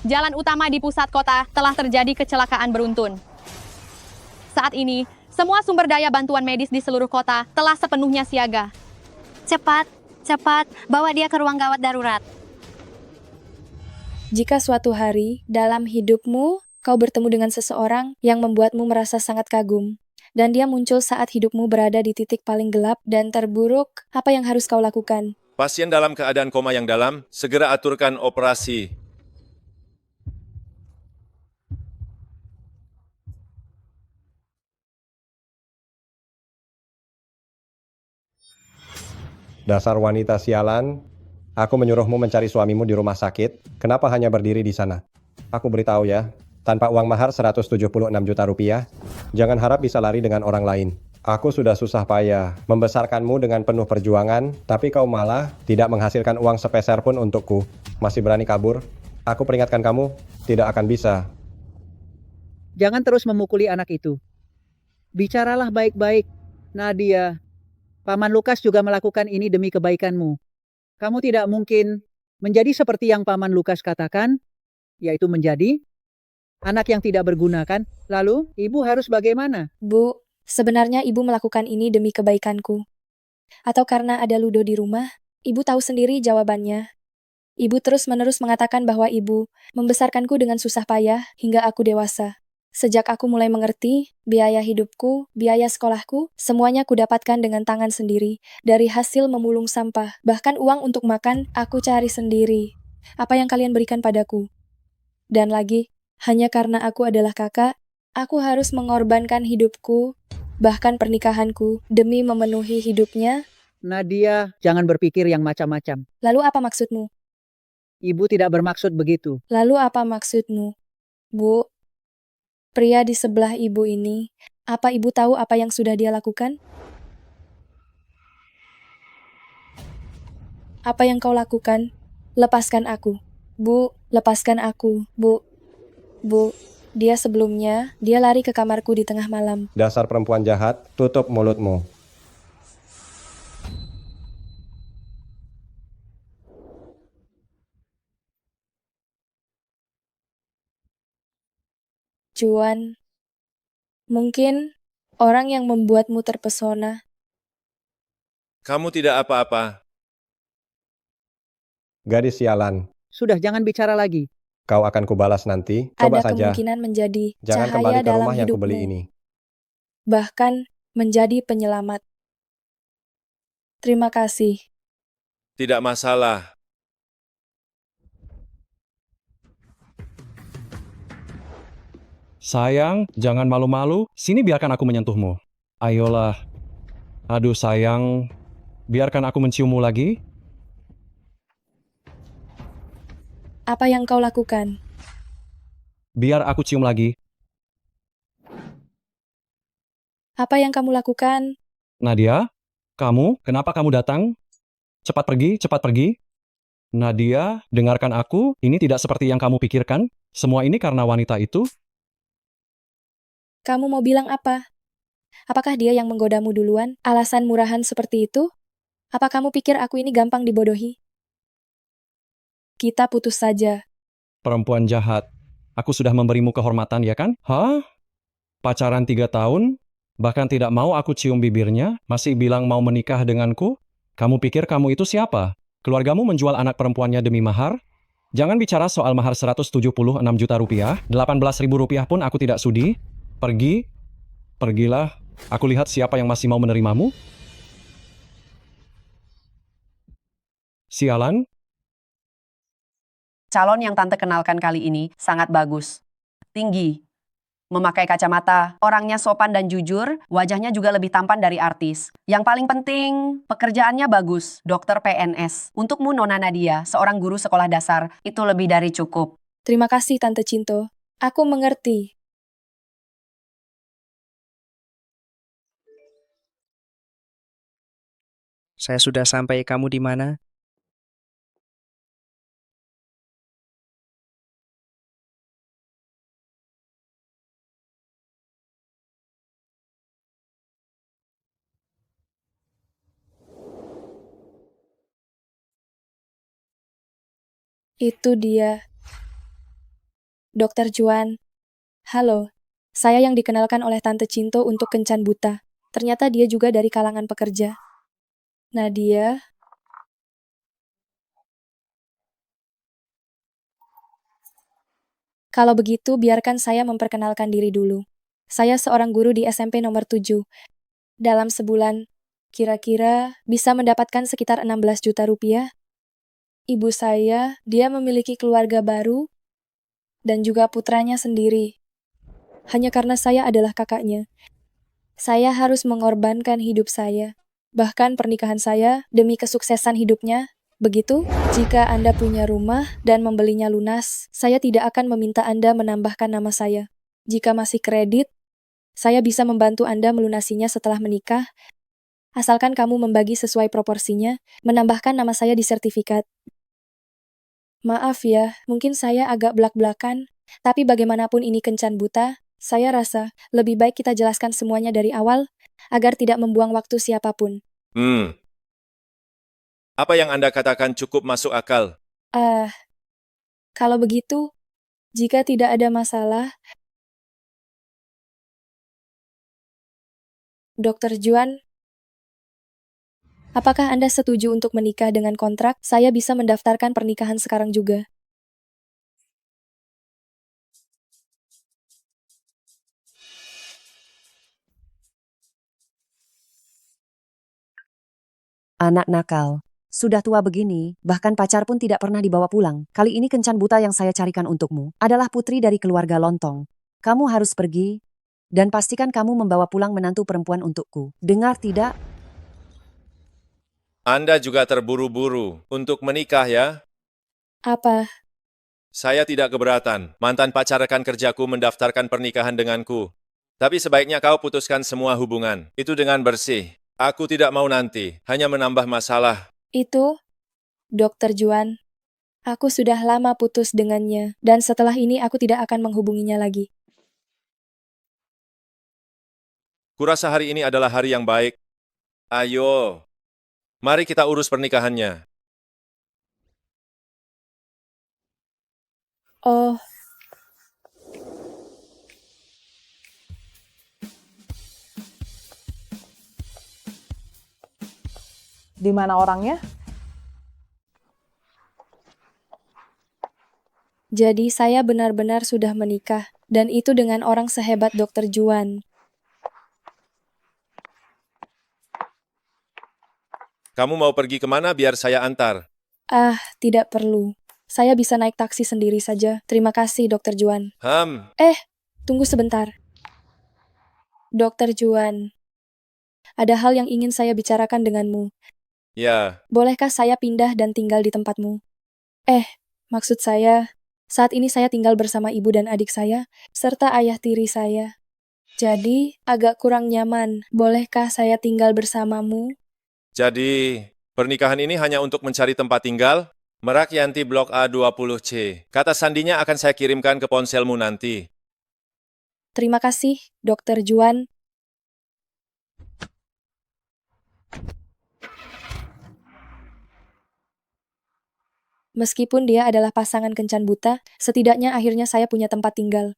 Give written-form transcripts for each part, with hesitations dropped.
jalan utama di pusat kota telah terjadi kecelakaan beruntun. Saat ini, semua sumber daya bantuan medis di seluruh kota telah sepenuhnya siaga. Cepat, cepat, bawa dia ke ruang gawat darurat. Jika suatu hari dalam hidupmu kau bertemu dengan seseorang yang membuatmu merasa sangat kagum, dan dia muncul saat hidupmu berada di titik paling gelap dan terburuk, apa yang harus kau lakukan? Pasien dalam keadaan koma yang dalam, segera aturkan operasi. Dasar wanita sialan, aku menyuruhmu mencari suamimu di rumah sakit. Kenapa hanya berdiri di sana? Aku beritahu ya, tanpa uang mahar 176 juta rupiah, jangan harap bisa lari dengan orang lain. Aku sudah susah payah membesarkanmu dengan penuh perjuangan, tapi kau malah tidak menghasilkan uang sepeser pun untukku. Masih berani kabur? Aku peringatkan kamu, tidak akan bisa. Jangan terus memukuli anak itu. Bicaralah baik-baik, Nadia. Paman Lukas juga melakukan ini demi kebaikanmu. Kamu tidak mungkin menjadi seperti yang Paman Lukas katakan, yaitu menjadi anak yang tidak berguna kan? Lalu, ibu harus bagaimana? Bu, sebenarnya ibu melakukan ini demi kebaikanku. Atau karena ada Ludo di rumah, ibu tahu sendiri jawabannya. Ibu terus-menerus mengatakan bahwa ibu membesarkanku dengan susah payah hingga aku dewasa. Sejak aku mulai mengerti, biaya hidupku, biaya sekolahku, semuanya kudapatkan dengan tangan sendiri, dari hasil memulung sampah. Bahkan uang untuk makan, aku cari sendiri. Apa yang kalian berikan padaku? Dan lagi, hanya karena aku adalah kakak, aku harus mengorbankan hidupku, bahkan pernikahanku, demi memenuhi hidupnya. Nadia, jangan berpikir yang macam-macam. Lalu apa maksudmu? Ibu tidak bermaksud begitu. Lalu apa maksudmu? Bu, pria di sebelah ibu ini, apa ibu tahu apa yang sudah dia lakukan? Apa yang kau lakukan? Lepaskan aku. Bu, lepaskan aku. Bu, dia sebelumnya, dia lari ke kamarku di tengah malam. Dasar perempuan jahat, tutup mulutmu. Juan, mungkin orang yang membuatmu terpesona. Kamu tidak apa-apa. Gadis sialan, Sudah, jangan bicara lagi. kau akan kubalas nanti. Coba Ada saja, kemungkinan menjadi jangan kembali cahaya ke dalam rumah yang hidupmu. kubeli ini. Bahkan menjadi penyelamat. Terima kasih. Tidak masalah. Sayang, jangan malu-malu. Sini biarkan aku menyentuhmu. Ayolah. Aduh sayang, biarkan aku menciummu lagi. Apa yang kau lakukan? Biar aku cium lagi. Apa yang kamu lakukan? Nadia, kenapa kamu datang? Cepat pergi, cepat pergi. Nadia, dengarkan aku, ini tidak seperti yang kamu pikirkan. Semua ini karena wanita itu. Kamu mau bilang apa? Apakah dia yang menggodamu duluan? Alasan murahan seperti itu? Apa kamu pikir aku ini gampang dibodohi? Kita putus saja. Perempuan jahat. Aku sudah memberimu kehormatan, ya kan? Hah? Pacaran 3 tahun? Bahkan tidak mau aku cium bibirnya? Masih bilang mau menikah denganku? Kamu pikir kamu itu siapa? Keluargamu menjual anak perempuannya demi mahar? Jangan bicara soal mahar 176 juta rupiah. 18.000 rupiah pun aku tidak sudi. Pergilah. Aku lihat siapa yang masih mau menerimamu. Sialan. Calon yang tante kenalkan kali ini sangat bagus. Tinggi, memakai kacamata, orangnya sopan dan jujur, wajahnya juga lebih tampan dari artis. Yang paling penting, pekerjaannya bagus, dokter PNS. Untukmu Nona Nadia, seorang guru sekolah dasar, itu lebih dari cukup. Terima kasih Tante Cinto. Aku mengerti. Saya sudah sampai, kamu di mana? Itu dia. Dokter Juan. Halo. Saya yang dikenalkan oleh Tante Cinto untuk kencan buta. Ternyata dia juga dari kalangan pekerja. Nadia. Kalau begitu, biarkan saya memperkenalkan diri dulu. Saya seorang guru di SMP nomor 7. Dalam sebulan, kira-kira bisa mendapatkan sekitar 16 juta rupiah. Ibu saya, dia memiliki keluarga baru, dan juga putranya sendiri. Hanya karena saya adalah kakaknya. Saya harus mengorbankan hidup saya, bahkan pernikahan saya, demi kesuksesan hidupnya. Begitu, jika Anda punya rumah dan membelinya lunas, saya tidak akan meminta Anda menambahkan nama saya. Jika masih kredit, saya bisa membantu Anda melunasinya setelah menikah, asalkan kamu membagi sesuai proporsinya, menambahkan nama saya di sertifikat. Maaf ya, mungkin saya agak belak-belakan, tapi bagaimanapun ini kencan buta, saya rasa lebih baik kita jelaskan semuanya dari awal, agar tidak membuang waktu siapapun. Apa yang Anda katakan cukup masuk akal. Kalau begitu, jika tidak ada masalah, Dokter Juan, apakah Anda setuju untuk menikah dengan kontrak? Saya bisa mendaftarkan pernikahan sekarang juga. Anak nakal. Sudah tua begini, bahkan pacar pun tidak pernah dibawa pulang. Kali ini kencan buta yang saya carikan untukmu adalah putri dari keluarga lontong. Kamu harus pergi, dan pastikan kamu membawa pulang menantu perempuan untukku. Dengar tidak? Anda juga terburu-buru untuk menikah ya? Apa? Saya tidak keberatan. Mantan pacar rekan kerjaku mendaftarkan pernikahan denganku. Tapi sebaiknya kau putuskan semua hubungan. Itu dengan bersih. Aku tidak mau nanti, hanya menambah masalah. Itu, Dokter Juan, aku sudah lama putus dengannya, dan setelah ini aku tidak akan menghubunginya lagi. Kurasa hari ini adalah hari yang baik. Ayo, mari kita urus pernikahannya. Oh, Di mana orangnya? jadi saya benar-benar sudah menikah, dan itu dengan orang sehebat Dokter Juan. Kamu mau pergi kemana biar saya antar? Tidak perlu. Saya bisa naik taksi sendiri saja. Terima kasih, Dokter Juan. Tunggu sebentar. Dokter Juan, ada hal yang ingin saya bicarakan denganmu. Ya, Bolehkah saya pindah dan tinggal di tempatmu? Maksud saya, saat ini saya tinggal bersama ibu dan adik saya, serta ayah tiri saya. Jadi, agak kurang nyaman. Bolehkah saya tinggal bersamamu? jadi pernikahan ini hanya untuk mencari tempat tinggal? Merak Yanti Blok A20C. Kata sandinya akan saya kirimkan ke ponselmu nanti. Terima kasih, Dokter Juan. Meskipun dia adalah pasangan kencan buta, setidaknya akhirnya saya punya tempat tinggal.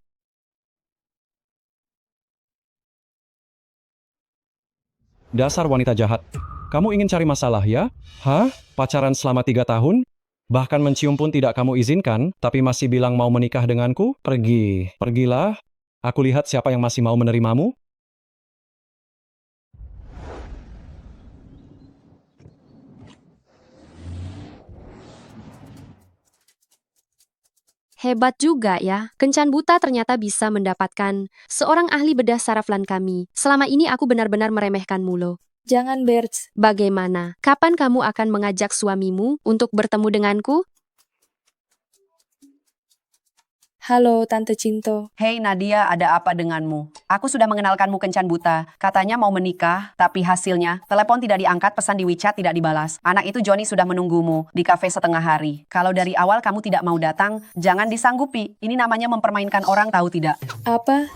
Dasar wanita jahat. Kamu ingin cari masalah ya? Hah? Pacaran selama 3 tahun? Bahkan mencium pun tidak kamu izinkan, tapi masih bilang mau menikah denganku? Pergilah. Aku lihat siapa yang masih mau menerimamu. Hebat juga ya, kencan buta ternyata bisa mendapatkan seorang ahli bedah saraf lan kami. Selama ini aku benar-benar meremehkanmu loh. Jangan, Berts. Bagaimana? Kapan kamu akan mengajak suamimu untuk bertemu denganku? Halo, Tante Cinto. Hei Nadia, ada apa denganmu? Aku sudah mengenalkanmu kencan buta. Katanya mau menikah, tapi hasilnya telepon tidak diangkat, pesan di WeChat tidak dibalas. Anak itu Johnny sudah menunggumu di kafe setengah hari. Kalau dari awal kamu tidak mau datang, jangan disanggupi. Ini namanya mempermainkan orang, tahu tidak? Apa?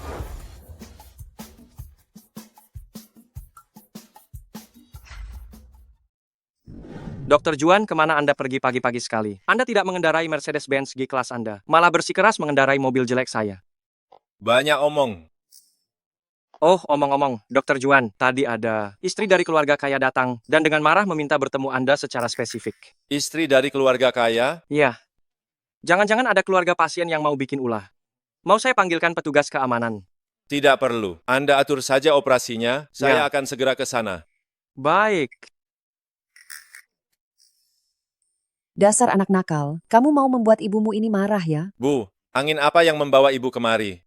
Dr. Juan, kemana Anda pergi pagi-pagi sekali? Anda tidak mengendarai Mercedes-Benz G-Class Anda, malah bersikeras mengendarai mobil jelek saya. Banyak omong. Oh, omong-omong, Dr. Juan, tadi ada istri dari keluarga kaya datang dan dengan marah meminta bertemu Anda secara spesifik. Istri dari keluarga kaya? Iya, jangan-jangan ada keluarga pasien yang mau bikin ulah. Mau saya panggilkan petugas keamanan? Tidak perlu. Anda atur saja operasinya, saya Ya. akan segera ke sana. Baik. Dasar anak nakal, kamu mau membuat ibumu ini marah ya? Bu, angin apa yang membawa ibu kemari?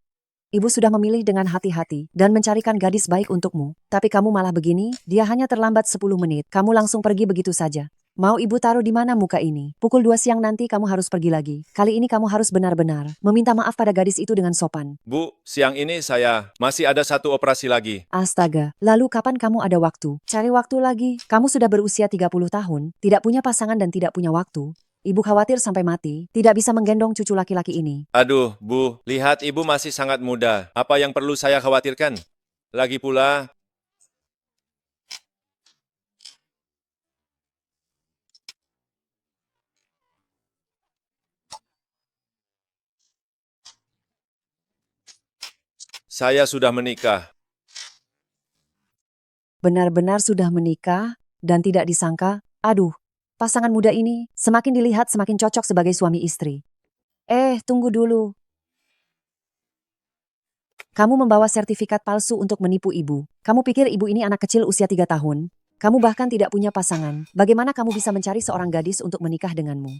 Ibu sudah memilih dengan hati-hati dan mencarikan gadis baik untukmu. Tapi kamu malah begini, dia hanya terlambat 10 menit. Kamu langsung pergi begitu saja. Mau ibu taruh di mana muka ini? Pukul 2 siang nanti kamu harus pergi lagi. Kali ini kamu harus benar-benar meminta maaf pada gadis itu dengan sopan. Bu, siang ini saya masih ada satu operasi lagi. Astaga, lalu kapan kamu ada waktu? Cari waktu lagi. Kamu sudah berusia 30 tahun, tidak punya pasangan dan tidak punya waktu. Ibu khawatir sampai mati, tidak bisa menggendong cucu laki-laki ini. Aduh, Bu, lihat ibu masih sangat muda. Apa yang perlu saya khawatirkan? Lagi pula, saya sudah menikah. Benar-benar sudah menikah dan tidak disangka, aduh, pasangan muda ini semakin dilihat semakin cocok sebagai suami istri. Tunggu dulu. Kamu membawa sertifikat palsu untuk menipu ibu. Kamu pikir ibu ini anak kecil usia 3 tahun? Kamu bahkan tidak punya pasangan. Bagaimana kamu bisa mencari seorang gadis untuk menikah denganmu?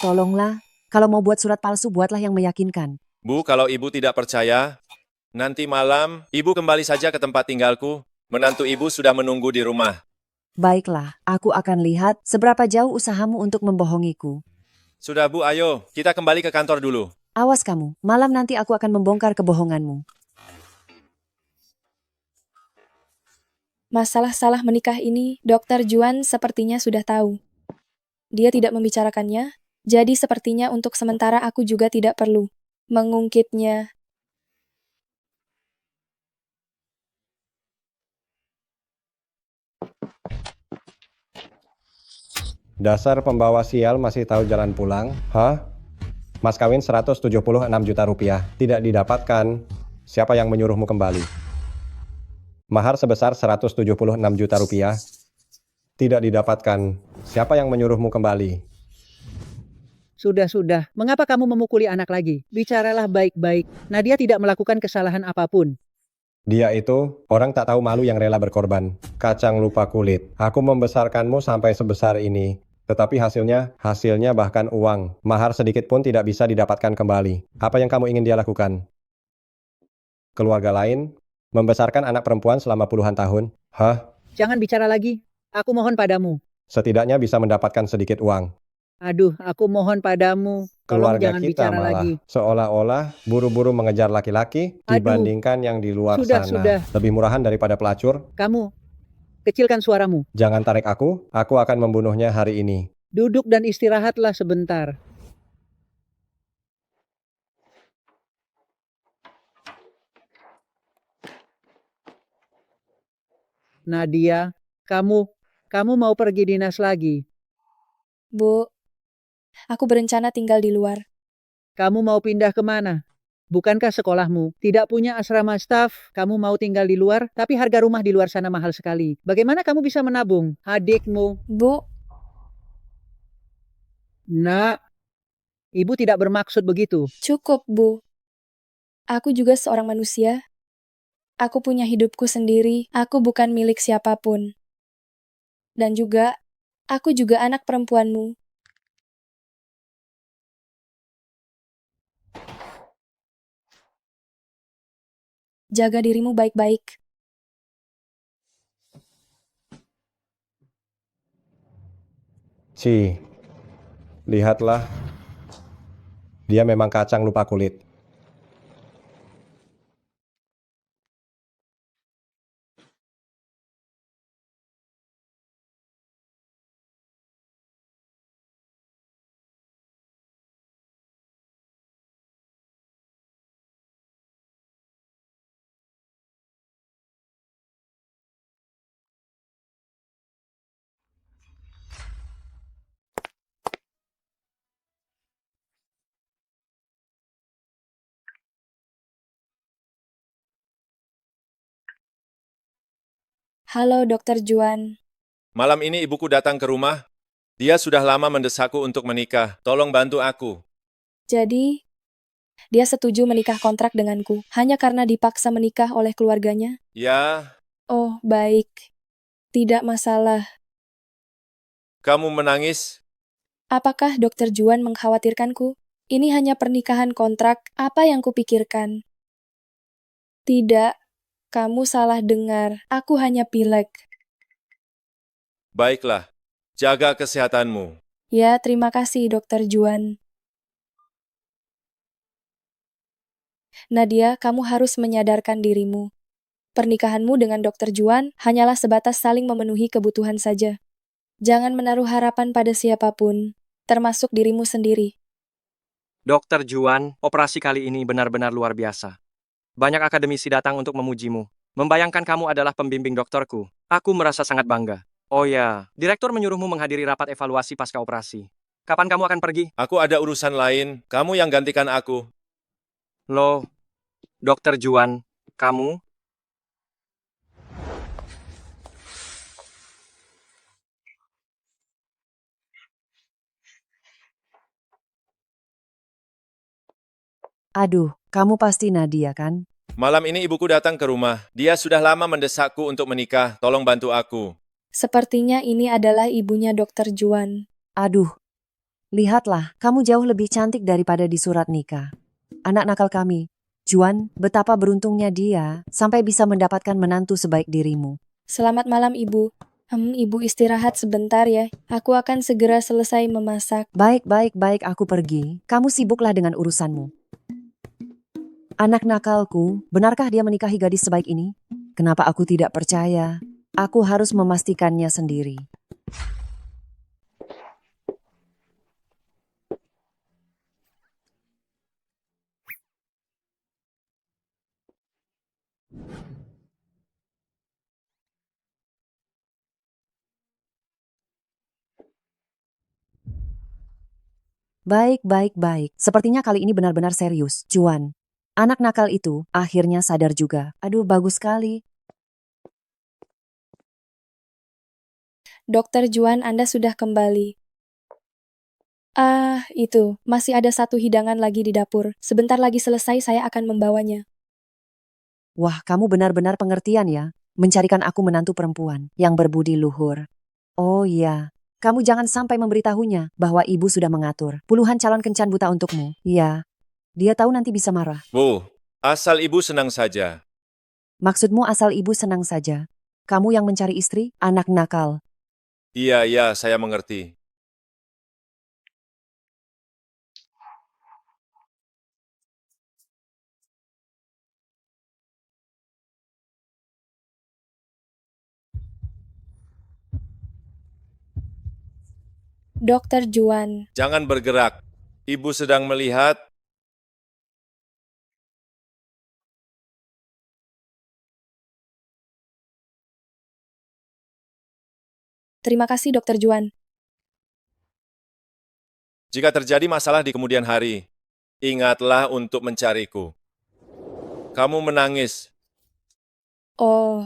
Tolonglah, kalau mau buat surat palsu buatlah yang meyakinkan. Bu, kalau ibu tidak percaya, nanti malam ibu kembali saja ke tempat tinggalku. Menantu ibu sudah menunggu di rumah. Baiklah, aku akan lihat seberapa jauh usahamu untuk membohongiku. Sudah Bu, ayo, kita kembali ke kantor dulu. Awas kamu, malam nanti aku akan membongkar kebohonganmu. Masalah salah menikah ini, Dr. Juan sepertinya sudah tahu. Dia tidak membicarakannya, jadi sepertinya untuk sementara aku juga tidak perlu mengungkitnya. Dasar pembawa sial masih tahu jalan pulang? Hah? Mas kawin 176 juta rupiah. Tidak didapatkan. Siapa yang menyuruhmu kembali? Mahar sebesar 176 juta rupiah. Tidak didapatkan. Siapa yang menyuruhmu kembali? Sudah. Mengapa kamu memukuli anak lagi? Bicaralah baik-baik. Nadia tidak melakukan kesalahan apapun. Dia itu orang tak tahu malu yang rela berkorban. Kacang lupa kulit. Aku membesarkanmu sampai sebesar ini. Tetapi hasilnya bahkan uang. Mahar sedikit pun tidak bisa didapatkan kembali. Apa yang kamu ingin dia lakukan? Keluarga lain? Membesarkan anak perempuan selama puluhan tahun? Hah? Jangan bicara lagi. Aku mohon padamu. Setidaknya bisa mendapatkan sedikit uang. Aduh, aku mohon padamu. Tolong Keluarga jangan kita bicara malah lagi. seolah-olah buru-buru mengejar laki-laki Aduh. dibandingkan yang di luar Sudah. sana. Lebih murahan daripada pelacur. Kamu, kecilkan suaramu. Jangan tarik aku akan membunuhnya hari ini. Duduk dan istirahatlah sebentar. Nadia, kamu mau pergi dinas lagi? Bu, aku berencana tinggal di luar. Kamu mau pindah kemana? Bukankah sekolahmu tidak punya asrama staf? Kamu mau tinggal di luar, tapi harga rumah di luar sana mahal sekali. Bagaimana kamu bisa menabung? Adikmu. Bu, Nak, ibu tidak bermaksud begitu. cukup, Bu. Aku juga seorang manusia. Aku punya hidupku sendiri. Aku bukan milik siapapun. Dan juga, aku juga anak perempuanmu. Jaga dirimu baik-baik. Lihatlah. Dia memang kacang lupa kulit. Halo, Dokter Juan. Malam ini ibuku datang ke rumah. Dia sudah lama mendesakku untuk menikah. Tolong bantu aku. Jadi, dia setuju menikah kontrak denganku hanya karena dipaksa menikah oleh keluarganya? Ya, Oh, baik. Tidak masalah. kamu menangis? Apakah Dokter Juan mengkhawatirkanku? Ini hanya pernikahan kontrak, apa yang kupikirkan? Tidak, kamu salah dengar. Aku hanya pilek. Baiklah, jaga kesehatanmu. Ya, terima kasih, Dokter Juan. Nadia, kamu harus menyadarkan dirimu. Pernikahanmu dengan Dokter Juan hanyalah sebatas saling memenuhi kebutuhan saja. Jangan menaruh harapan pada siapapun, termasuk dirimu sendiri. Dokter Juan, operasi kali ini benar-benar luar biasa. Banyak akademisi datang untuk memujimu. Membayangkan kamu adalah pembimbing dokterku. Aku merasa sangat bangga. Oh ya, direktur menyuruhmu menghadiri rapat evaluasi pasca operasi. Kapan kamu akan pergi? Aku ada urusan lain. Kamu yang gantikan aku. Loh, Dokter Juan, kamu? Aduh, kamu pasti Nadia kan? Malam ini ibuku datang ke rumah. Dia sudah lama mendesakku untuk menikah. Tolong bantu aku. Sepertinya ini adalah ibunya Dokter Juan. Aduh, lihatlah, kamu jauh lebih cantik daripada di surat nikah. Anak nakal kami. Juan, betapa beruntungnya dia sampai bisa mendapatkan menantu sebaik dirimu. Selamat malam, Ibu. Ibu istirahat sebentar ya. Aku akan segera selesai memasak. Baik, aku pergi. Kamu sibuklah dengan urusanmu. Anak nakalku, benarkah dia menikahi gadis sebaik ini? Kenapa aku tidak percaya? Aku harus memastikannya sendiri. Baik. Sepertinya kali ini benar-benar serius, Juan. Anak nakal itu akhirnya sadar juga. Aduh, bagus sekali. Dokter Juan, Anda sudah kembali. Ah, itu. Masih ada satu hidangan lagi di dapur. Sebentar lagi selesai, saya akan membawanya. Wah, kamu benar-benar pengertian ya. Mencarikan aku menantu perempuan yang berbudi luhur. Oh iya, kamu jangan sampai memberitahunya bahwa ibu sudah mengatur puluhan calon kencan buta untukmu. Iya, dia tahu nanti bisa marah. Bu, asal ibu senang saja. Maksudmu asal ibu senang saja. Kamu yang mencari istri, anak nakal. Iya, saya mengerti. Dokter Juan, Jangan bergerak. Ibu sedang melihat. terima kasih Dokter Juan. Jika terjadi masalah di kemudian hari, ingatlah untuk mencariku. Kamu menangis. Oh,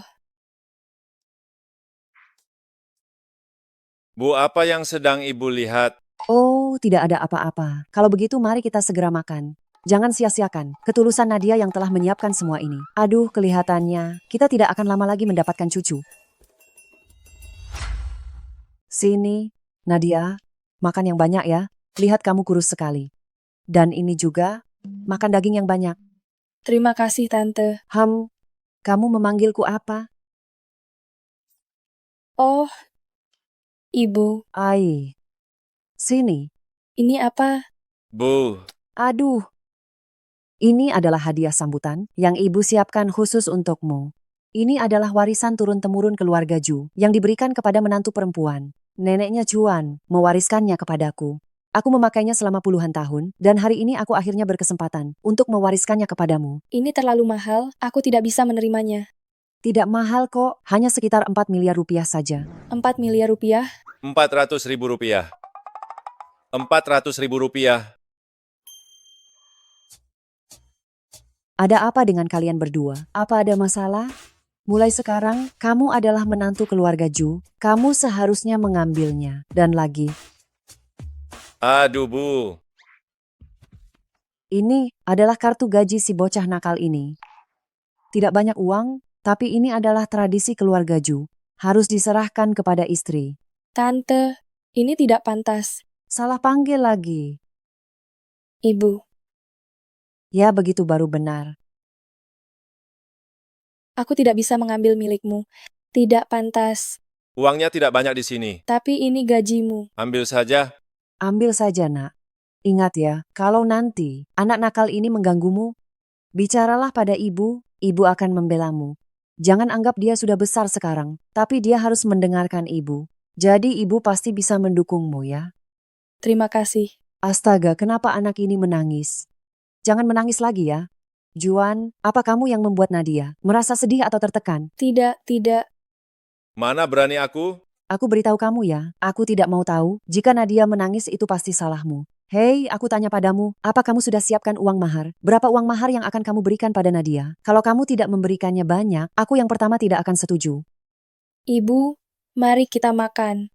Bu, apa yang sedang ibu lihat? Oh, tidak ada apa-apa. Kalau begitu mari kita segera makan. Jangan sia-siakan ketulusan Nadia yang telah menyiapkan semua ini. Aduh, kelihatannya kita tidak akan lama lagi mendapatkan cucu. Sini, Nadia, makan yang banyak ya. Lihat kamu kurus sekali. Dan ini juga, makan daging yang banyak. terima kasih Tante. Kamu memanggilku apa? Oh, Ibu, Sini. ini apa? Bu, Aduh, ini adalah hadiah sambutan yang ibu siapkan khusus untukmu. Ini adalah warisan turun-temurun keluarga Ju yang diberikan kepada menantu perempuan. Neneknya Juan mewariskannya kepadaku. Aku memakainya selama puluhan tahun, dan hari ini aku akhirnya berkesempatan untuk mewariskannya kepadamu. Ini terlalu mahal, aku tidak bisa menerimanya. Tidak mahal kok, hanya sekitar 4 miliar rupiah saja. 4 miliar rupiah? 400.000 rupiah. 400.000 rupiah. Ada apa dengan kalian berdua? Apa ada masalah? Mulai sekarang, kamu adalah menantu keluarga Ju. Kamu seharusnya mengambilnya. Dan lagi, Aduh, Bu. ini adalah kartu gaji si bocah nakal ini. Tidak banyak uang, tapi ini adalah tradisi keluarga Ju. Harus diserahkan kepada istri. Tante, ini tidak pantas. Salah panggil lagi. Ibu, Ya begitu baru benar. aku tidak bisa mengambil milikmu. Tidak pantas. Uangnya tidak banyak di sini. Tapi ini gajimu. Ambil saja. Ambil saja nak. Ingat ya, kalau nanti anak nakal ini mengganggumu, bicaralah pada ibu akan membelamu. Jangan anggap dia sudah besar sekarang, tapi dia harus mendengarkan ibu. Jadi ibu pasti bisa mendukungmu ya. Terima kasih. Astaga, kenapa anak ini menangis? Jangan menangis lagi ya. Juan, apa kamu yang membuat Nadia merasa sedih atau tertekan? Tidak. Mana berani aku? Aku beritahu kamu ya, aku tidak mau tahu. Jika Nadia menangis itu pasti salahmu. Hei, aku tanya padamu, apa kamu sudah siapkan uang mahar? Berapa uang mahar yang akan kamu berikan pada Nadia? Kalau kamu tidak memberikannya banyak, aku yang pertama tidak akan setuju. Ibu, mari kita makan.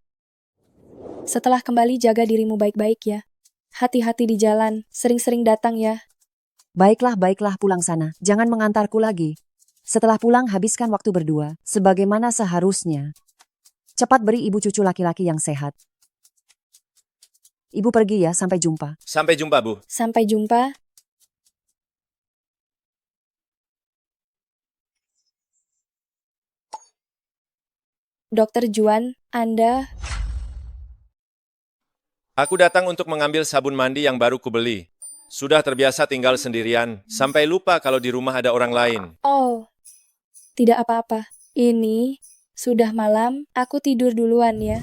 Setelah kembali jaga dirimu baik-baik ya. Hati-hati di jalan, sering-sering datang ya. Baiklah, pulang sana. Jangan mengantarku lagi. Setelah pulang, habiskan waktu berdua, sebagaimana seharusnya. Cepat beri ibu cucu laki-laki yang sehat. Ibu pergi ya, sampai jumpa. Sampai jumpa, Bu. Sampai jumpa. Dokter Juan, Anda... Aku datang untuk mengambil sabun mandi yang baru kubeli. Sudah terbiasa tinggal sendirian, sampai lupa kalau di rumah ada orang lain. Oh, tidak apa-apa. Ini sudah malam, aku tidur duluan ya.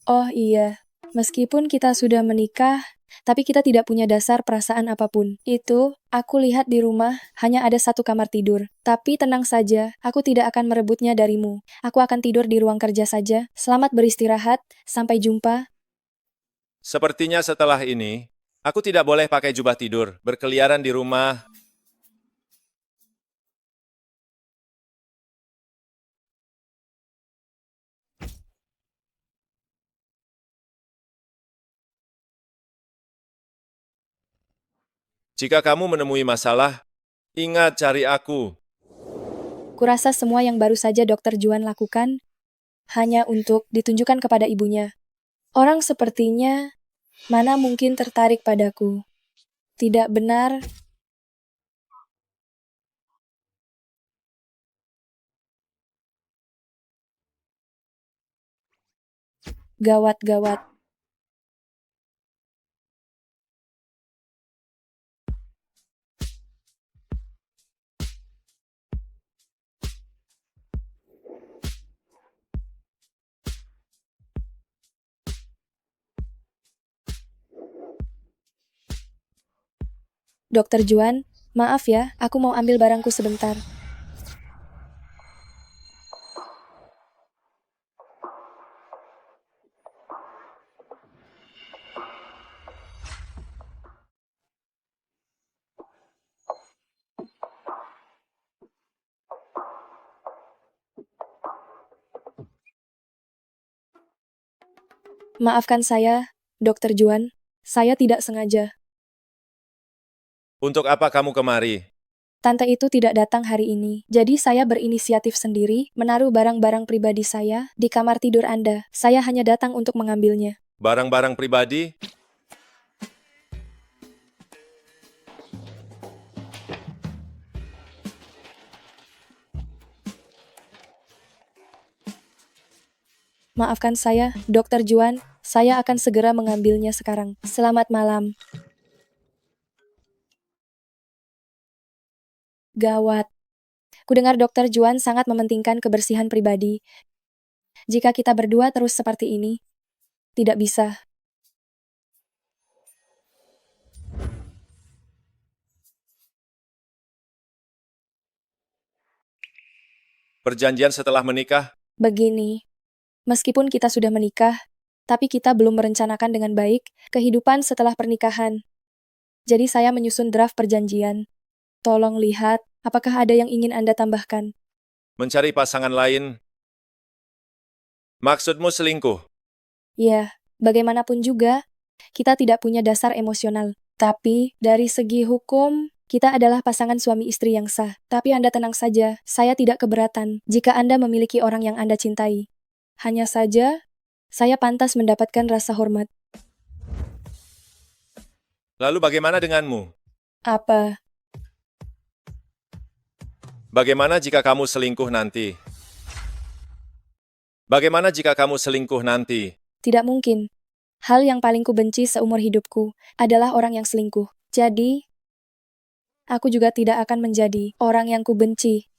Oh iya, meskipun kita sudah menikah, tapi kita tidak punya dasar perasaan apapun. Itu, aku lihat di rumah, hanya ada satu kamar tidur. Tapi tenang saja, aku tidak akan merebutnya darimu. Aku akan tidur di ruang kerja saja. Selamat beristirahat, sampai jumpa. Sepertinya setelah ini, aku tidak boleh pakai jubah tidur, berkeliaran di rumah. Jika kamu menemui masalah, ingat cari aku. Kurasa semua yang baru saja Dokter Juan lakukan hanya untuk ditunjukkan kepada ibunya. Orang sepertinya mana mungkin tertarik padaku. Tidak benar. Gawat. Dokter Juan, maaf ya, aku mau ambil barangku sebentar. Maafkan saya, Dokter Juan. Saya tidak sengaja. Untuk apa kamu kemari? Tante itu tidak datang hari ini, jadi saya berinisiatif sendiri menaruh barang-barang pribadi saya di kamar tidur Anda. Saya hanya datang untuk mengambilnya. Barang-barang pribadi? Maafkan saya, Dokter Juan. Saya akan segera mengambilnya sekarang. Selamat malam. Gawat. Kudengar Dokter Juan sangat mementingkan kebersihan pribadi. Jika kita berdua terus seperti ini, tidak bisa. Perjanjian setelah menikah? Begini, meskipun kita sudah menikah, tapi kita belum merencanakan dengan baik kehidupan setelah pernikahan. Jadi saya menyusun draft perjanjian. Tolong lihat, apakah ada yang ingin Anda tambahkan? Mencari pasangan lain? Maksudmu selingkuh? Ya, bagaimanapun juga, kita tidak punya dasar emosional. Tapi, dari segi hukum, kita adalah pasangan suami istri yang sah. Tapi Anda tenang saja, saya tidak keberatan jika Anda memiliki orang yang Anda cintai. Hanya saja, saya pantas mendapatkan rasa hormat. Lalu bagaimana denganmu? Apa? Bagaimana jika kamu selingkuh nanti? Bagaimana jika kamu selingkuh nanti? Tidak mungkin. Hal yang paling kubenci seumur hidupku adalah orang yang selingkuh. Jadi, aku juga tidak akan menjadi orang yang kubenci.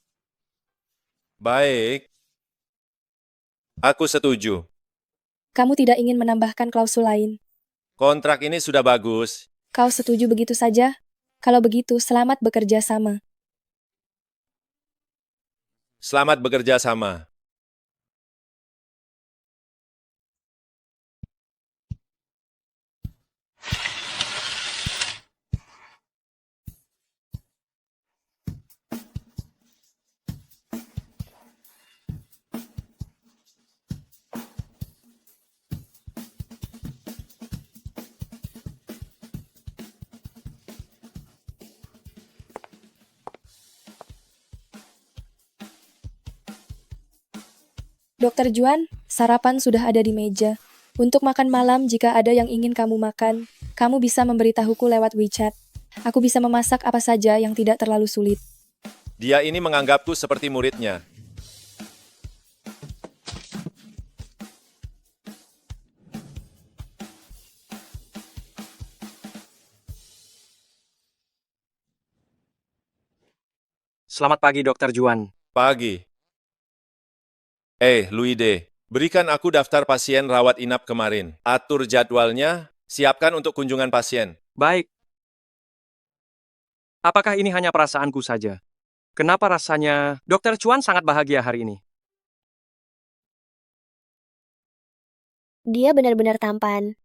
Baik. Aku setuju. Kamu tidak ingin menambahkan klausul lain. Kontrak ini sudah bagus. Kau setuju begitu saja? Kalau begitu, selamat bekerja sama. Selamat bekerja sama. Dokter Juan, sarapan sudah ada di meja. Untuk makan malam, jika ada yang ingin kamu makan, kamu bisa memberitahuku lewat WeChat. Aku bisa memasak apa saja yang tidak terlalu sulit. Dia ini menganggapku seperti muridnya. Selamat pagi, Dokter Juan. Pagi. Luide, berikan aku daftar pasien rawat inap kemarin. Atur jadwalnya, siapkan untuk kunjungan pasien. Baik. Apakah ini hanya perasaanku saja? Kenapa rasanya Dokter Juan sangat bahagia hari ini? Dia benar-benar tampan.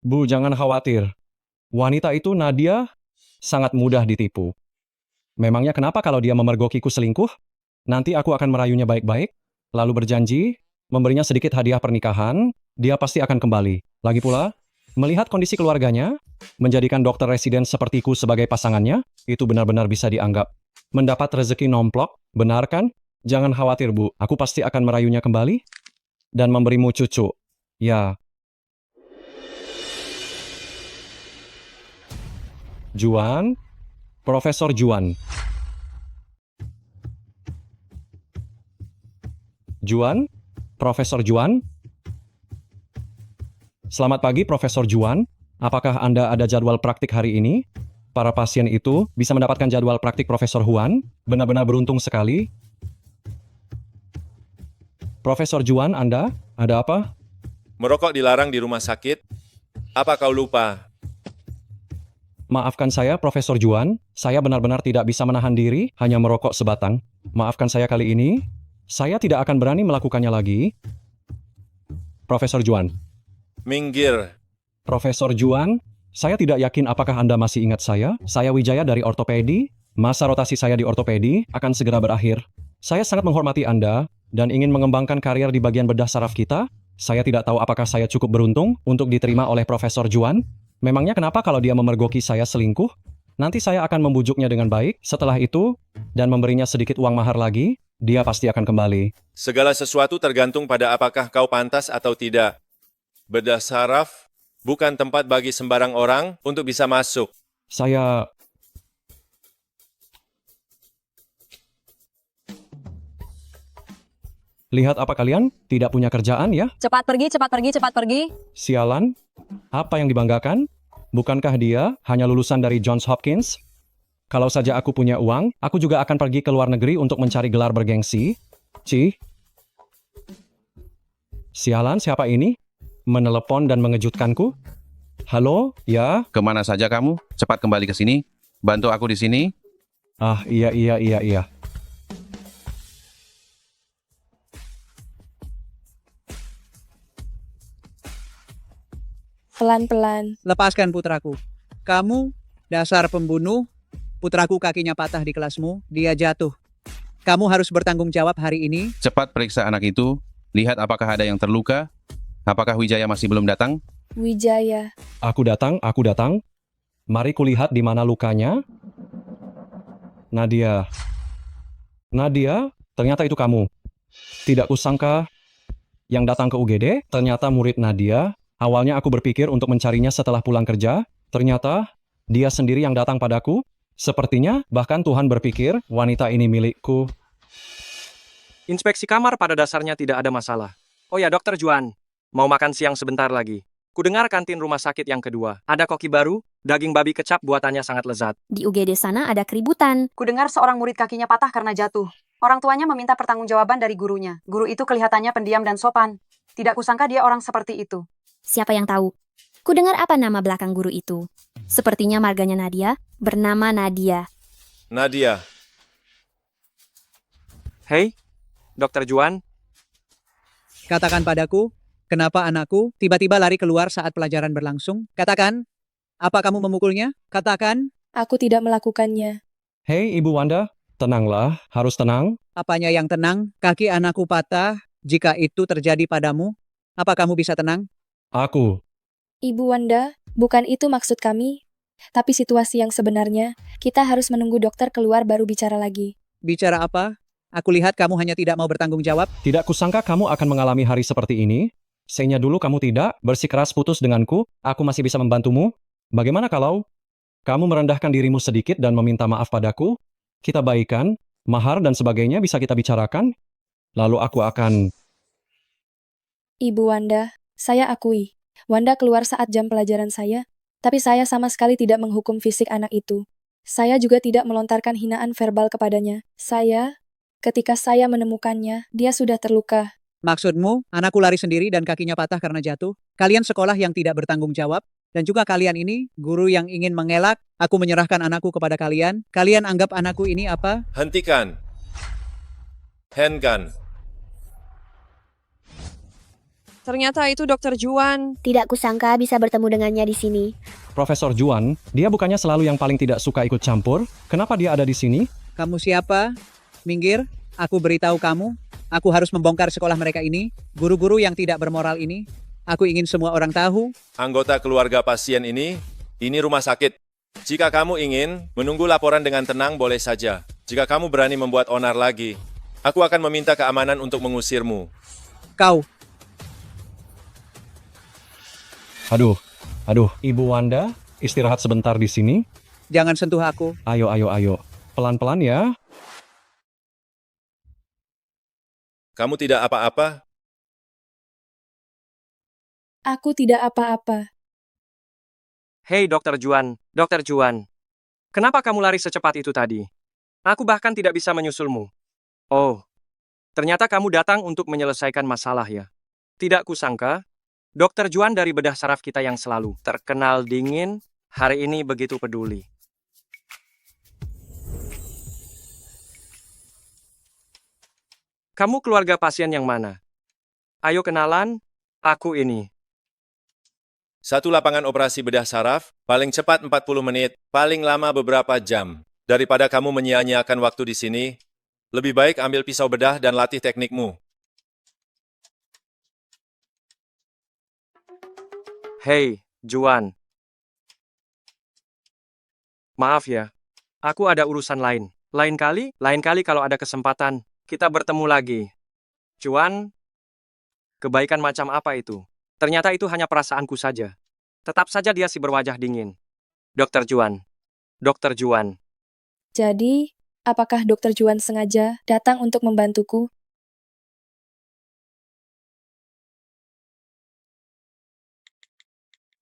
Bu, jangan khawatir. Wanita itu Nadia sangat mudah ditipu. Memangnya kenapa kalau dia memergokiku selingkuh? Nanti aku akan merayunya baik-baik, lalu berjanji, memberinya sedikit hadiah pernikahan, dia pasti akan kembali. Lagi pula, melihat kondisi keluarganya, menjadikan dokter residen sepertiku sebagai pasangannya, itu benar-benar bisa dianggap mendapat rezeki nomplok, benar kan? Jangan khawatir, Bu. Aku pasti akan merayunya kembali dan memberimu cucu. Ya. Juan, Profesor Juan. Juan, Profesor Juan. Selamat pagi, Profesor Juan. Apakah Anda ada jadwal praktik hari ini? Para pasien itu bisa mendapatkan jadwal praktik Profesor Juan. Benar-benar beruntung sekali. Profesor Juan, Anda, ada apa? Merokok dilarang di rumah sakit. Apa kau lupa? Maafkan saya, Profesor Juan. Saya benar-benar tidak bisa menahan diri, hanya merokok sebatang. Maafkan saya kali ini. Saya tidak akan berani melakukannya lagi. Profesor Juan. Minggir. Profesor Juan, saya tidak yakin apakah Anda masih ingat saya. Saya Wijaya dari ortopedi. Masa rotasi saya di ortopedi akan segera berakhir. Saya sangat menghormati Anda dan ingin mengembangkan karier di bagian bedah saraf kita. Saya tidak tahu apakah saya cukup beruntung untuk diterima oleh Profesor Juan. Memangnya kenapa kalau dia memergoki saya selingkuh? Nanti saya akan membujuknya dengan baik setelah itu dan memberinya sedikit uang mahar lagi. Dia pasti akan kembali. Segala sesuatu tergantung pada apakah kau pantas atau tidak. Bedah saraf bukan tempat bagi sembarang orang untuk bisa masuk. Saya... Lihat apa kalian? Tidak punya kerjaan ya? Cepat pergi, cepat pergi, cepat pergi. Sialan? Apa yang dibanggakan? Bukankah dia hanya lulusan dari Johns Hopkins? Kalau saja aku punya uang, aku juga akan pergi ke luar negeri untuk mencari gelar bergengsi. Sialan, siapa ini? Menelepon dan mengejutkanku? Halo, ya? Kemana saja kamu? Cepat kembali ke sini. Bantu aku di sini. Ah, iya. Pelan-pelan. Lepaskan putraku. Kamu, dasar pembunuh, putraku kakinya patah di kelasmu, dia jatuh. Kamu harus bertanggung jawab hari ini. Cepat periksa anak itu, lihat apakah ada yang terluka. Apakah Wijaya masih belum datang? Wijaya. Aku datang, aku datang. Mari kulihat di mana lukanya. Nadia. Nadia, ternyata itu kamu. Tidak kusangka yang datang ke UGD, ternyata murid Nadia. Awalnya aku berpikir untuk mencarinya setelah pulang kerja. Ternyata dia sendiri yang datang padaku. Sepertinya bahkan Tuhan berpikir wanita ini milikku. Inspeksi kamar pada dasarnya tidak ada masalah. Oh ya, Dokter Juan. Mau makan siang sebentar lagi. Kudengar kantin rumah sakit yang kedua. Ada koki baru, daging babi kecap buatannya sangat lezat. Di UGD sana ada keributan. Kudengar seorang murid kakinya patah karena jatuh. Orang tuanya meminta pertanggungjawaban dari gurunya. Guru itu kelihatannya pendiam dan sopan. Tidak kusangka dia orang seperti itu. Siapa yang tahu? Kudengar apa nama belakang guru itu? Sepertinya marganya Nadia, bernama Nadia. Nadia, Hei, Dokter Juan. Katakan padaku, kenapa anakku tiba-tiba lari keluar saat pelajaran berlangsung? Katakan, apa kamu memukulnya? Katakan, Aku tidak melakukannya. Hei Ibu Wanda, tenanglah, harus tenang. apanya yang tenang? Kaki anakku patah. Jika itu terjadi padamu, apa kamu bisa tenang? Aku. Ibu Wanda, bukan itu maksud kami. Tapi situasi yang sebenarnya, kita harus menunggu dokter keluar baru bicara lagi. Bicara apa? Aku lihat kamu hanya tidak mau bertanggung jawab. Tidak kusangka kamu akan mengalami hari seperti ini. Sayangnya dulu kamu tidak, bersikeras putus denganku, aku masih bisa membantumu. Bagaimana kalau kamu merendahkan dirimu sedikit dan meminta maaf padaku? Kita baikan, mahar dan sebagainya bisa kita bicarakan. Lalu aku akan... Ibu Wanda, saya akui. Wanda keluar saat jam pelajaran saya, tapi saya sama sekali tidak menghukum fisik anak itu. Saya juga tidak melontarkan hinaan verbal kepadanya. Ketika saya menemukannya, dia sudah terluka. Maksudmu, anakku lari sendiri dan kakinya patah karena jatuh? Kalian sekolah yang tidak bertanggung jawab? Dan juga kalian ini, guru yang ingin mengelak, aku menyerahkan anakku kepada kalian. Kalian anggap anakku ini apa? hentikan. Handgun. Ternyata itu Dokter Juan. Tidak kusangka bisa bertemu dengannya di sini. Profesor Juan, dia bukannya selalu yang paling tidak suka ikut campur? Kenapa dia ada di sini? Kamu siapa? Minggir, aku beritahu kamu. Aku harus membongkar sekolah mereka ini. Guru-guru yang tidak bermoral ini. Aku ingin semua orang tahu. Anggota keluarga pasien ini rumah sakit. Jika kamu ingin menunggu laporan dengan tenang, boleh saja. Jika kamu berani membuat onar lagi, aku akan meminta keamanan untuk mengusirmu. Kau. Aduh, Ibu Wanda, istirahat sebentar di sini. Jangan sentuh aku. Ayo. Pelan-pelan ya. Kamu tidak apa-apa? Aku tidak apa-apa. Hei Dokter Juan, Dokter Juan. Kenapa kamu lari secepat itu tadi? Aku bahkan tidak bisa menyusulmu. Oh, ternyata kamu datang untuk menyelesaikan masalah ya. Tidak kusangka, Dokter Juan dari bedah saraf kita yang selalu terkenal dingin, hari ini begitu peduli. Kamu keluarga pasien yang mana? Ayo kenalan, aku ini. Satu lapangan operasi bedah saraf, paling cepat 40 menit, paling lama beberapa jam. Daripada kamu menyia-nyiakan waktu di sini, lebih baik ambil pisau bedah dan latih teknikmu. Hei, Juan. Maaf ya, aku ada urusan lain. Lain kali kalau ada kesempatan, kita bertemu lagi. Juan, kebaikan macam apa itu? Ternyata itu hanya perasaanku saja. Tetap saja dia si berwajah dingin. Dokter Juan. Dokter Juan. Jadi, apakah Dokter Juan sengaja datang untuk membantuku?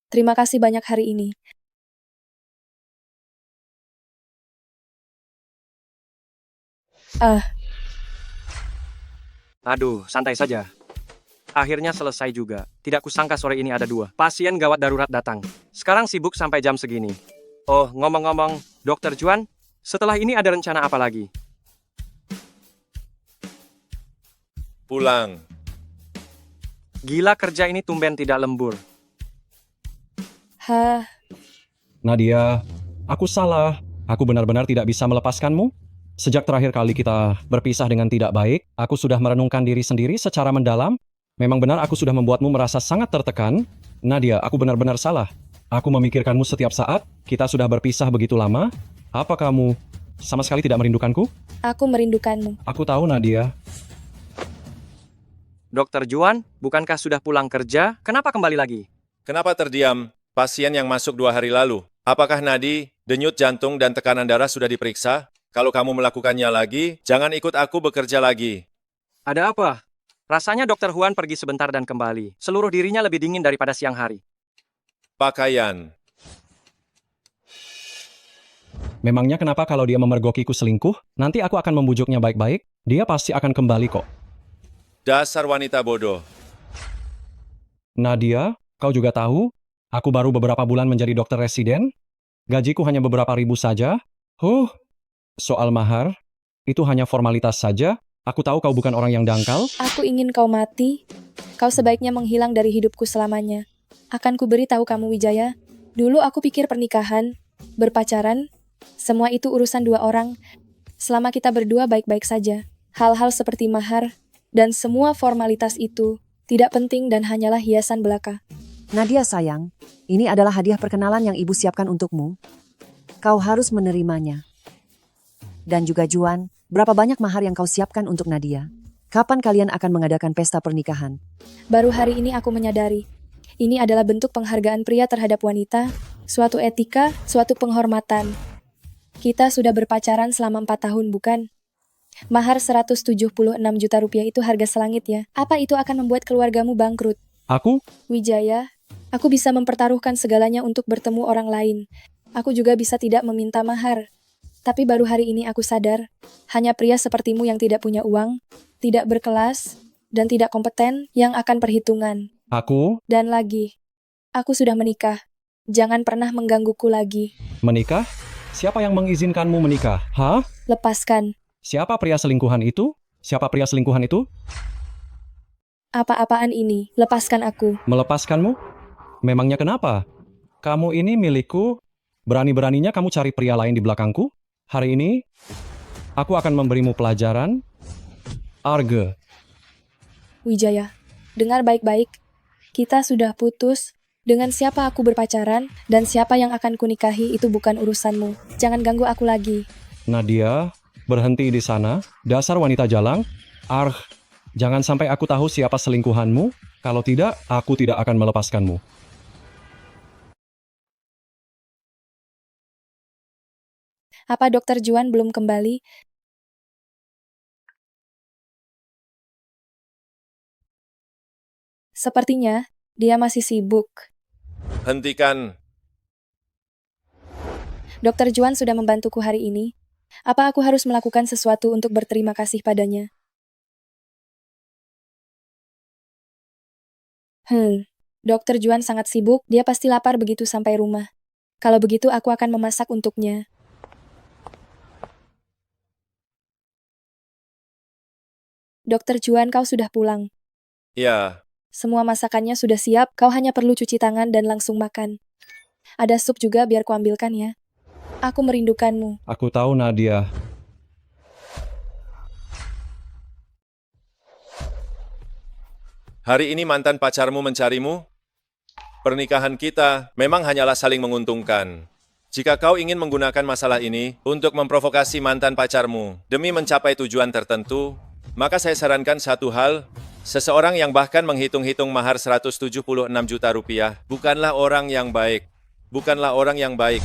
Terima kasih banyak hari ini. Aduh, santai saja. Akhirnya selesai juga. Tidak kusangka sore ini ada 2 pasien gawat darurat datang. Sekarang sibuk sampai jam segini. Oh, ngomong-ngomong, Dokter Juan, setelah ini ada rencana apa lagi? Pulang. Gila kerja ini tumben tidak lembur. Hah, Nadia, aku salah. Aku benar-benar tidak bisa melepaskanmu. Sejak terakhir kali kita berpisah dengan tidak baik, aku sudah merenungkan diri sendiri secara mendalam. Memang benar aku sudah membuatmu merasa sangat tertekan. Nadia, aku benar-benar salah. Aku memikirkanmu setiap saat. Kita sudah berpisah begitu lama. Apa kamu sama sekali tidak merindukanku? Aku merindukanmu. Aku tahu, Nadia. Dokter Juan, bukankah sudah pulang kerja? Kenapa kembali lagi? Kenapa terdiam? Pasien yang masuk 2 hari lalu. Apakah nadi, denyut jantung, dan tekanan darah sudah diperiksa? Kalau kamu melakukannya lagi, jangan ikut aku bekerja lagi. Ada apa? Rasanya Dokter Juan pergi sebentar dan kembali. Seluruh dirinya lebih dingin daripada siang hari. Pakaian. Memangnya kenapa kalau dia memergokiku selingkuh? Nanti aku akan membujuknya baik-baik. Dia pasti akan kembali kok. Dasar wanita bodoh. Nadia, kau juga tahu, aku baru beberapa bulan menjadi dokter residen. Gajiku hanya beberapa ribu saja. Soal mahar, itu hanya formalitas saja. Aku tahu kau bukan orang yang dangkal. Aku ingin kau mati. Kau sebaiknya menghilang dari hidupku selamanya. Akan ku beritahu kamu, Wijaya. Dulu aku pikir pernikahan, berpacaran, semua itu urusan 2 orang. Selama kita berdua baik-baik saja. Hal-hal seperti mahar dan semua formalitas itu tidak penting dan hanyalah hiasan belaka. Nadia sayang, ini adalah hadiah perkenalan yang ibu siapkan untukmu. Kau harus menerimanya. Dan juga Juan, berapa banyak mahar yang kau siapkan untuk Nadia? Kapan kalian akan mengadakan pesta pernikahan? Baru hari ini aku menyadari, ini adalah bentuk penghargaan pria terhadap wanita, suatu etika, suatu penghormatan. Kita sudah berpacaran selama 4 tahun, bukan? Mahar 176 juta rupiah itu harga selangit ya. Apa itu akan membuat keluargamu bangkrut? Aku? Wijaya, aku bisa mempertaruhkan segalanya untuk bertemu orang lain. Aku juga bisa tidak meminta mahar. Tapi baru hari ini aku sadar, hanya pria sepertimu yang tidak punya uang, tidak berkelas, dan tidak kompeten yang akan perhitungan. Aku? Dan lagi, aku sudah menikah. Jangan pernah menggangguku lagi. Menikah? Siapa yang mengizinkanmu menikah? Hah? Lepaskan. Siapa pria selingkuhan itu? Siapa pria selingkuhan itu? Apa-apaan ini? Lepaskan aku. Melepaskanmu? Memangnya kenapa? Kamu ini milikku. Berani-beraninya kamu cari pria lain di belakangku? Hari ini, aku akan memberimu pelajaran. Arge. Wijaya, dengar baik-baik. Kita sudah putus. Dengan siapa aku berpacaran dan siapa yang akan kunikahi itu bukan urusanmu. Jangan ganggu aku lagi. Nadia, berhenti di sana. Dasar wanita jalang. Jangan sampai aku tahu siapa selingkuhanmu. Kalau tidak, aku tidak akan melepaskanmu. Apa Dokter Juan belum kembali? Sepertinya, dia masih sibuk. Hentikan. Dokter Juan sudah membantuku hari ini. Apa aku harus melakukan sesuatu untuk berterima kasih padanya? Dokter Juan sangat sibuk, dia pasti lapar begitu sampai rumah. Kalau begitu aku akan memasak untuknya. Dokter Juan, kau sudah pulang. Ya, Semua masakannya sudah siap, kau hanya perlu cuci tangan dan langsung makan. Ada sup juga biar kuambilkan ya. Aku merindukanmu. Aku tahu, Nadia. hari ini mantan pacarmu mencarimu? Pernikahan kita memang hanyalah saling menguntungkan. Jika kau ingin menggunakan masalah ini untuk memprovokasi mantan pacarmu demi mencapai tujuan tertentu, maka saya sarankan satu hal. Seseorang yang bahkan menghitung-hitung mahar 176 juta rupiah bukanlah orang yang baik. Bukanlah orang yang baik.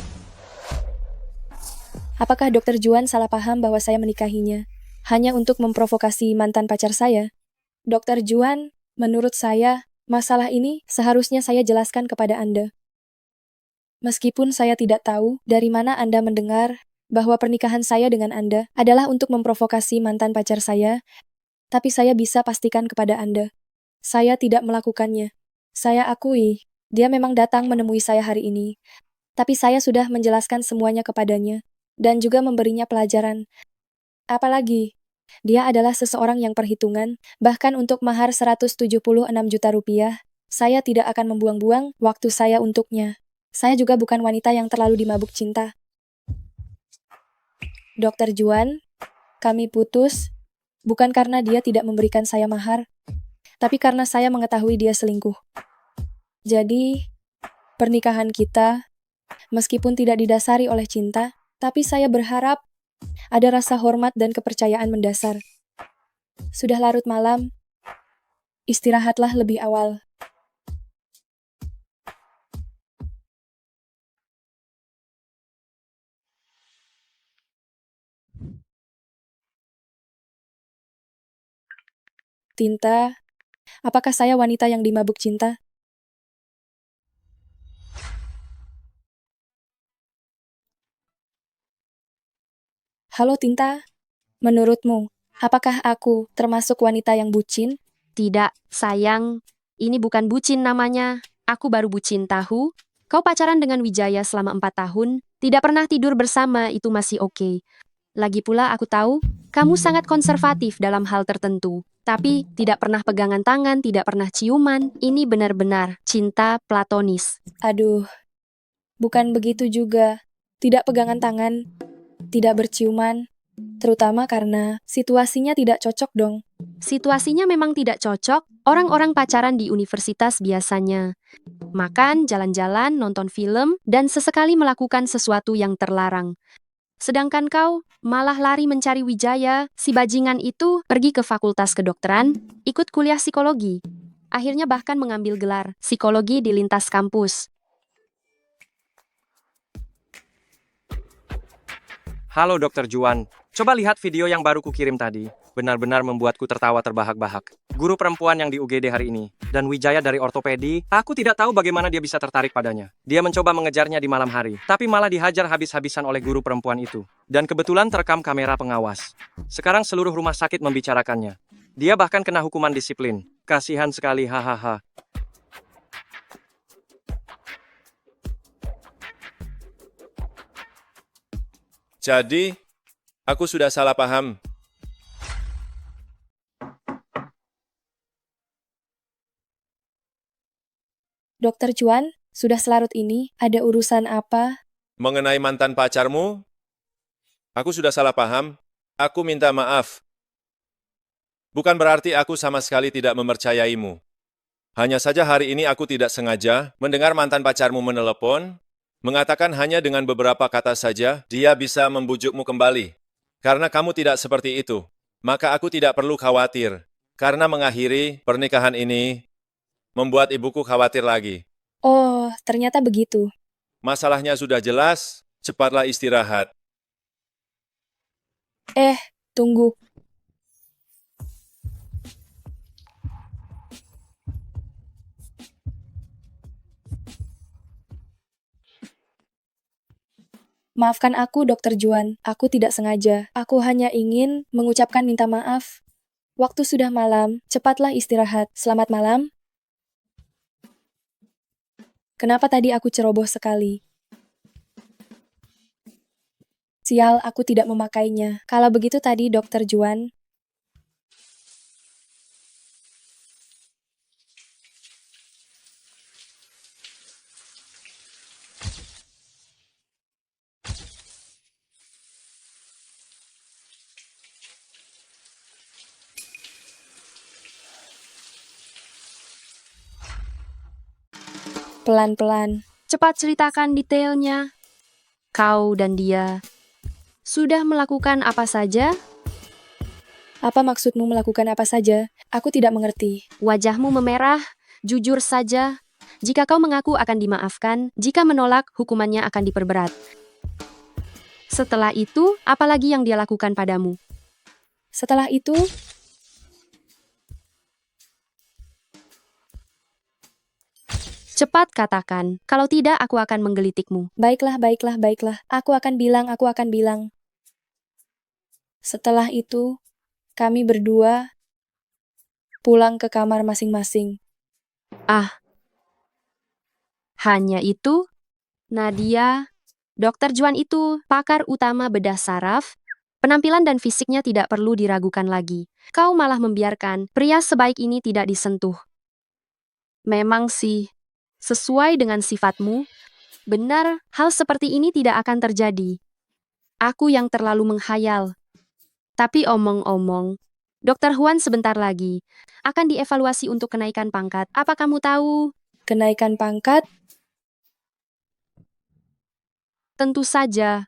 Apakah Dokter Juan salah paham bahwa saya menikahinya hanya untuk memprovokasi mantan pacar saya? Dokter Juan, menurut saya, masalah ini seharusnya saya jelaskan kepada Anda. Meskipun saya tidak tahu dari mana Anda mendengar bahwa pernikahan saya dengan Anda adalah untuk memprovokasi mantan pacar saya, tapi saya bisa pastikan kepada Anda, saya tidak melakukannya. Saya akui, dia memang datang menemui saya hari ini, tapi saya sudah menjelaskan semuanya kepadanya, dan juga memberinya pelajaran. Apalagi, dia adalah seseorang yang perhitungan, bahkan untuk mahar 176 juta rupiah, saya tidak akan membuang-buang waktu saya untuknya. Saya juga bukan wanita yang terlalu dimabuk cinta. Dokter Juan, Kami putus, bukan karena dia tidak memberikan saya mahar, tapi karena saya mengetahui dia selingkuh. Jadi, pernikahan kita, meskipun tidak didasari oleh cinta, tapi saya berharap ada rasa hormat dan kepercayaan mendasar. Sudah larut malam, istirahatlah lebih awal. Tinta, apakah saya wanita yang dimabuk cinta? Halo Tinta, menurutmu, apakah aku termasuk wanita yang bucin? Tidak, sayang. Ini bukan bucin namanya. Aku baru bucin tahu. Kau pacaran dengan Wijaya selama 4 tahun, tidak pernah tidur bersama itu masih oke. Lagi pula aku tahu, kamu sangat konservatif dalam hal tertentu. Tapi tidak pernah pegangan tangan, tidak pernah ciuman. Ini benar-benar cinta platonis. Aduh, bukan begitu juga. Tidak pegangan tangan, tidak berciuman, terutama karena situasinya tidak cocok dong. Situasinya memang tidak cocok, orang-orang pacaran di universitas biasanya. Makan, jalan-jalan, nonton film, dan sesekali melakukan sesuatu yang terlarang. Sedangkan kau malah lari mencari Wijaya, si bajingan itu pergi ke fakultas kedokteran, ikut kuliah psikologi. Akhirnya bahkan mengambil gelar psikologi di lintas kampus. Halo Dokter Juan, coba lihat video yang baru kukirim tadi. Benar-benar membuatku tertawa terbahak-bahak. Guru perempuan yang di UGD hari ini, dan Wijaya dari ortopedi, aku tidak tahu bagaimana dia bisa tertarik padanya. Dia mencoba mengejarnya di malam hari, tapi malah dihajar habis-habisan oleh guru perempuan itu. Dan kebetulan terekam kamera pengawas. Sekarang seluruh rumah sakit membicarakannya. Dia bahkan kena hukuman disiplin. Kasihan sekali, hahaha. Jadi, aku sudah salah paham. Dokter Juan, sudah selarut ini, ada urusan apa? Mengenai mantan pacarmu, aku sudah salah paham. Aku minta maaf. Bukan berarti aku sama sekali tidak mempercayaimu. Hanya saja hari ini aku tidak sengaja mendengar mantan pacarmu menelepon, mengatakan hanya dengan beberapa kata saja, dia bisa membujukmu kembali. Karena kamu tidak seperti itu, maka aku tidak perlu khawatir. Karena mengakhiri pernikahan ini, membuat ibuku khawatir lagi. Oh, ternyata begitu. Masalahnya sudah jelas, cepatlah istirahat. Tunggu. Maafkan aku, Dokter Juan. Aku tidak sengaja. Aku hanya ingin mengucapkan minta maaf. Waktu sudah malam, cepatlah istirahat. Selamat malam. Kenapa tadi aku ceroboh sekali? Sial, aku tidak memakainya. Kalau begitu tadi, Dokter Juan. Pelan-pelan. Cepat ceritakan detailnya. Kau dan dia sudah melakukan apa saja? Apa maksudmu melakukan apa saja? Aku tidak mengerti. Wajahmu memerah, jujur saja. Jika kau mengaku akan dimaafkan, jika menolak, hukumannya akan diperberat. Setelah itu, apa lagi yang dia lakukan padamu? Setelah itu, cepat katakan, kalau tidak aku akan menggelitikmu. baiklah, baiklah, baiklah. Aku akan bilang. Setelah itu, kami berdua pulang ke kamar masing-masing. Hanya itu? Nadia, Dokter Juan itu pakar utama bedah saraf. Penampilan dan fisiknya tidak perlu diragukan lagi. Kau malah membiarkan pria sebaik ini tidak disentuh. Memang sih, sesuai dengan sifatmu, benar, hal seperti ini tidak akan terjadi. Aku yang terlalu menghayal. Tapi omong-omong, Dokter Huan sebentar lagi akan dievaluasi untuk kenaikan pangkat. Apa kamu tahu? Kenaikan pangkat? Tentu saja.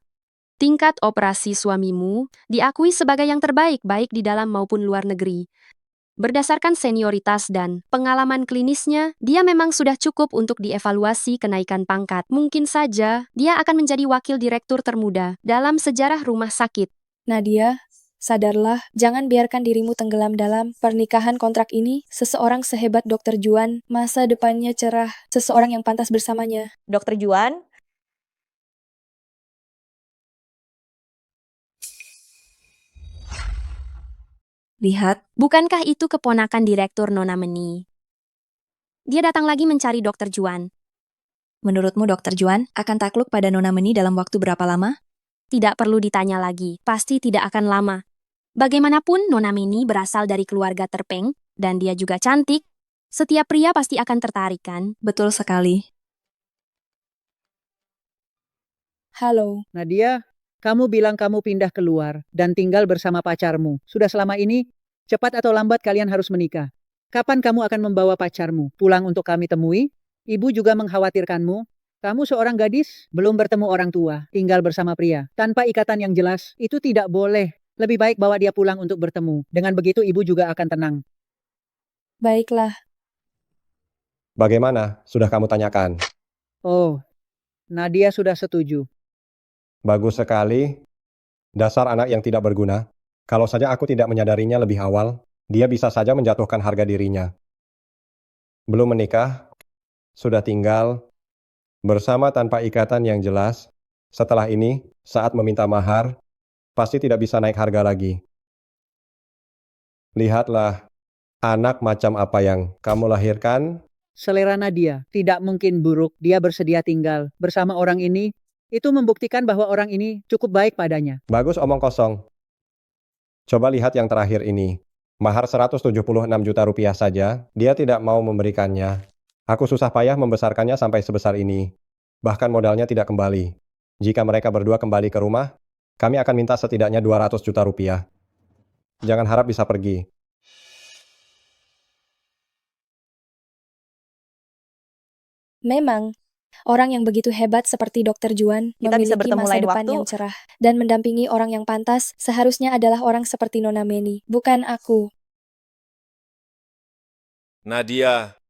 Tingkat operasi suamimu diakui sebagai yang terbaik baik di dalam maupun luar negeri. Berdasarkan senioritas dan pengalaman klinisnya, dia memang sudah cukup untuk dievaluasi kenaikan pangkat. Mungkin saja dia akan menjadi wakil direktur termuda dalam sejarah rumah sakit. Nadia, sadarlah, jangan biarkan dirimu tenggelam dalam pernikahan kontrak ini. Seseorang sehebat Dr. Juan, masa depannya cerah, seseorang yang pantas bersamanya. Dr. Juan, Lihat, Bukankah itu keponakan direktur Nona Meni? Dia datang lagi mencari Dokter Juan. menurutmu Dr. Juan akan takluk pada Nona Meni dalam waktu berapa lama? Tidak perlu ditanya lagi, pasti tidak akan lama. Bagaimanapun Nona Meni berasal dari keluarga terpeng, dan dia juga cantik. Setiap pria pasti akan tertarik kan? Betul sekali. Halo, Nadia, kamu bilang kamu pindah keluar dan tinggal bersama pacarmu. Sudah selama ini, cepat atau lambat kalian harus menikah. Kapan kamu akan membawa pacarmu pulang untuk kami temui? Ibu juga mengkhawatirkanmu. Kamu seorang gadis, belum bertemu orang tua, tinggal bersama pria. Tanpa ikatan yang jelas, itu tidak boleh. Lebih baik bawa dia pulang untuk bertemu. Dengan begitu ibu juga akan tenang. baiklah. Bagaimana? Sudah kamu tanyakan? Oh, Nadia sudah setuju. Bagus sekali. Dasar anak yang tidak berguna. Kalau saja aku tidak menyadarinya lebih awal, dia bisa saja menjatuhkan harga dirinya. Belum menikah, sudah tinggal, bersama tanpa ikatan yang jelas. Setelah ini, saat meminta mahar, pasti tidak bisa naik harga lagi. Lihatlah, anak macam apa yang kamu lahirkan. Selera Nadia tidak mungkin buruk. Dia bersedia tinggal bersama orang ini. Itu membuktikan bahwa orang ini cukup baik padanya. Bagus omong kosong. Coba lihat yang terakhir ini. Mahar 176 juta rupiah saja, dia tidak mau memberikannya. Aku susah payah membesarkannya sampai sebesar ini. Bahkan modalnya tidak kembali. Jika mereka berdua kembali ke rumah, kami akan minta setidaknya 200 juta rupiah. Jangan harap bisa pergi. Memang, orang yang begitu hebat seperti Dr. Juan Kita bisa memiliki bertemu masa lain depan waktu. yang cerah dan mendampingi orang yang pantas seharusnya adalah orang seperti Nona Meni, bukan aku. Nadia,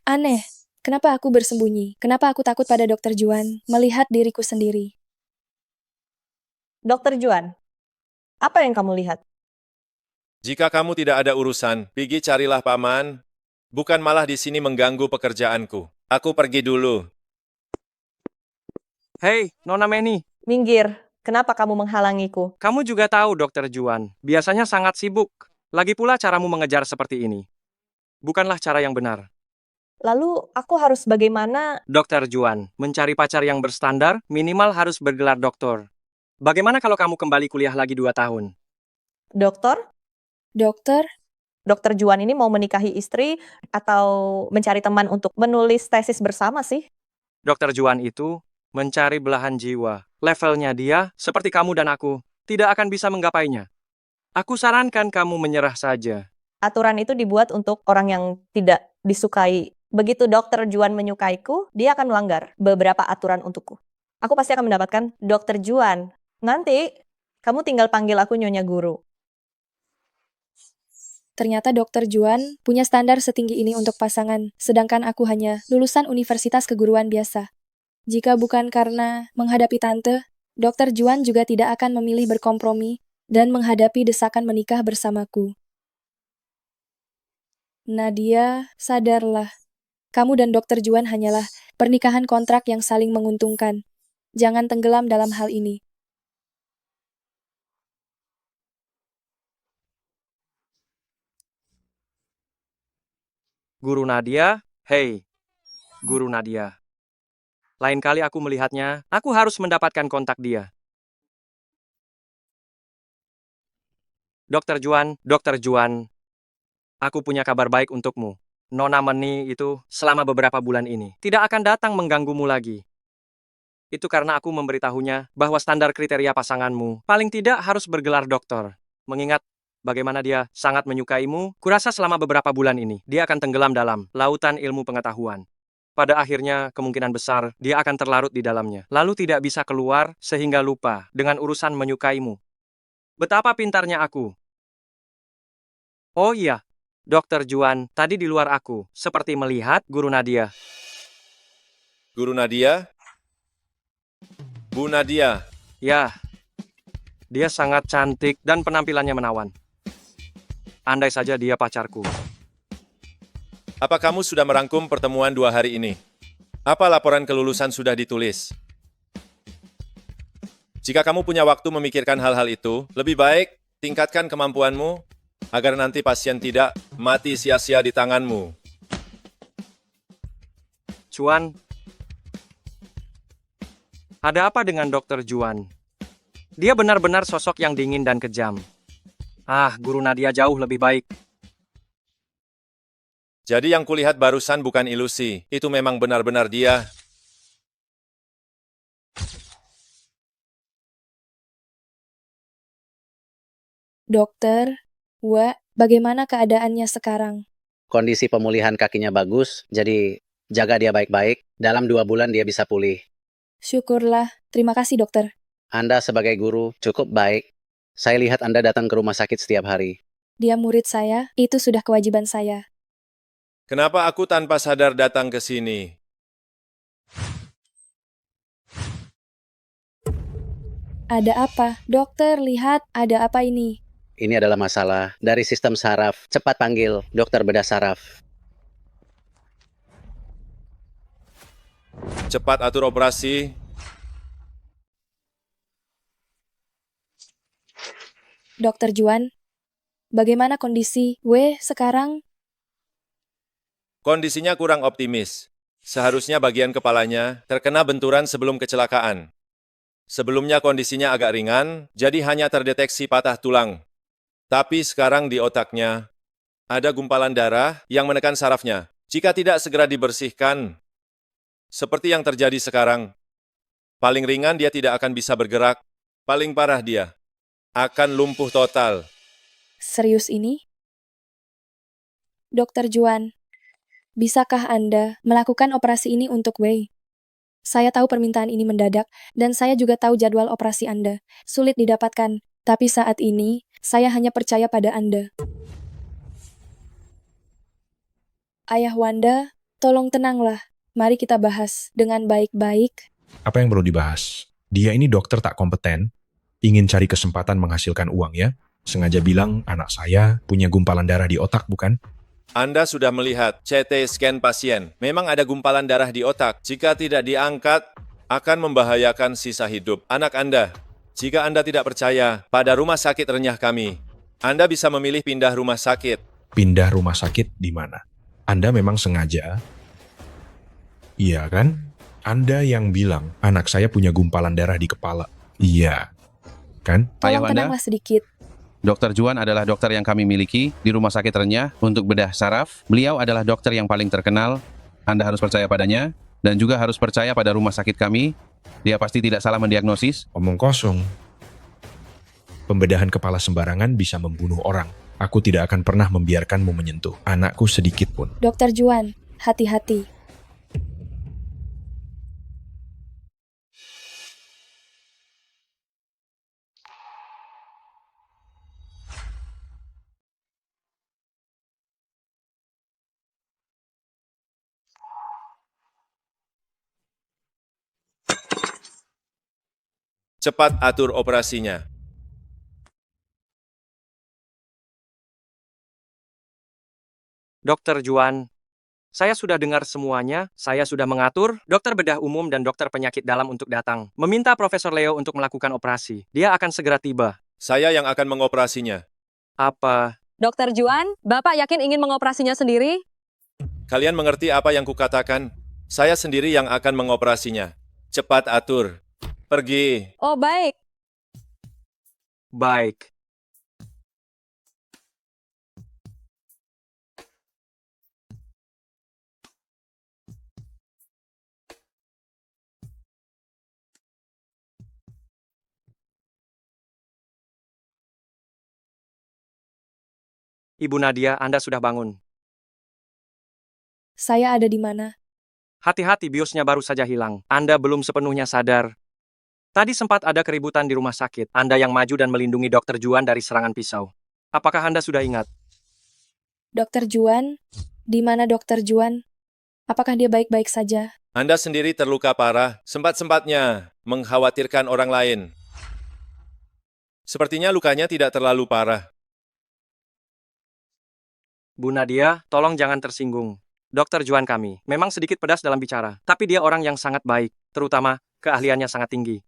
Aneh, kenapa aku bersembunyi? Kenapa aku takut pada Dr. Juan melihat diriku sendiri? Dr. Juan, apa yang kamu lihat? jika kamu tidak ada urusan, pergi carilah paman. Bukan malah di sini mengganggu pekerjaanku. Aku pergi dulu. Hei, Nona Meni. Minggir, kenapa kamu menghalangiku? Kamu juga tahu Dr. Juan, biasanya sangat sibuk. Lagi pula caramu mengejar seperti ini. Bukanlah cara yang benar. Lalu aku harus bagaimana? Dr. Juan, mencari pacar yang berstandar, minimal harus bergelar doktor. Bagaimana kalau kamu kembali kuliah lagi 2 tahun? Dokter? Dokter, Dr. Juan ini mau menikahi istri atau mencari teman untuk menulis tesis bersama sih? Dr. Juan itu mencari belahan jiwa. Levelnya dia, seperti kamu dan aku, tidak akan bisa menggapainya. Aku sarankan kamu menyerah saja. Aturan itu dibuat untuk orang yang tidak disukai. Begitu Dr. Juan menyukaiku, dia akan melanggar beberapa aturan untukku. Aku pasti akan mendapatkan Dr. Juan. Nanti, kamu tinggal panggil aku Nyonya Guru. ternyata Dr. Juan punya standar setinggi ini untuk pasangan, sedangkan aku hanya lulusan universitas keguruan biasa. Jika bukan karena menghadapi tante, Dr. Juan juga tidak akan memilih berkompromi dan menghadapi desakan menikah bersamaku. Nadia, sadarlah. Kamu dan Dr. Juan hanyalah pernikahan kontrak yang saling menguntungkan. Jangan tenggelam dalam hal ini. Guru Nadia, hei, Guru Nadia. Lain kali aku melihatnya, aku harus mendapatkan kontak dia. Dr. Juan, aku punya kabar baik untukmu. Nona Meni itu selama beberapa bulan ini tidak akan datang mengganggumu lagi. Itu karena aku memberitahunya bahwa standar kriteria pasanganmu paling tidak harus bergelar doktor. Mengingat bagaimana dia sangat menyukaimu, kurasa selama beberapa bulan ini dia akan tenggelam dalam lautan ilmu pengetahuan. Pada akhirnya, kemungkinan besar dia akan terlarut di dalamnya, lalu tidak bisa keluar sehingga lupa dengan urusan menyukaimu. Betapa pintarnya aku. Oh iya, Dokter Juan, tadi di luar aku, seperti melihat Guru Nadia. Guru Nadia? Bu Nadia. Ya, dia sangat cantik dan penampilannya menawan. Andai saja dia pacarku. Apa kamu sudah merangkum pertemuan 2 hari ini? Apa laporan kelulusan sudah ditulis? Jika kamu punya waktu memikirkan hal-hal itu, lebih baik tingkatkan kemampuanmu agar nanti pasien tidak mati sia-sia di tanganmu. Juan, ada apa dengan Dokter Juan? Dia benar-benar sosok yang dingin dan kejam. Guru Nadia jauh lebih baik. Jadi yang kulihat barusan bukan ilusi, itu memang benar-benar dia. Dokter, bagaimana keadaannya sekarang? Kondisi pemulihan kakinya bagus, jadi jaga dia baik-baik. Dalam 2 bulan dia bisa pulih. Syukurlah. Terima kasih, dokter. Anda sebagai guru cukup baik. Saya lihat Anda datang ke rumah sakit setiap hari. Dia murid saya, itu sudah kewajiban saya. Kenapa aku tanpa sadar datang ke sini? Ada apa? Dokter, lihat, ada apa ini? Ini adalah masalah dari sistem saraf. Cepat panggil dokter bedah saraf. Cepat atur operasi. Dokter Juan, bagaimana kondisi sekarang? Kondisinya kurang optimis. Seharusnya bagian kepalanya terkena benturan sebelum kecelakaan. Sebelumnya kondisinya agak ringan, jadi hanya terdeteksi patah tulang. Tapi sekarang di otaknya ada gumpalan darah yang menekan sarafnya. Jika tidak segera dibersihkan, seperti yang terjadi sekarang, paling ringan dia tidak akan bisa bergerak, paling parah dia akan lumpuh total. Serius ini? Dokter Juan, bisakah Anda melakukan operasi ini untuk Wei? Saya tahu permintaan ini mendadak, dan saya juga tahu jadwal operasi Anda. Sulit didapatkan, tapi saat ini, saya hanya percaya pada Anda. Ayah Wanda, tolong tenanglah. Mari kita bahas dengan baik-baik. Apa yang perlu dibahas? Dia ini dokter tak kompeten, ingin cari kesempatan menghasilkan uang ya. Sengaja bilang anak saya punya gumpalan darah di otak, bukan? Anda sudah melihat CT scan pasien. Memang ada gumpalan darah di otak. Jika tidak diangkat, akan membahayakan sisa hidup anak Anda. Jika Anda tidak percaya pada rumah sakit renyah kami, Anda bisa memilih pindah rumah sakit. Pindah rumah sakit di mana? Anda memang sengaja? Iya kan? Anda yang bilang anak saya punya gumpalan darah di kepala. Iya. Kan? Tolong tenanglah sedikit. Dokter Juan adalah dokter yang kami miliki di Rumah Sakit Renyah untuk bedah saraf. Beliau adalah dokter yang paling terkenal. Anda harus percaya padanya, dan juga harus percaya pada rumah sakit kami. Dia pasti tidak salah mendiagnosis. Omong kosong. Pembedahan kepala sembarangan bisa membunuh orang. Aku tidak akan pernah membiarkanmu menyentuh anakku sedikit pun. Dokter Juan, hati-hati. Cepat atur operasinya. Dokter Juan, saya sudah dengar semuanya. Saya sudah mengatur dokter bedah umum dan dokter penyakit dalam untuk datang. Meminta Profesor Leo untuk melakukan operasi. Dia akan segera tiba. Saya yang akan mengoperasinya. Apa? Dokter Juan, Bapak yakin ingin mengoperasinya sendiri? Kalian mengerti apa yang kukatakan? Saya sendiri yang akan mengoperasinya. Cepat atur. Pergi. Oh, baik. Baik. Ibu Nadia, Anda sudah bangun. Saya ada di mana? Hati-hati, biosnya baru saja hilang. Anda belum sepenuhnya sadar. Tadi sempat ada keributan di rumah sakit. Anda yang maju dan melindungi Dr. Juan dari serangan pisau. Apakah Anda sudah ingat? Dokter Juan? Di mana Dokter Juan? Apakah dia baik-baik saja? Anda sendiri terluka parah, sempat-sempatnya mengkhawatirkan orang lain. Sepertinya lukanya tidak terlalu parah. Bu Nadia, tolong jangan tersinggung. Dokter Juan kami memang sedikit pedas dalam bicara, tapi dia orang yang sangat baik, terutama keahliannya sangat tinggi.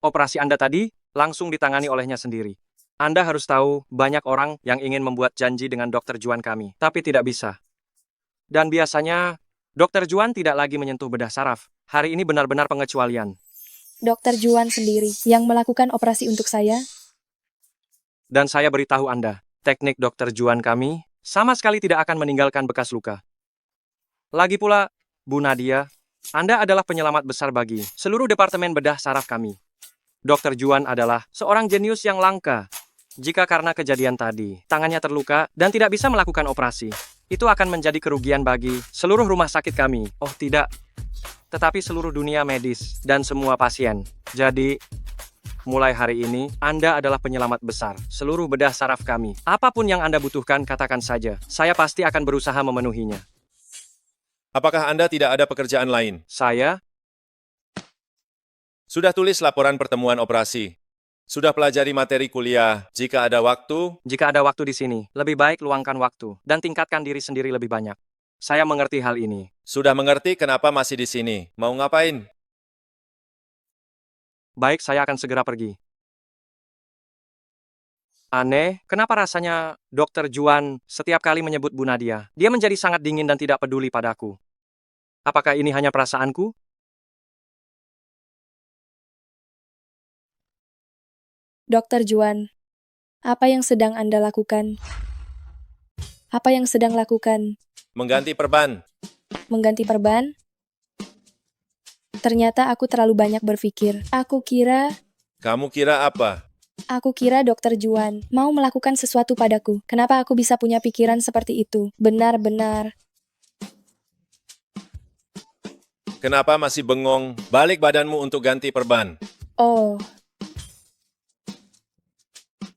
Operasi Anda tadi langsung ditangani olehnya sendiri. Anda harus tahu, banyak orang yang ingin membuat janji dengan Dokter Juan kami, tapi tidak bisa. Dan biasanya, Dokter Juan tidak lagi menyentuh bedah saraf. Hari ini benar-benar pengecualian. Dokter Juan sendiri yang melakukan operasi untuk saya? Dan saya beritahu Anda, teknik Dokter Juan kami sama sekali tidak akan meninggalkan bekas luka. Lagi pula, Bu Nadia, Anda adalah penyelamat besar bagi seluruh departemen bedah saraf kami. Dokter Juan adalah seorang jenius yang langka. Jika karena kejadian tadi, tangannya terluka dan tidak bisa melakukan operasi, itu akan menjadi kerugian bagi seluruh rumah sakit kami. Oh tidak, tetapi seluruh dunia medis dan semua pasien. Jadi, mulai hari ini, Anda adalah penyelamat besar seluruh bedah saraf kami. Apapun yang Anda butuhkan, katakan saja. Saya pasti akan berusaha memenuhinya. Apakah Anda tidak ada pekerjaan lain? Saya sudah tulis laporan pertemuan operasi. Sudah pelajari materi kuliah. Jika ada waktu di sini, lebih baik luangkan waktu dan tingkatkan diri sendiri lebih banyak. Saya mengerti hal ini. Sudah mengerti kenapa masih di sini. Mau ngapain? Baik, saya akan segera pergi. Aneh, kenapa rasanya Dokter Juan setiap kali menyebut Bu Nadia, dia menjadi sangat dingin dan tidak peduli padaku. Apakah ini hanya perasaanku? Dokter Juan, apa yang sedang Anda lakukan? Apa yang sedang lakukan? Mengganti perban. Mengganti perban? Ternyata aku terlalu banyak berpikir. Kamu kira apa? Aku kira Dokter Juan mau melakukan sesuatu padaku. Kenapa aku bisa punya pikiran seperti itu? Benar-benar. Kenapa masih bengong? Balik badanmu untuk ganti perban. Oh.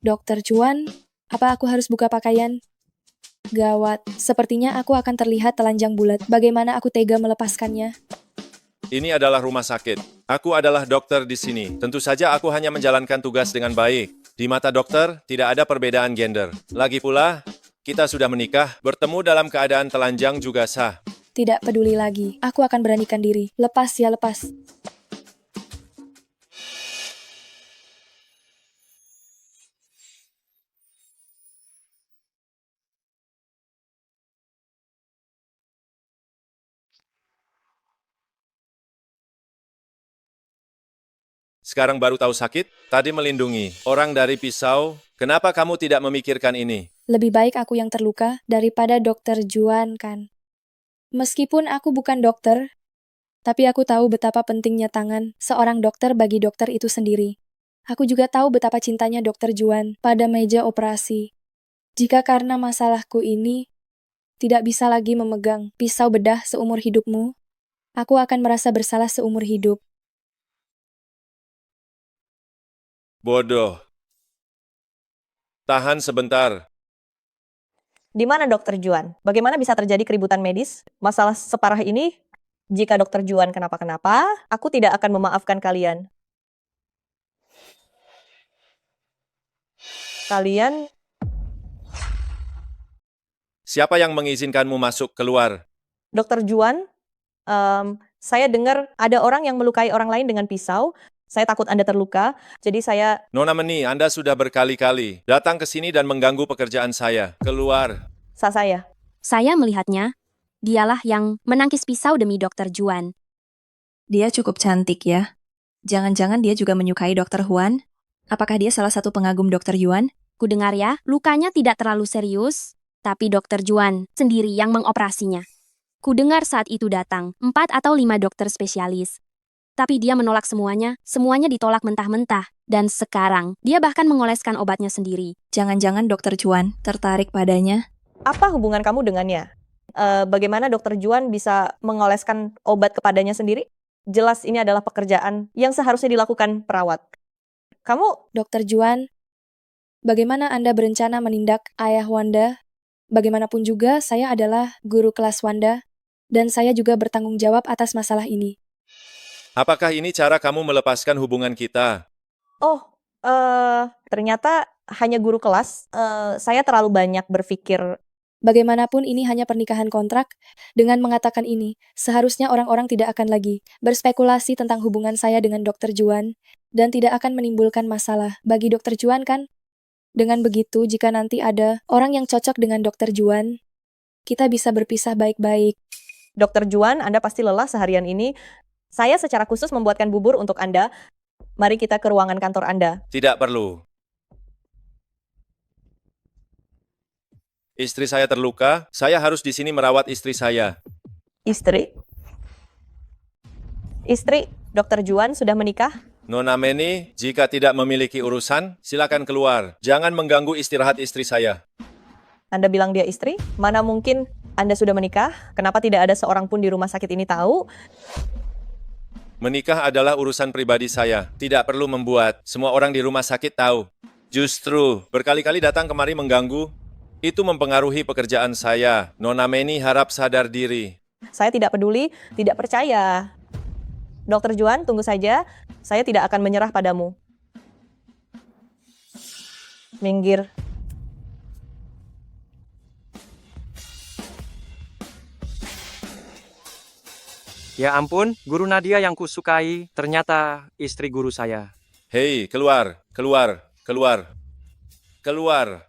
Dokter Juan, apa aku harus buka pakaian? Gawat, sepertinya aku akan terlihat telanjang bulat. Bagaimana aku tega melepaskannya? Ini adalah rumah sakit. Aku adalah dokter di sini. Tentu saja aku hanya menjalankan tugas dengan baik. Di mata dokter, tidak ada perbedaan gender. Lagi pula, kita sudah menikah, bertemu dalam keadaan telanjang juga sah. Tidak peduli lagi, aku akan beranikan diri. Lepas ya, lepas. Sekarang baru tahu sakit? Tadi melindungi orang dari pisau. Kenapa kamu tidak memikirkan ini? Lebih baik aku yang terluka daripada Dokter Juan, kan? Meskipun aku bukan dokter, tapi aku tahu betapa pentingnya tangan seorang dokter bagi dokter itu sendiri. Aku juga tahu betapa cintanya Dokter Juan pada meja operasi. Jika karena masalahku ini tidak bisa lagi memegang pisau bedah seumur hidupmu, aku akan merasa bersalah seumur hidup. Bodoh. Tahan sebentar. Di mana Dokter Juan? Bagaimana bisa terjadi keributan medis? Masalah separah ini, jika Dokter Juan kenapa-kenapa, aku tidak akan memaafkan kalian. Kalian... Siapa yang mengizinkanmu masuk keluar? Dokter Juan, saya dengar ada orang yang melukai orang lain dengan pisau. Saya takut Anda terluka, jadi saya... Nona Meni, Anda sudah berkali-kali datang ke sini dan mengganggu pekerjaan saya. Keluar. Sah saya. Saya melihatnya. Dialah yang menangkis pisau demi Dokter Juan. Dia cukup cantik ya. Jangan-jangan dia juga menyukai Dokter Juan? Apakah dia salah satu pengagum Dokter Juan? Kudengar ya, lukanya tidak terlalu serius, tapi Dokter Juan sendiri yang mengoperasinya. Kudengar saat itu datang 4 atau 5 dokter spesialis. Tapi dia menolak semuanya ditolak mentah-mentah. Dan sekarang, dia bahkan mengoleskan obatnya sendiri. Jangan-jangan Dokter Juan tertarik padanya? Apa hubungan kamu dengannya? Bagaimana Dokter Juan bisa mengoleskan obat kepadanya sendiri? Jelas ini adalah pekerjaan yang seharusnya dilakukan perawat. Kamu, Dokter Juan, bagaimana Anda berencana menindak ayah Wanda? Bagaimanapun juga, saya adalah guru kelas Wanda, dan saya juga bertanggung jawab atas masalah ini. Apakah ini cara kamu melepaskan hubungan kita? ternyata hanya guru kelas. Saya terlalu banyak berpikir. Bagaimanapun ini hanya pernikahan kontrak, dengan mengatakan ini, seharusnya orang-orang tidak akan lagi berspekulasi tentang hubungan saya dengan Dokter Juan, dan tidak akan menimbulkan masalah bagi Dokter Juan kan? Dengan begitu, jika nanti ada orang yang cocok dengan Dokter Juan, kita bisa berpisah baik-baik. Dokter Juan, Anda pasti lelah seharian ini. Saya secara khusus membuatkan bubur untuk Anda. Mari kita ke ruangan kantor Anda. Tidak perlu. Istri saya terluka, saya harus di sini merawat istri saya. Istri? Istri, Dokter Juan sudah menikah? Nona Meni, jika tidak memiliki urusan, silakan keluar. Jangan mengganggu istirahat istri saya. Anda bilang dia istri? Mana mungkin Anda sudah menikah? Kenapa tidak ada seorang pun di rumah sakit ini tahu? Menikah adalah urusan pribadi saya. Tidak perlu membuat semua orang di rumah sakit tahu. Justru, berkali-kali datang kemari mengganggu. Itu mempengaruhi pekerjaan saya. Nona Meni harap sadar diri. Saya tidak peduli, tidak percaya. Dokter Juan, tunggu saja. Saya tidak akan menyerah padamu. Minggir. Ya ampun, Guru Nadia yang kusukai, ternyata istri guru saya. Hei, keluar, keluar, keluar, keluar.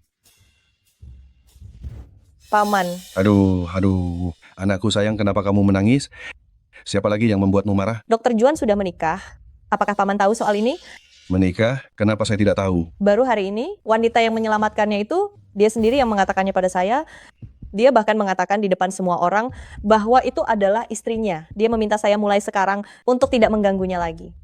Paman. Aduh, anakku sayang, kenapa kamu menangis? Siapa lagi yang membuatmu marah? Dokter Juan sudah menikah. Apakah Paman tahu soal ini? Menikah? Kenapa saya tidak tahu? Baru hari ini, wanita yang menyelamatkannya itu, dia sendiri yang mengatakannya pada saya. Dia bahkan mengatakan di depan semua orang bahwa itu adalah istrinya. Dia meminta saya mulai sekarang untuk tidak mengganggunya lagi.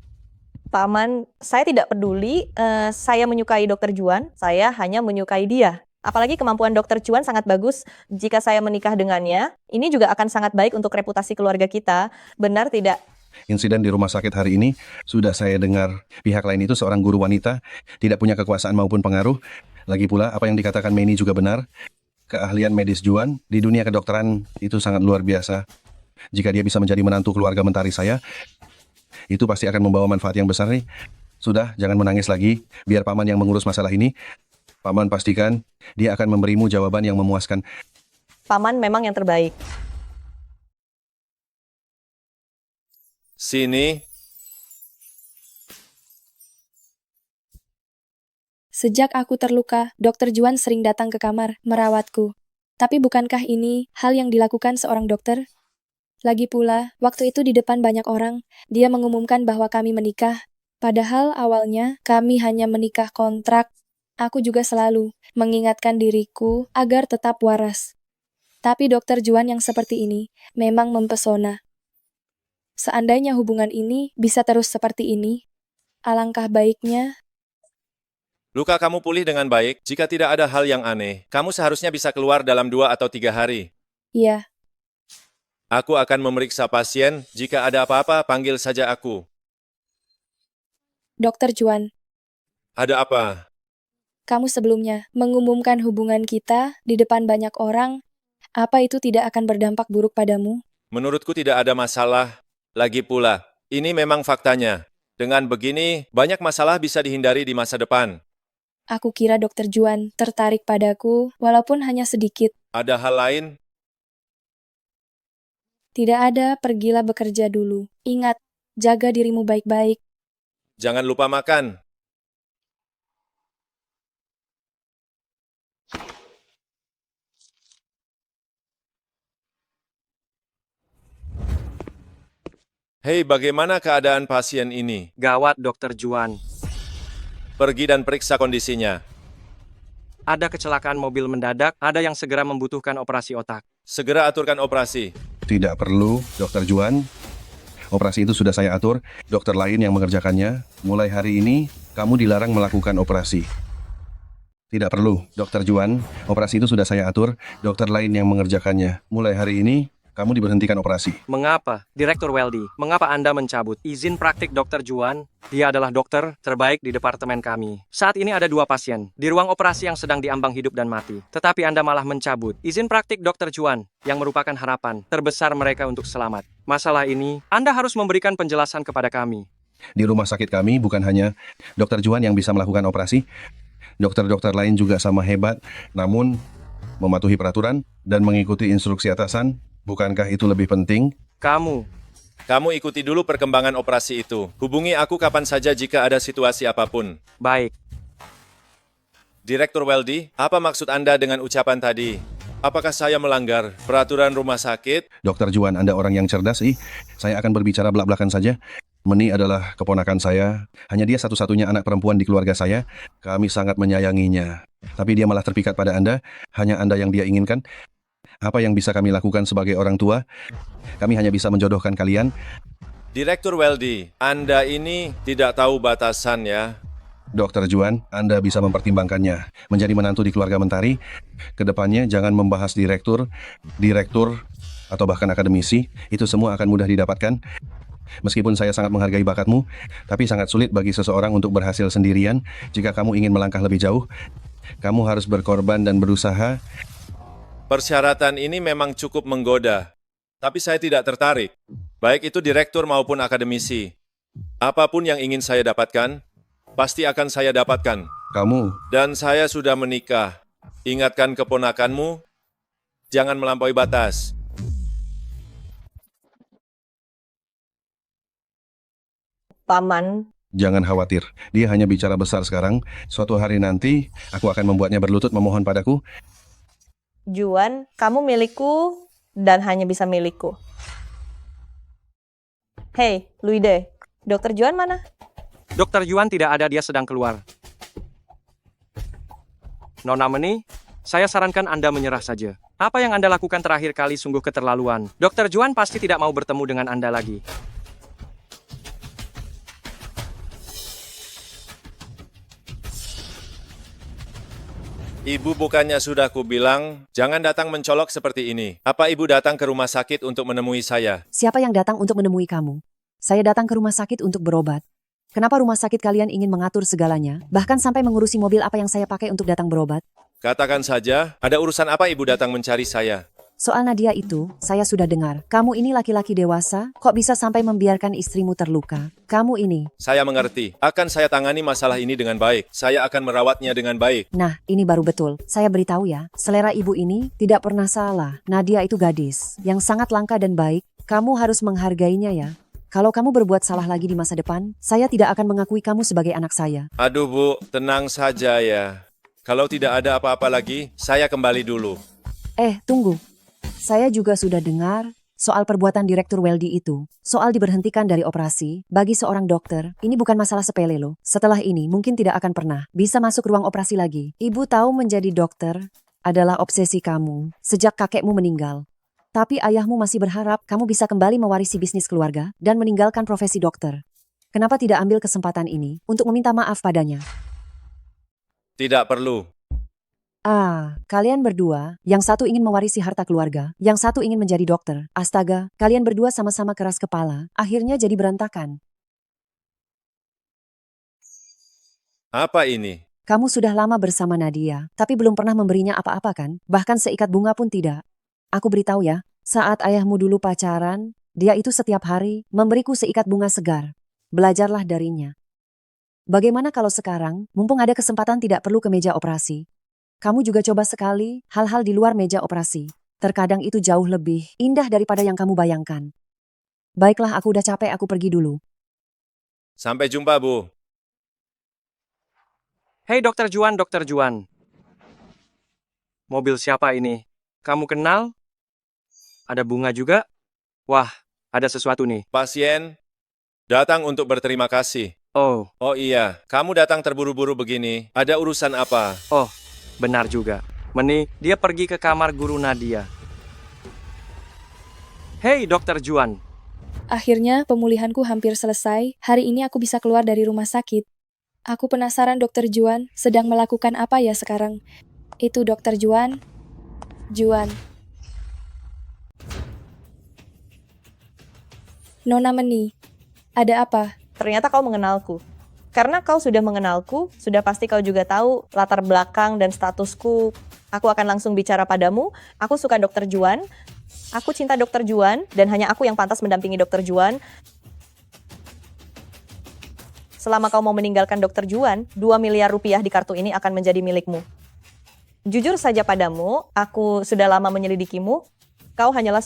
Paman, saya tidak peduli, saya menyukai Dokter Juan, saya hanya menyukai dia. Apalagi kemampuan Dokter Juan sangat bagus. Jika saya menikah dengannya, ini juga akan sangat baik untuk reputasi keluarga kita. Benar tidak? Insiden di rumah sakit hari ini, sudah saya dengar pihak lain itu seorang guru wanita, tidak punya kekuasaan maupun pengaruh. Lagi pula, apa yang dikatakan Meni juga benar. Keahlian medis Juan di dunia kedokteran itu sangat luar biasa. Jika dia bisa menjadi menantu keluarga mentari saya, itu pasti akan membawa manfaat yang besar nih. Sudah, jangan menangis lagi, biar Paman yang mengurus masalah ini. Paman pastikan dia akan memberimu jawaban yang memuaskan. Paman memang yang terbaik. Sini. Sejak aku terluka, Dokter Juan sering datang ke kamar, merawatku. Tapi bukankah ini hal yang dilakukan seorang dokter? Lagi pula, waktu itu di depan banyak orang, dia mengumumkan bahwa kami menikah. Padahal awalnya kami hanya menikah kontrak. Aku juga selalu mengingatkan diriku agar tetap waras. Tapi Dokter Juan yang seperti ini memang mempesona. Seandainya hubungan ini bisa terus seperti ini, alangkah baiknya. Luka kamu pulih dengan baik. Jika tidak ada hal yang aneh, kamu seharusnya bisa keluar dalam 2 atau 3 hari. Iya. Aku akan memeriksa pasien. Jika ada apa-apa, panggil saja aku. Dokter Juan, Ada apa? kamu sebelumnya mengumumkan hubungan kita di depan banyak orang. Apa itu tidak akan berdampak buruk padamu? Menurutku tidak ada masalah. Lagi pula, ini memang faktanya. Dengan begini, banyak masalah bisa dihindari di masa depan. Aku kira Dokter Juan tertarik padaku, walaupun hanya sedikit. Ada hal lain? Tidak ada, pergilah bekerja dulu. Ingat, jaga dirimu baik-baik. Jangan lupa makan. Hei, bagaimana keadaan pasien ini? Gawat, Dokter Juan. Pergi dan periksa kondisinya. Ada kecelakaan mobil mendadak, ada yang segera membutuhkan operasi otak. Segera aturkan operasi. Tidak perlu, Dokter Juan. Operasi itu sudah saya atur, dokter lain yang mengerjakannya. Mulai hari ini, kamu dilarang melakukan operasi. Tidak perlu, Dokter Juan. Operasi itu sudah saya atur, dokter lain yang mengerjakannya. Mulai hari ini, kamu diberhentikan operasi. Mengapa? Direktur Weldy, mengapa Anda mencabut izin praktik Dokter Juan? Dia adalah dokter terbaik di departemen kami. Saat ini ada 2 pasien di ruang operasi yang sedang diambang hidup dan mati. Tetapi Anda malah mencabut izin praktik Dokter Juan yang merupakan harapan terbesar mereka untuk selamat. Masalah ini, Anda harus memberikan penjelasan kepada kami. Di rumah sakit kami bukan hanya Dokter Juan yang bisa melakukan operasi, dokter-dokter lain juga sama hebat, namun mematuhi peraturan dan mengikuti instruksi atasan. Bukankah itu lebih penting? Kamu ikuti dulu perkembangan operasi itu. Hubungi aku kapan saja jika ada situasi apapun. Baik. Direktur Weldy, apa maksud Anda dengan ucapan tadi? Apakah saya melanggar peraturan rumah sakit? Dokter Juan, Anda orang yang cerdas, Saya akan berbicara belak-belakan saja. Meni adalah keponakan saya. Hanya dia satu-satunya anak perempuan di keluarga saya. Kami sangat menyayanginya. Tapi dia malah terpikat pada Anda. Hanya Anda yang dia inginkan. Apa yang bisa kami lakukan sebagai orang tua? Kami hanya bisa menjodohkan kalian. Direktur Weldy, Anda ini tidak tahu batasan ya. Dokter Juan, Anda bisa mempertimbangkannya. Menjadi menantu di keluarga Mentari, kedepannya jangan membahas direktur, atau bahkan akademisi. Itu semua akan mudah didapatkan. Meskipun saya sangat menghargai bakatmu, tapi sangat sulit bagi seseorang untuk berhasil sendirian. Jika kamu ingin melangkah lebih jauh, kamu harus berkorban dan berusaha. Persyaratan ini memang cukup menggoda, tapi saya tidak tertarik. Baik itu direktur maupun akademisi. Apapun yang ingin saya dapatkan, pasti akan saya dapatkan. Dan saya sudah menikah. Ingatkan keponakanmu, jangan melampaui batas. Paman, Jangan khawatir, dia hanya bicara besar sekarang. Suatu hari nanti, aku akan membuatnya berlutut memohon padaku. Juan, kamu milikku dan hanya bisa milikku. Hei, Luide, Dokter Juan mana? Dokter Juan tidak ada, dia sedang keluar. Nona Meni, saya sarankan Anda menyerah saja. Apa yang Anda lakukan terakhir kali sungguh keterlaluan. Dokter Juan pasti tidak mau bertemu dengan Anda lagi. Ibu bukannya sudah kubilang, jangan datang mencolok seperti ini. Apa ibu datang ke rumah sakit untuk menemui saya? Siapa yang datang untuk menemui kamu? Saya datang ke rumah sakit untuk berobat. Kenapa rumah sakit kalian ingin mengatur segalanya, bahkan sampai mengurusi mobil apa yang saya pakai untuk datang berobat? Katakan saja, ada urusan apa ibu datang mencari saya? Soal Nadia itu, saya sudah dengar. Kamu ini laki-laki dewasa, kok bisa sampai membiarkan istrimu terluka? Kamu ini. Saya mengerti. Akan saya tangani masalah ini dengan baik. Saya akan merawatnya dengan baik. Nah, ini baru betul. Saya beritahu ya, selera ibu ini tidak pernah salah. Nadia itu gadis yang sangat langka dan baik. Kamu harus menghargainya ya. Kalau kamu berbuat salah lagi di masa depan, saya tidak akan mengakui kamu sebagai anak saya. Aduh Bu, tenang saja ya. Kalau tidak ada apa-apa lagi, saya kembali dulu. Tunggu. Saya juga sudah dengar soal perbuatan Direktur Weldy itu. Soal diberhentikan dari operasi, bagi seorang dokter, ini bukan masalah sepele loh. Setelah ini mungkin tidak akan pernah bisa masuk ruang operasi lagi. Ibu tahu menjadi dokter adalah obsesi kamu sejak kakekmu meninggal. Tapi ayahmu masih berharap kamu bisa kembali mewarisi bisnis keluarga dan meninggalkan profesi dokter. Kenapa tidak ambil kesempatan ini untuk meminta maaf padanya? Tidak perlu. Kalian berdua, yang satu ingin mewarisi harta keluarga, yang satu ingin menjadi dokter. Astaga, kalian berdua sama-sama keras kepala, akhirnya jadi berantakan. Apa ini? Kamu sudah lama bersama Nadia, tapi belum pernah memberinya apa-apa kan? Bahkan seikat bunga pun tidak. Aku beritahu ya, saat ayahmu dulu pacaran, dia itu setiap hari memberiku seikat bunga segar. Belajarlah darinya. Bagaimana kalau sekarang, mumpung ada kesempatan tidak perlu ke meja operasi, kamu juga coba sekali hal-hal di luar meja operasi. Terkadang itu jauh lebih indah daripada yang kamu bayangkan. Baiklah, aku udah capek, aku pergi dulu. Sampai jumpa, Bu. Hei Dokter Juan, Dokter Juan. Mobil siapa ini? Kamu kenal? Ada bunga juga? Wah, ada sesuatu nih. Pasien datang untuk berterima kasih. Oh iya, kamu datang terburu-buru begini. Ada urusan apa? Oh, benar juga. Meni, dia pergi ke kamar guru Nadia. Hei, Dokter Juan. Akhirnya pemulihanku hampir selesai. Hari ini aku bisa keluar dari rumah sakit. Aku penasaran Dokter Juan sedang melakukan apa ya sekarang. Itu Dokter Juan. Juan. Nona Meni, ada apa? Ternyata kau mengenalku. Karena kau sudah mengenalku, sudah pasti kau juga tahu latar belakang dan statusku. Aku akan langsung bicara padamu. Aku suka Dokter Juan. Aku cinta Dokter Juan dan hanya aku yang pantas mendampingi Dokter Juan. Selama kau mau meninggalkan Dokter Juan, 2 miliar rupiah di kartu ini akan menjadi milikmu. Jujur saja padamu, aku sudah lama menyelidikimu. Kau hanyalah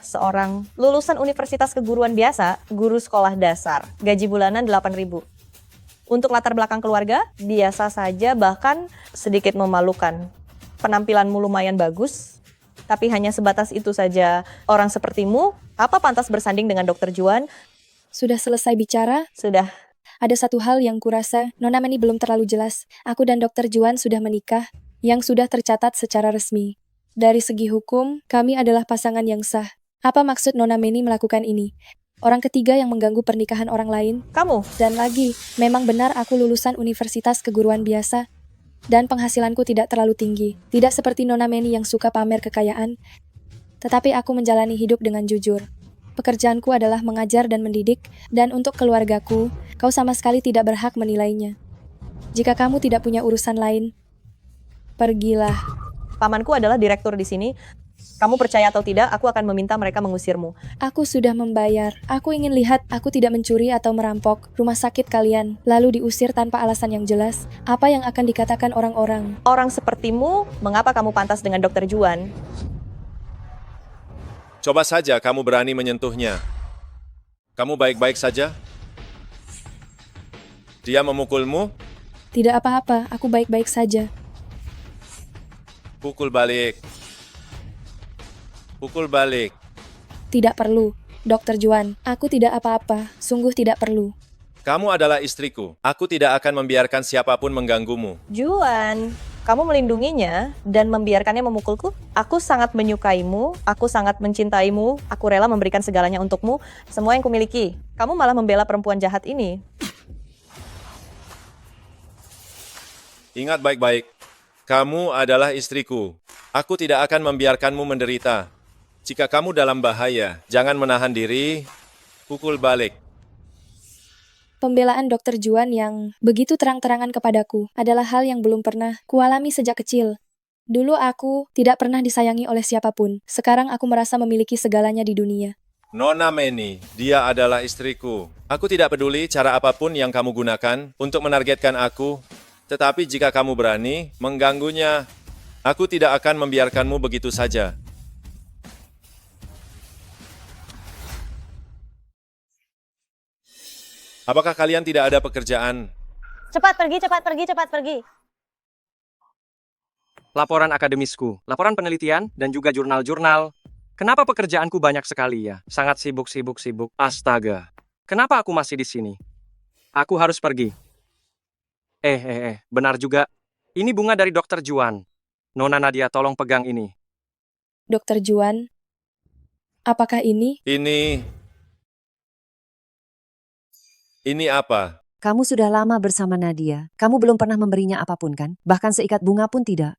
seorang lulusan universitas keguruan biasa, guru sekolah dasar. Gaji bulanan 8.000. Untuk latar belakang keluarga, biasa saja bahkan sedikit memalukan. Penampilanmu lumayan bagus, tapi hanya sebatas itu saja. Orang sepertimu, apa pantas bersanding dengan Dokter Juan? Sudah selesai bicara? Sudah. Ada satu hal yang kurasa Nona Meni belum terlalu jelas. Aku dan Dokter Juan sudah menikah, yang sudah tercatat secara resmi. Dari segi hukum, kami adalah pasangan yang sah. Apa maksud Nona Meni melakukan ini? Orang ketiga yang mengganggu pernikahan orang lain? Kamu. Dan lagi, memang benar aku lulusan universitas keguruan biasa, dan penghasilanku tidak terlalu tinggi. Tidak seperti Nona Meni yang suka pamer kekayaan, tetapi aku menjalani hidup dengan jujur. Pekerjaanku adalah mengajar dan mendidik, dan untuk keluargaku, kau sama sekali tidak berhak menilainya. Jika kamu tidak punya urusan lain, pergilah. Pamanku adalah direktur di sini. Kamu percaya atau tidak, aku akan meminta mereka mengusirmu. Aku sudah membayar. Aku ingin lihat aku tidak mencuri atau merampok rumah sakit kalian, lalu diusir tanpa alasan yang jelas. Apa yang akan dikatakan orang-orang? Orang sepertimu, mengapa kamu pantas dengan Dokter Juan? Coba saja kamu berani menyentuhnya. Kamu baik-baik saja? Dia memukulmu? Tidak apa-apa, aku baik-baik saja. Pukul balik. Pukul balik. Tidak perlu, Dokter Juan. Aku tidak apa-apa, sungguh tidak perlu. Kamu adalah istriku. Aku tidak akan membiarkan siapapun mengganggumu. Juan, kamu melindunginya dan membiarkannya memukulku? Aku sangat menyukaimu, aku sangat mencintaimu, aku rela memberikan segalanya untukmu, semua yang kumiliki. Kamu malah membela perempuan jahat ini. Ingat baik-baik. Kamu adalah istriku. Aku tidak akan membiarkanmu menderita. Jika kamu dalam bahaya, jangan menahan diri, pukul balik. Pembelaan Dokter Juan yang begitu terang-terangan kepadaku adalah hal yang belum pernah kualami sejak kecil. Dulu aku tidak pernah disayangi oleh siapapun. Sekarang aku merasa memiliki segalanya di dunia. Nona Meni, dia adalah istriku. Aku tidak peduli cara apapun yang kamu gunakan untuk menargetkan aku. Tetapi jika kamu berani mengganggunya, aku tidak akan membiarkanmu begitu saja. Apakah kalian tidak ada pekerjaan? Cepat pergi, cepat pergi, cepat pergi. Laporan akademisku, laporan penelitian, dan juga jurnal-jurnal. Kenapa pekerjaanku banyak sekali ya? Sangat sibuk. Astaga. Kenapa aku masih di sini? Aku harus pergi. Benar juga. Ini bunga dari Dokter Juan. Nona Nadia, tolong pegang ini. Dokter Juan, apakah ini? Ini apa? Kamu sudah lama bersama Nadia. Kamu belum pernah memberinya apapun kan? Bahkan seikat bunga pun tidak.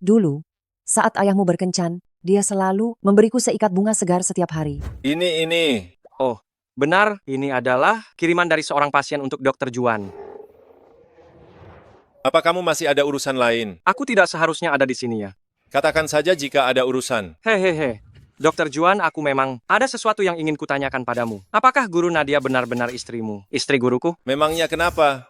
Dulu, saat ayahmu berkencan, dia selalu memberiku seikat bunga segar setiap hari. Ini. Oh, benar. Ini adalah kiriman dari seorang pasien untuk Dokter Juan. Apa kamu masih ada urusan lain? Aku tidak seharusnya ada di sini ya. Katakan saja jika ada urusan. Hehehe. Dokter Juan, aku memang ada sesuatu yang ingin kutanyakan padamu. Apakah Guru Nadia benar-benar istrimu? Istri guruku? Memangnya kenapa?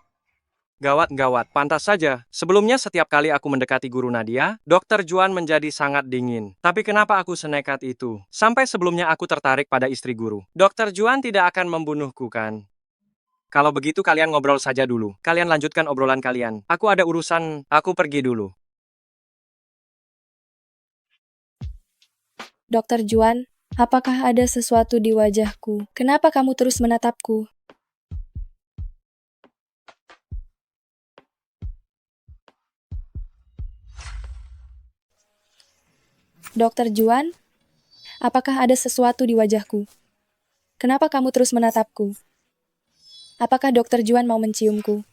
Gawat. Pantas saja. Sebelumnya setiap kali aku mendekati Guru Nadia, Dokter Juan menjadi sangat dingin. Tapi kenapa aku senekat itu? Sampai sebelumnya aku tertarik pada istri guru. Dokter Juan tidak akan membunuhku kan? Kalau begitu kalian ngobrol saja dulu. Kalian lanjutkan obrolan kalian. Aku ada urusan, aku pergi dulu. Dokter Juan, apakah ada sesuatu di wajahku? Kenapa kamu terus menatapku? Dokter Juan, apakah ada sesuatu di wajahku? Kenapa kamu terus menatapku? Apakah Dokter Juan mau menciumku?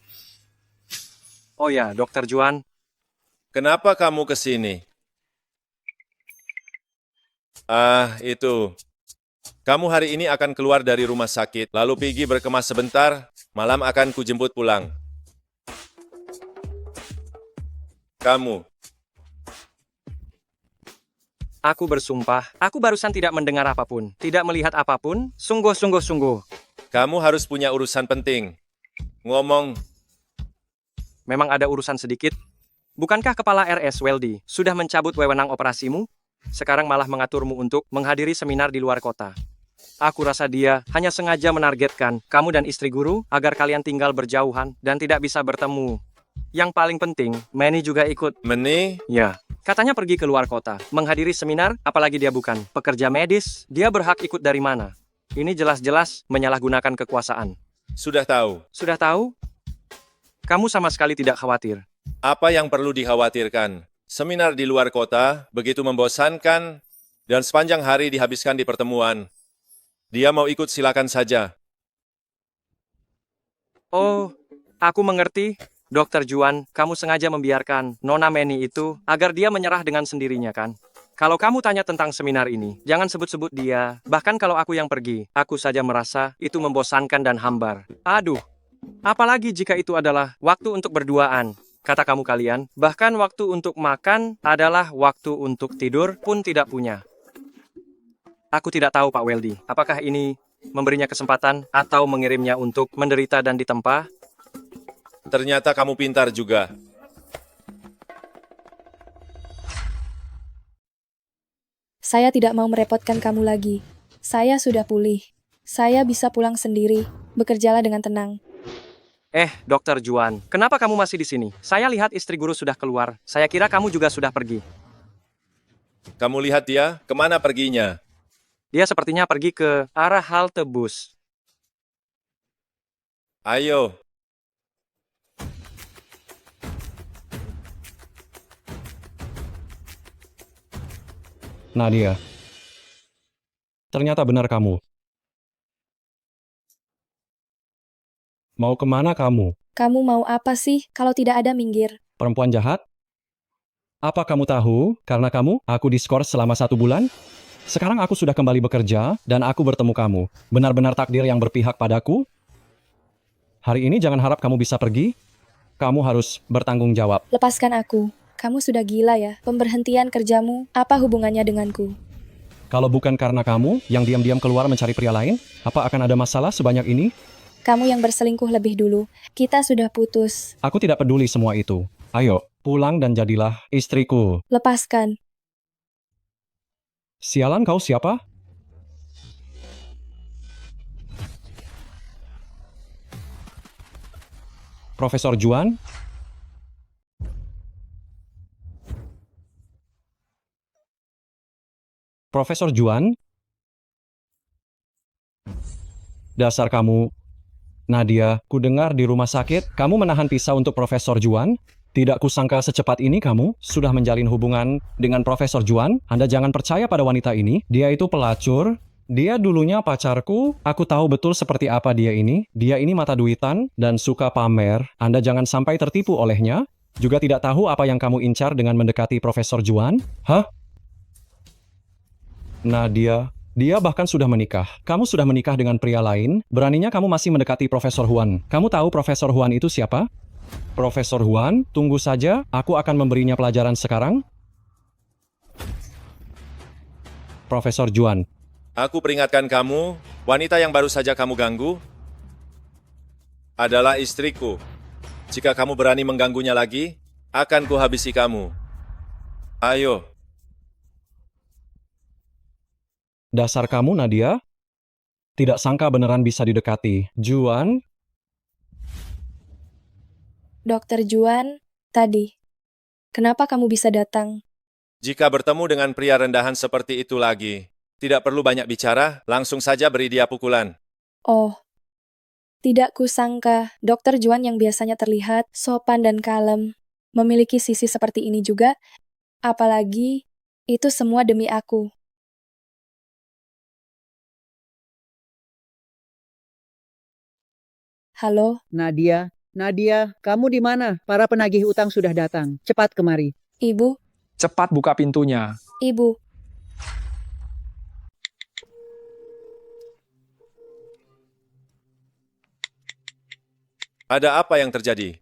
Oh ya, Dokter Juan. Kenapa kamu ke sini? Itu. Kamu hari ini akan keluar dari rumah sakit, lalu pergi berkemas sebentar, malam akan kujemput pulang. Kamu. Aku bersumpah, aku barusan tidak mendengar apapun, tidak melihat apapun, sungguh. Kamu harus punya urusan penting. Ngomong. Memang ada urusan sedikit. Bukankah Kepala RS Weldy sudah mencabut wewenang operasimu? Sekarang malah mengaturmu untuk menghadiri seminar di luar kota. Aku rasa dia hanya sengaja menargetkan kamu dan istri guru agar kalian tinggal berjauhan dan tidak bisa bertemu. Yang paling penting, Manny juga ikut. Manny? Ya, katanya pergi ke luar kota, menghadiri seminar, apalagi dia bukan pekerja medis, dia berhak ikut dari mana? Ini jelas-jelas menyalahgunakan kekuasaan. Sudah tahu. Sudah tahu? Kamu sama sekali tidak khawatir. Apa yang perlu dikhawatirkan? Seminar di luar kota begitu membosankan dan sepanjang hari dihabiskan di pertemuan. Dia mau ikut silakan saja. Oh, aku mengerti. Dokter Juan, kamu sengaja membiarkan Nona Manny itu agar dia menyerah dengan sendirinya, kan? Kalau kamu tanya tentang seminar ini, jangan sebut-sebut dia. Bahkan kalau aku yang pergi, aku saja merasa itu membosankan dan hambar. Aduh, apalagi jika itu adalah waktu untuk berduaan. Kata kamu kalian, bahkan waktu untuk makan adalah waktu untuk tidur pun tidak punya. Aku tidak tahu Pak Weldy, apakah ini memberinya kesempatan atau mengirimnya untuk menderita dan ditempa? Ternyata kamu pintar juga. Saya tidak mau merepotkan kamu lagi. Saya sudah pulih. Saya bisa pulang sendiri. Bekerjalah dengan tenang. Dokter Juan, kenapa kamu masih di sini? Saya lihat istri guru sudah keluar. Saya kira kamu juga sudah pergi. Kamu lihat dia, kemana perginya? Dia sepertinya pergi ke arah halte bus. Ayo. Nadia. Ternyata benar kamu. Mau kemana kamu? Kamu mau apa sih? Kalau tidak ada, minggir. Perempuan jahat? Apa kamu tahu, karena aku diskors selama 1 bulan? Sekarang aku sudah kembali bekerja, dan aku bertemu kamu. Benar-benar takdir yang berpihak padaku? Hari ini jangan harap kamu bisa pergi. Kamu harus bertanggung jawab. Lepaskan aku. Kamu sudah gila ya. Pemberhentian kerjamu, apa hubungannya denganku? Kalau bukan karena kamu yang diam-diam keluar mencari pria lain, apa akan ada masalah sebanyak ini? Kamu yang berselingkuh lebih dulu. Kita sudah putus. Aku tidak peduli semua itu. Ayo, pulang dan jadilah istriku. Lepaskan. Sialan, kau siapa? Profesor Juan? Profesor Juan? Dasar kamu. Nadia, ku dengar di rumah sakit, kamu menahan pisau untuk Profesor Juan? Tidak kusangka secepat ini kamu sudah menjalin hubungan dengan Profesor Juan. Anda jangan percaya pada wanita ini. Dia itu pelacur. Dia dulunya pacarku. Aku tahu betul seperti apa dia ini. Dia ini mata duitan dan suka pamer. Anda jangan sampai tertipu olehnya. Juga tidak tahu apa yang kamu incar dengan mendekati Profesor Juan. Hah? Nadia, dia bahkan sudah menikah. Kamu sudah menikah dengan pria lain. Beraninya kamu masih mendekati Profesor Juan. Kamu tahu Profesor Juan itu siapa? Profesor Juan, tunggu saja. Aku akan memberinya pelajaran sekarang. Profesor Juan. Aku peringatkan kamu, wanita yang baru saja kamu ganggu adalah istriku. Jika kamu berani mengganggunya lagi, akan kuhabisi kamu. Ayo. Dasar kamu, Nadia. Tidak sangka beneran bisa didekati. Juan? Dokter Juan, tadi. Kenapa kamu bisa datang? Jika bertemu dengan pria rendahan seperti itu lagi, tidak perlu banyak bicara, langsung saja beri dia pukulan. Oh, tidak kusangka Dokter Juan yang biasanya terlihat sopan dan kalem, memiliki sisi seperti ini juga, apalagi itu semua demi aku. Halo, Nadia, Nadia, kamu di mana? Para penagih utang sudah datang. Cepat kemari. Ibu, Cepat buka pintunya. Ibu. Ada apa yang terjadi?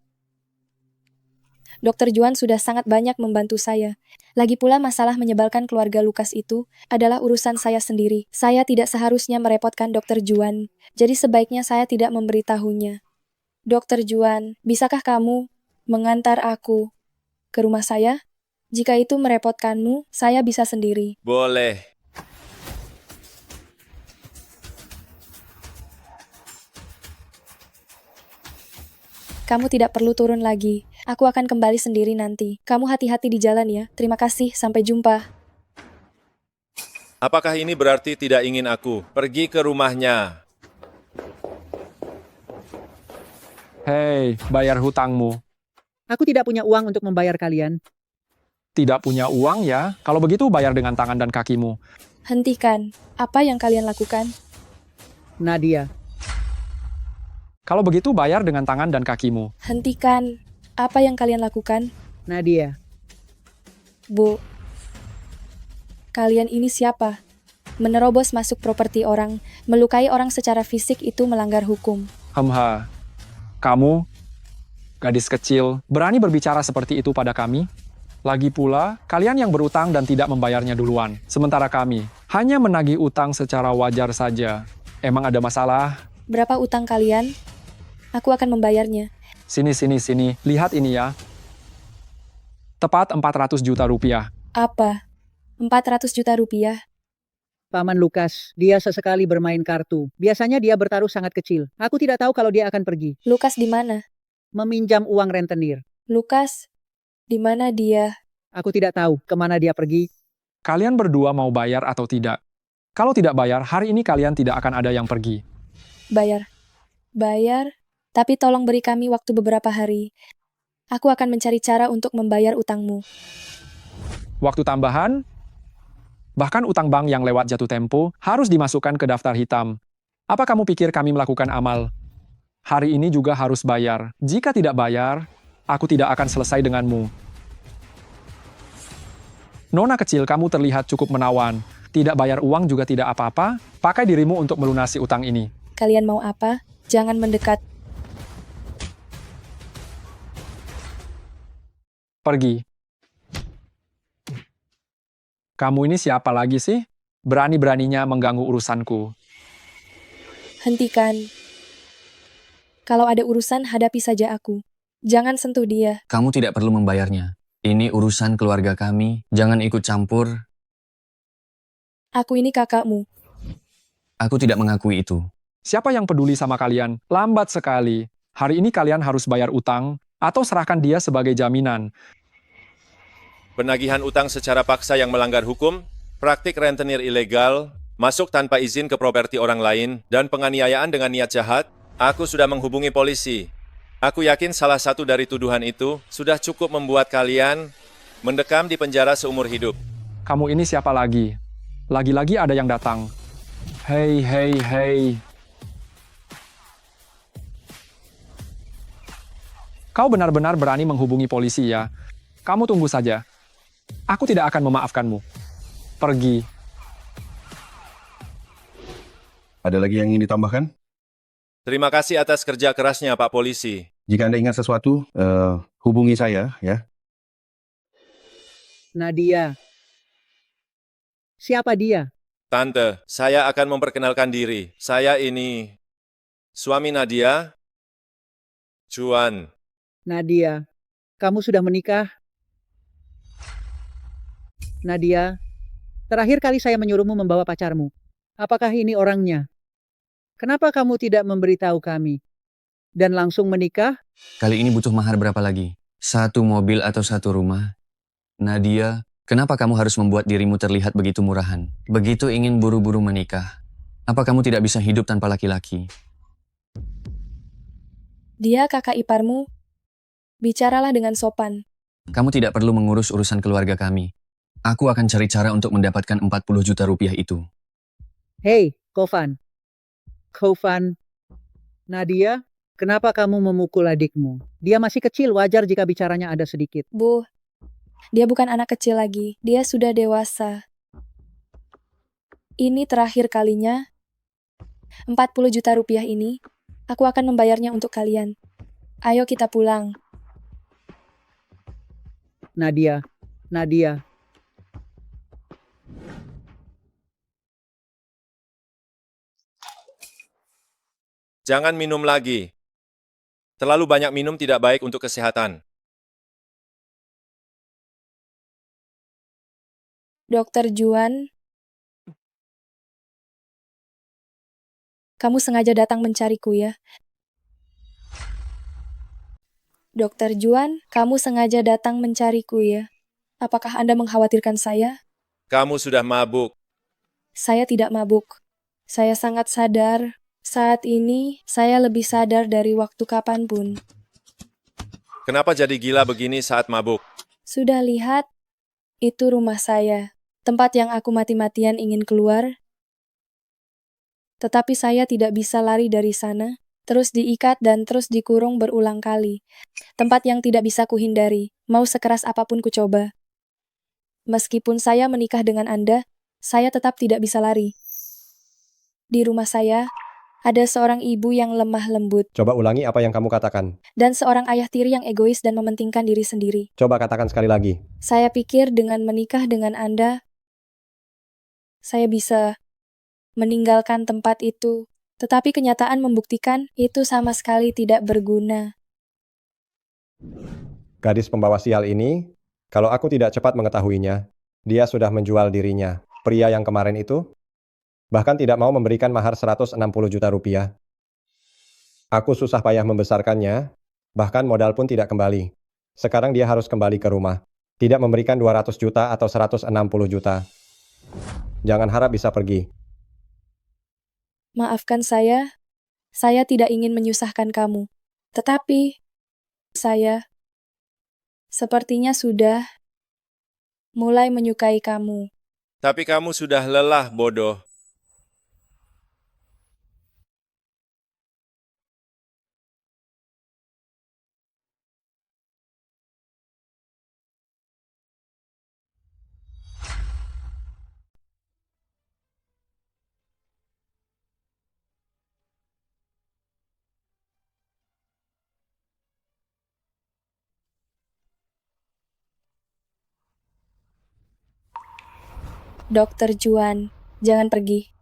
Dokter Juan sudah sangat banyak membantu saya. Lagi pula masalah menyebalkan keluarga Lukas itu adalah urusan saya sendiri. Saya tidak seharusnya merepotkan Dokter Juan, jadi sebaiknya saya tidak memberitahunya. Dokter Juan, bisakah kamu mengantar aku ke rumah saya? Jika itu merepotkanmu, saya bisa sendiri. Boleh. Kamu tidak perlu turun lagi. Aku akan kembali sendiri nanti. Kamu hati-hati di jalan ya. Terima kasih, sampai jumpa. Apakah ini berarti tidak ingin aku pergi ke rumahnya? Hei, bayar hutangmu. Aku tidak punya uang untuk membayar kalian. Tidak punya uang ya? Kalau begitu bayar dengan tangan dan kakimu. Hentikan. Apa yang kalian lakukan? Nadia, Kalau begitu bayar dengan tangan dan kakimu. Hentikan. Apa yang kalian lakukan? Nadia, Bu. Kalian ini siapa? Menerobos masuk properti orang, melukai orang secara fisik itu melanggar hukum. Hemha, kamu, gadis kecil, berani berbicara seperti itu pada kami? Lagi pula, kalian yang berutang dan tidak membayarnya duluan. Sementara kami, hanya menagih utang secara wajar saja. Emang ada masalah? Berapa utang kalian? Aku akan membayarnya. Sini. Lihat ini ya. Tepat 400 juta rupiah. Apa? 400 juta rupiah? Paman Lukas, dia sesekali bermain kartu. Biasanya dia bertaruh sangat kecil. Aku tidak tahu kalau dia akan pergi. Lukas di mana? Meminjam uang rentenir. Lukas? Di mana dia? Aku tidak tahu kemana dia pergi. Kalian berdua mau bayar atau tidak? Kalau tidak bayar, hari ini kalian tidak akan ada yang pergi. Bayar. Bayar? Tapi tolong beri kami waktu beberapa hari. Aku akan mencari cara untuk membayar utangmu. Waktu tambahan, bahkan utang bank yang lewat jatuh tempo harus dimasukkan ke daftar hitam. Apa kamu pikir kami melakukan amal? Hari ini juga harus bayar. Jika tidak bayar, aku tidak akan selesai denganmu. Nona kecil, kamu terlihat cukup menawan. Tidak bayar uang juga tidak apa-apa. Pakai dirimu untuk melunasi utang ini. Kalian mau apa? Jangan mendekat. Pergi. Kamu ini siapa lagi sih? Berani-beraninya mengganggu urusanku. Hentikan. Kalau ada urusan, hadapi saja aku. Jangan sentuh dia. Kamu tidak perlu membayarnya. Ini urusan keluarga kami. Jangan ikut campur. Aku ini kakakmu. Aku tidak mengakui itu. Siapa yang peduli sama kalian? Lambat sekali. Hari ini kalian harus bayar utang atau serahkan dia sebagai jaminan. Penagihan utang secara paksa yang melanggar hukum, praktik rentenir ilegal, masuk tanpa izin ke properti orang lain, dan penganiayaan dengan niat jahat. Aku sudah menghubungi polisi. Aku yakin salah satu dari tuduhan itu sudah cukup membuat kalian mendekam di penjara seumur hidup. Kamu ini siapa lagi? Lagi-lagi ada yang datang. Hei. Kau benar-benar berani menghubungi polisi ya? Kamu tunggu saja. Aku tidak akan memaafkanmu. Pergi. Ada lagi yang ingin ditambahkan? Terima kasih atas kerja kerasnya, Pak Polisi. Jika Anda ingat sesuatu, hubungi saya ya. Nadia. Siapa dia? Tante, saya akan memperkenalkan diri. Saya ini suami Nadia, Juan. Nadia, kamu sudah menikah? Nadia, terakhir kali saya menyuruhmu membawa pacarmu. Apakah ini orangnya? Kenapa kamu tidak memberitahu kami? Dan langsung menikah? Kali ini butuh mahar berapa lagi? 1 mobil atau 1 rumah? Nadia, kenapa kamu harus membuat dirimu terlihat begitu murahan? Begitu ingin buru-buru menikah. Apa kamu tidak bisa hidup tanpa laki-laki? Dia kakak iparmu. Bicaralah dengan sopan. Kamu tidak perlu mengurus urusan keluarga kami. Aku akan cari cara untuk mendapatkan 40 juta rupiah itu. Hei, Kovan. Nadia, Kenapa kamu memukul adikmu? Dia masih kecil, wajar jika bicaranya ada sedikit. Bu, dia bukan anak kecil lagi. Dia sudah dewasa. Ini terakhir kalinya. 40 juta rupiah ini, aku akan membayarnya untuk kalian. Ayo kita pulang. Nadia, Jangan minum lagi. Terlalu banyak minum tidak baik untuk kesehatan. Dokter Juan, kamu sengaja datang mencariku ya? Dokter Juan, kamu sengaja datang mencariku ya? Apakah Anda mengkhawatirkan saya? Kamu sudah mabuk. Saya tidak mabuk. Saya sangat sadar. Saat ini, saya lebih sadar dari waktu kapanpun. Kenapa jadi gila begini saat mabuk? Sudah lihat? Itu rumah saya. Tempat yang aku mati-matian ingin keluar. Tetapi saya tidak bisa lari dari sana. Terus diikat dan terus dikurung berulang kali. Tempat yang tidak bisa kuhindari. Mau sekeras apapun kucoba. Meskipun saya menikah dengan Anda, saya tetap tidak bisa lari. Di rumah saya, ada seorang ibu yang lemah lembut, Coba ulangi apa yang kamu katakan. dan seorang ayah tiri yang egois dan mementingkan diri sendiri. Coba katakan sekali lagi. Saya pikir dengan menikah dengan Anda, saya bisa meninggalkan tempat itu. Tetapi kenyataan membuktikan itu sama sekali tidak berguna. Gadis pembawa sial ini, kalau aku tidak cepat mengetahuinya, dia sudah menjual dirinya. Pria yang kemarin itu, bahkan tidak mau memberikan mahar 160 juta rupiah. Aku susah payah membesarkannya, bahkan modal pun tidak kembali. Sekarang dia harus kembali ke rumah. Tidak memberikan 200 juta atau 160 juta. Jangan harap bisa pergi. Maafkan saya tidak ingin menyusahkan kamu. Tetapi, saya sepertinya sudah mulai menyukai kamu. Tapi kamu sudah lelah, bodoh. Dokter Juan, jangan pergi.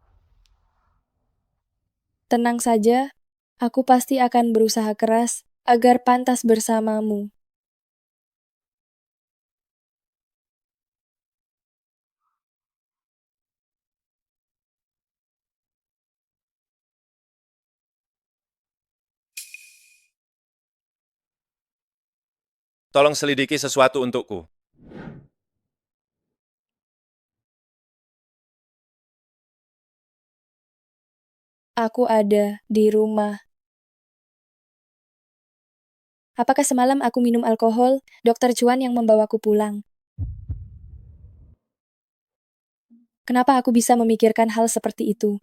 Tenang saja, aku pasti akan berusaha keras agar pantas bersamamu. Tolong selidiki sesuatu untukku. Aku ada di rumah. Apakah semalam aku minum alkohol, Dokter Juan yang membawaku pulang? Kenapa aku bisa memikirkan hal seperti itu?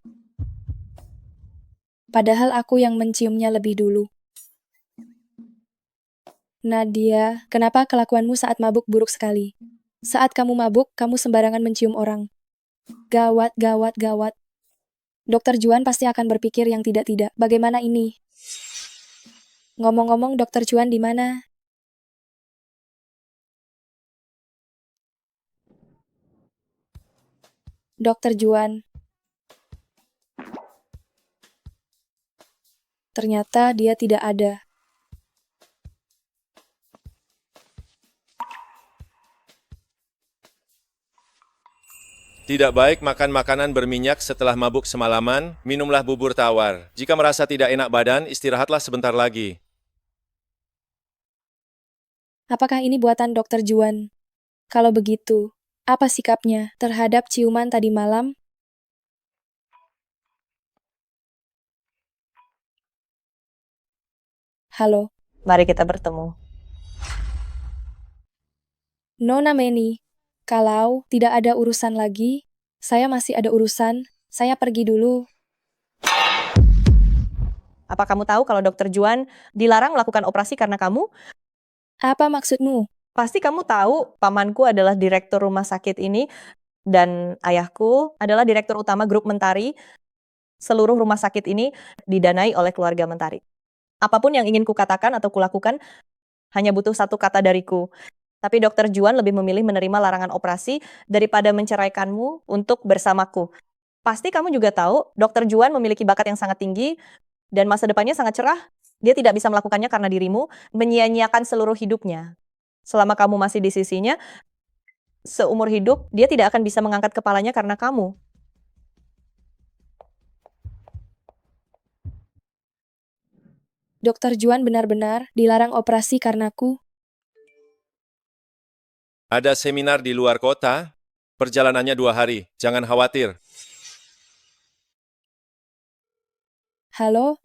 Padahal aku yang menciumnya lebih dulu. Nadia, kenapa kelakuanmu saat mabuk buruk sekali? Saat kamu mabuk, kamu sembarangan mencium orang. Gawat, gawat, gawat. Dokter Juan pasti akan berpikir yang tidak-tidak. Bagaimana ini? Ngomong-ngomong, Dokter Juan di mana? Dokter Juan. Ternyata dia tidak ada. Tidak baik makan makanan berminyak setelah mabuk semalaman, minumlah bubur tawar. Jika merasa tidak enak badan, istirahatlah sebentar lagi. Apakah ini buatan Dokter Juan? Kalau begitu, apa sikapnya terhadap ciuman tadi malam? Halo, Mari kita bertemu. Nona Meni. Kalau tidak ada urusan lagi, saya masih ada urusan. Saya pergi dulu. Apa kamu tahu kalau Dokter Juan dilarang melakukan operasi karena kamu? Apa maksudmu? Pasti kamu tahu pamanku adalah direktur rumah sakit ini dan ayahku adalah direktur utama grup Mentari. Seluruh rumah sakit ini didanai oleh keluarga Mentari. Apapun yang ingin kukatakan atau kulakukan hanya butuh satu kata dariku. Tapi Dokter Juan lebih memilih menerima larangan operasi daripada menceraikanmu untuk bersamaku. Pasti kamu juga tahu, Dokter Juan memiliki bakat yang sangat tinggi dan masa depannya sangat cerah. Dia tidak bisa melakukannya karena dirimu menyia-nyiakan seluruh hidupnya. Selama kamu masih di sisinya, seumur hidup dia tidak akan bisa mengangkat kepalanya karena kamu. Dokter Juan benar-benar dilarang operasi karenaku. Ada seminar di luar kota, perjalanannya 2 hari. Jangan khawatir. Halo?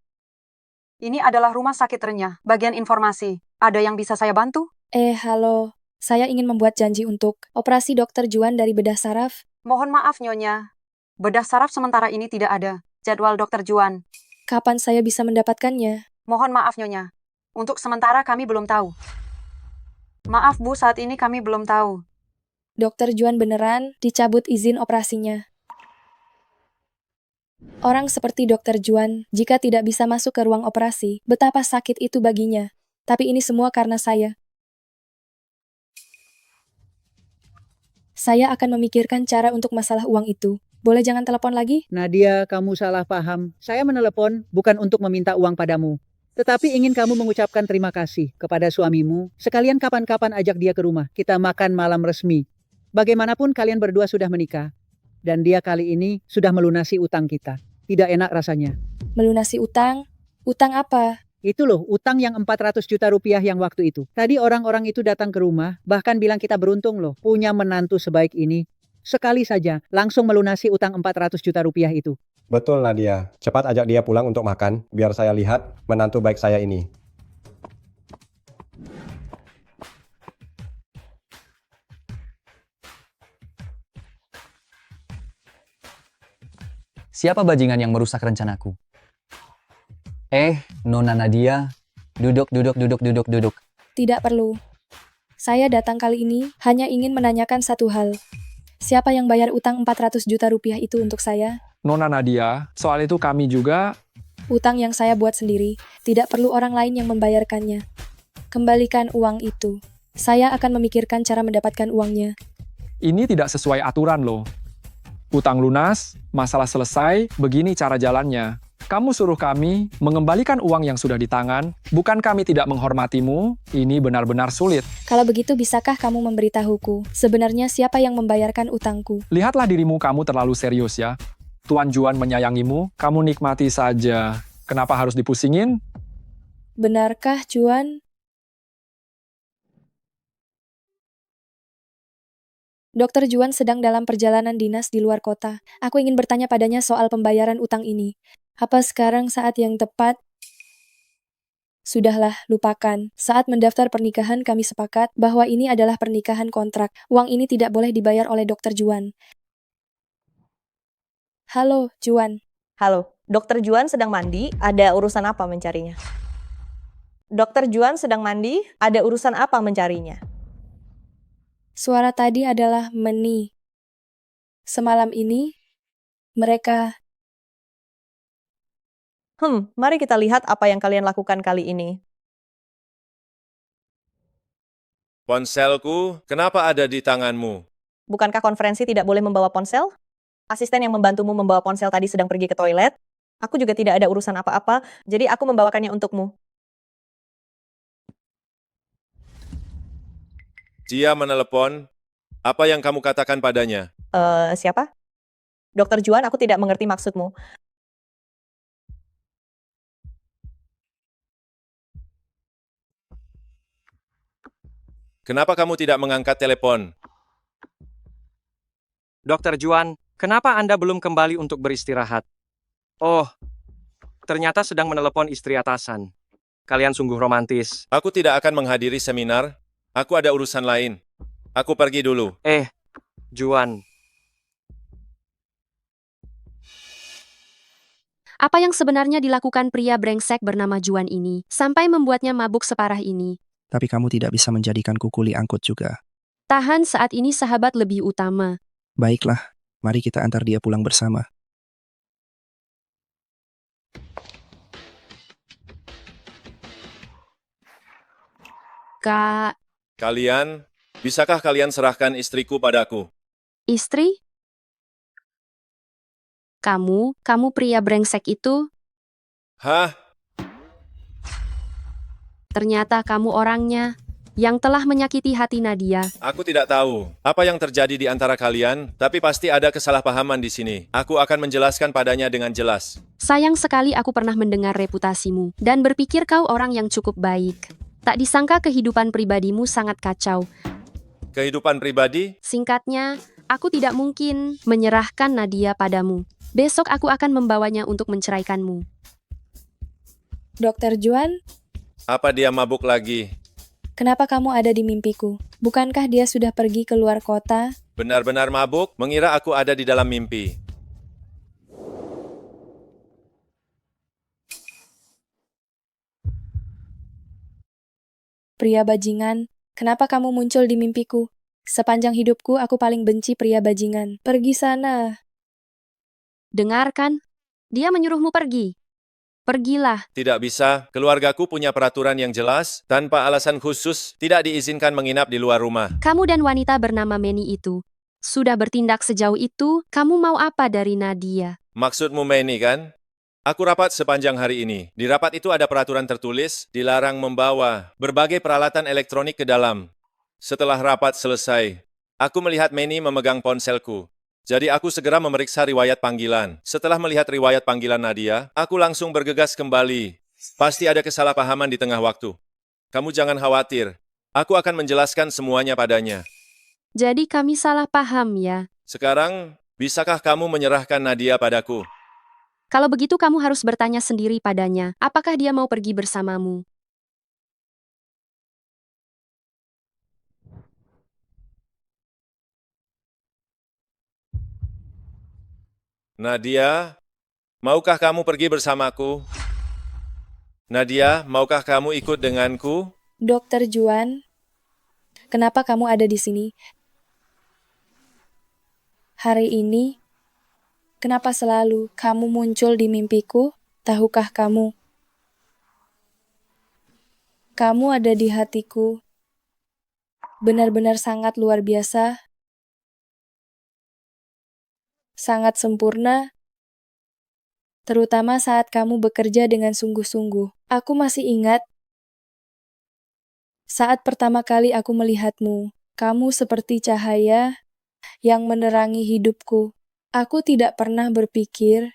Ini adalah rumah sakit renyah. Bagian informasi. Ada yang bisa saya bantu? Halo. Saya ingin membuat janji untuk operasi Dokter Juan dari bedah saraf. Mohon maaf, Nyonya. Bedah saraf sementara ini tidak ada. Jadwal Dokter Juan. Kapan saya bisa mendapatkannya? Mohon maaf, Nyonya. Untuk sementara kami belum tahu. Maaf, Bu, saat ini kami belum tahu. Dokter Juan beneran dicabut izin operasinya. Orang seperti Dokter Juan, jika tidak bisa masuk ke ruang operasi, betapa sakit itu baginya. Tapi ini semua karena saya. Saya akan memikirkan cara untuk masalah uang itu. Boleh jangan telepon lagi? Nadia, kamu salah paham. Saya menelepon bukan untuk meminta uang padamu. Tetapi ingin kamu mengucapkan terima kasih kepada suamimu. Sekalian kapan-kapan ajak dia ke rumah. Kita makan malam resmi. Bagaimanapun kalian berdua sudah menikah. Dan dia kali ini sudah melunasi utang kita. Tidak enak rasanya. Melunasi utang? Utang apa? Itu loh, utang yang 400 juta rupiah yang waktu itu. Tadi orang-orang itu datang ke rumah, bahkan bilang kita beruntung loh, punya menantu sebaik ini. Sekali saja, langsung melunasi utang 400 juta rupiah itu. Betul Nadia, cepat ajak dia pulang untuk makan, biar saya lihat menantu baik saya ini. Siapa bajingan yang merusak rencanaku? Nona Nadia, duduk. Tidak perlu. Saya datang kali ini hanya ingin menanyakan satu hal. Siapa yang bayar utang 400 juta rupiah itu untuk saya? Nona Nadia, soal itu kami juga. Utang yang saya buat sendiri, tidak perlu orang lain yang membayarkannya. Kembalikan uang itu. Saya akan memikirkan cara mendapatkan uangnya. Ini tidak sesuai aturan loh. Utang lunas, masalah selesai, begini cara jalannya. Kamu suruh kami mengembalikan uang yang sudah di tangan, bukan kami tidak menghormatimu, ini benar-benar sulit. Kalau begitu bisakah kamu memberitahuku, sebenarnya siapa yang membayarkan utangku? Lihatlah dirimu, kamu terlalu serius ya. Tuan Juan menyayangimu, kamu nikmati saja. Kenapa harus dipusingin? Benarkah, Juan? Dokter Juan sedang dalam perjalanan dinas di luar kota. Aku ingin bertanya padanya soal pembayaran utang ini. Apa sekarang saat yang tepat? Sudahlah, lupakan. Saat mendaftar pernikahan kami sepakat bahwa ini adalah pernikahan kontrak. Uang ini tidak boleh dibayar oleh Dokter Juan. Halo, Juan. Halo, Dokter Juan sedang mandi, ada urusan apa mencarinya? Dokter Juan sedang mandi, ada urusan apa mencarinya? Suara tadi adalah Meni. Semalam ini, mereka... Mari kita lihat apa yang kalian lakukan kali ini. Ponselku, kenapa ada di tanganmu? Bukankah konferensi tidak boleh membawa ponsel? Asisten yang membantumu membawa ponsel tadi sedang pergi ke toilet. Aku juga tidak ada urusan apa-apa, jadi aku membawakannya untukmu. Dia menelepon. Apa yang kamu katakan padanya? Siapa? Dokter Juan, aku tidak mengerti maksudmu. Kenapa kamu tidak mengangkat telepon? Dokter Juan, kenapa Anda belum kembali untuk beristirahat? Oh, ternyata sedang menelepon istri atasan. Kalian sungguh romantis. Aku tidak akan menghadiri seminar. Aku ada urusan lain. Aku pergi dulu. Juan. Apa yang sebenarnya dilakukan pria brengsek bernama Juan ini, sampai membuatnya mabuk separah ini? Tapi kamu tidak bisa menjadikanku kuli angkut juga. Tahan, saat ini sahabat lebih utama. Baiklah, mari kita antar dia pulang bersama. Kak, Kalian, bisakah kalian serahkan istriku padaku? istri? Kamu pria brengsek itu, Hah? ternyata kamu orangnya yang telah menyakiti hati Nadia. Aku tidak tahu apa yang terjadi di antara kalian, tapi pasti ada kesalahpahaman di sini. Aku akan menjelaskan padanya dengan jelas. Sayang sekali aku pernah mendengar reputasimu dan berpikir kau orang yang cukup baik. Tak disangka kehidupan pribadimu sangat kacau. Kehidupan pribadi? Singkatnya, aku tidak mungkin menyerahkan Nadia padamu. Besok aku akan membawanya untuk menceraikanmu. Dokter Juan, Apa dia mabuk lagi? kenapa kamu ada di mimpiku? Bukankah dia sudah pergi ke luar kota? Benar-benar mabuk? Mengira aku ada di dalam mimpi. Pria bajingan, kenapa kamu muncul di mimpiku? Sepanjang hidupku aku paling benci pria bajingan. Pergi sana. Dengarkan, dia menyuruhmu pergi. Pergilah. Tidak bisa, keluargaku punya peraturan yang jelas, tanpa alasan khusus, tidak diizinkan menginap di luar rumah. Kamu dan wanita bernama Manny itu sudah bertindak sejauh itu, kamu mau apa dari Nadia? Maksudmu Manny kan? Aku rapat sepanjang hari ini. Di rapat itu ada peraturan tertulis, dilarang membawa berbagai peralatan elektronik ke dalam. Setelah rapat selesai, aku melihat Manny memegang ponselku. Jadi aku segera memeriksa riwayat panggilan. Setelah melihat riwayat panggilan Nadia, aku langsung bergegas kembali. Pasti ada kesalahpahaman di tengah waktu. Kamu jangan khawatir. Aku akan menjelaskan semuanya padanya. Jadi kami salah paham ya. Sekarang, bisakah kamu menyerahkan Nadia padaku? Kalau begitu kamu harus bertanya sendiri padanya, apakah dia mau pergi bersamamu? Nadia, maukah kamu pergi bersamaku? Nadia, maukah kamu ikut denganku? Dokter Juan, kenapa kamu ada di sini? Hari ini, kenapa selalu kamu muncul di mimpiku? Tahukah kamu? Kamu ada di hatiku. Benar-benar sangat luar biasa. Sangat sempurna. Terutama saat kamu bekerja dengan sungguh-sungguh. Aku masih ingat saat pertama kali aku melihatmu. Kamu seperti cahaya yang menerangi hidupku. Aku tidak pernah berpikir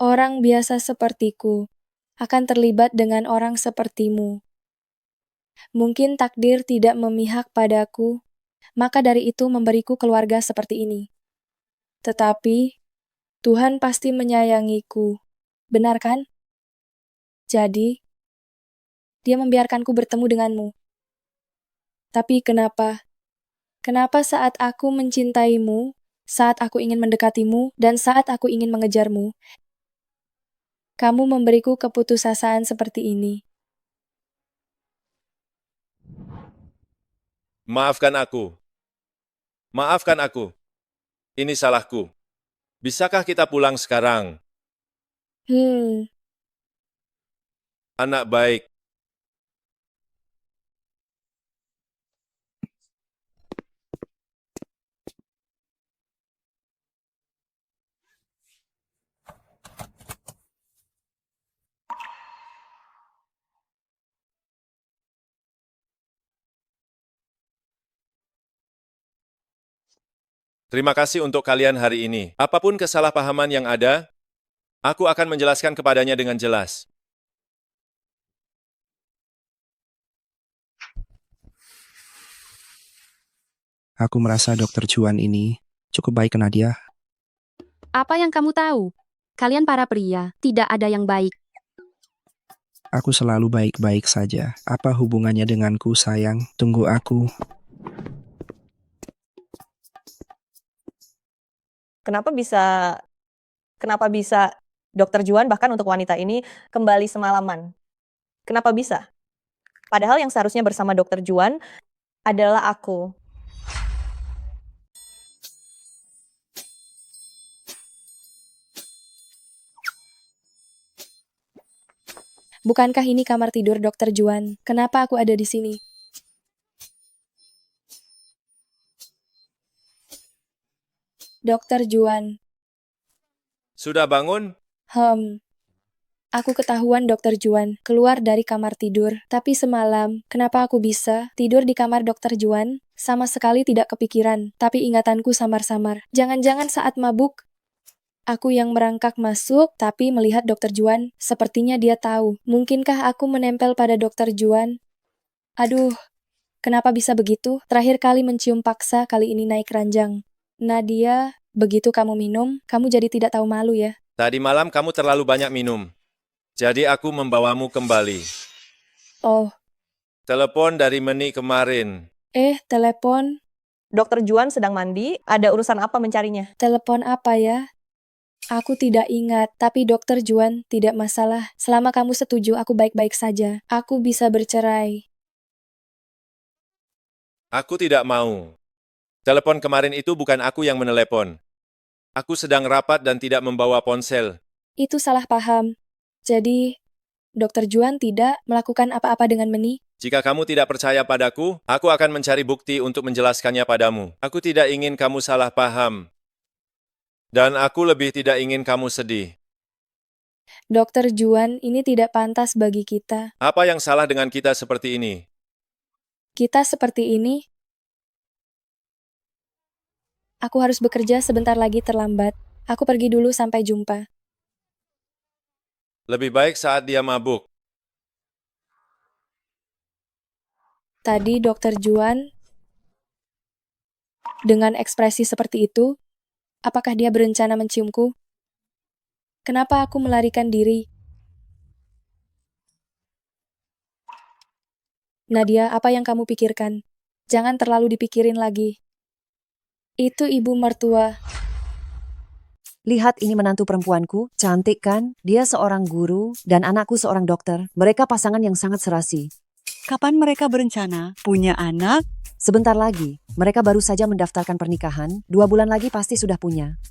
orang biasa sepertiku akan terlibat dengan orang sepertimu. Mungkin takdir tidak memihak padaku, maka dari itu memberiku keluarga seperti ini. Tetapi, Tuhan pasti menyayangiku. Benar kan? Jadi, dia membiarkanku bertemu denganmu. Tapi kenapa? Kenapa saat aku mencintaimu, saat aku ingin mendekatimu, dan saat aku ingin mengejarmu, kamu memberiku keputusasaan seperti ini? Maafkan aku. Maafkan aku. Ini salahku. Bisakah kita pulang sekarang? Anak baik. Terima kasih untuk kalian hari ini. Apapun kesalahpahaman yang ada, aku akan menjelaskan kepadanya dengan jelas. Aku merasa Dokter Juan ini cukup baik ke Nadia. Apa yang kamu tahu? Kalian para pria, tidak ada yang baik. Aku selalu baik-baik saja. Apa hubungannya denganku, sayang? Tunggu aku. Kenapa bisa Dokter Juan bahkan untuk wanita ini kembali semalaman. Kenapa bisa? Padahal yang seharusnya bersama Dokter Juan adalah aku. Bukankah ini kamar tidur Dokter Juan? Kenapa aku ada di sini? Dokter Juan. Sudah bangun? Aku ketahuan Dokter Juan keluar dari kamar tidur. Tapi semalam, kenapa aku bisa tidur di kamar Dokter Juan? Sama sekali tidak kepikiran, tapi ingatanku samar-samar. Jangan-jangan saat mabuk, aku yang merangkak masuk, tapi melihat Dokter Juan, sepertinya dia tahu. Mungkinkah aku menempel pada Dokter Juan? Aduh, kenapa bisa begitu? Terakhir kali mencium paksa, kali ini naik ranjang. Nadia, begitu kamu minum, kamu jadi tidak tahu malu ya? Tadi malam kamu terlalu banyak minum. Jadi aku membawamu kembali. Oh, Telepon dari Meni kemarin. telepon. Dokter Juan sedang mandi, ada urusan apa mencarinya? Telepon apa ya? Aku tidak ingat, tapi Dokter Juan tidak masalah. Selama kamu setuju, aku baik-baik saja. Aku bisa bercerai. Aku tidak mau. Telepon kemarin itu bukan aku yang menelepon. Aku sedang rapat dan tidak membawa ponsel. Itu salah paham. Jadi, Dokter Juan tidak melakukan apa-apa dengan Meni? Jika kamu tidak percaya padaku, aku akan mencari bukti untuk menjelaskannya padamu. Aku tidak ingin kamu salah paham. Dan aku lebih tidak ingin kamu sedih. Dokter Juan, ini tidak pantas bagi kita. Apa yang salah dengan kita seperti ini? Kita seperti ini? Aku harus bekerja sebentar lagi terlambat. Aku pergi dulu, sampai jumpa. Lebih baik saat dia mabuk. Tadi Dokter Juan, dengan ekspresi seperti itu, apakah dia berencana menciumku? Kenapa aku melarikan diri? Nadia, apa yang kamu pikirkan? Jangan terlalu dipikirin lagi. Itu ibu mertua. Lihat ini menantu perempuanku, cantik kan? Dia seorang guru dan anakku seorang dokter. Mereka pasangan yang sangat serasi. Kapan mereka berencana punya anak? Sebentar lagi, mereka baru saja mendaftarkan pernikahan. 2 bulan lagi pasti sudah punya.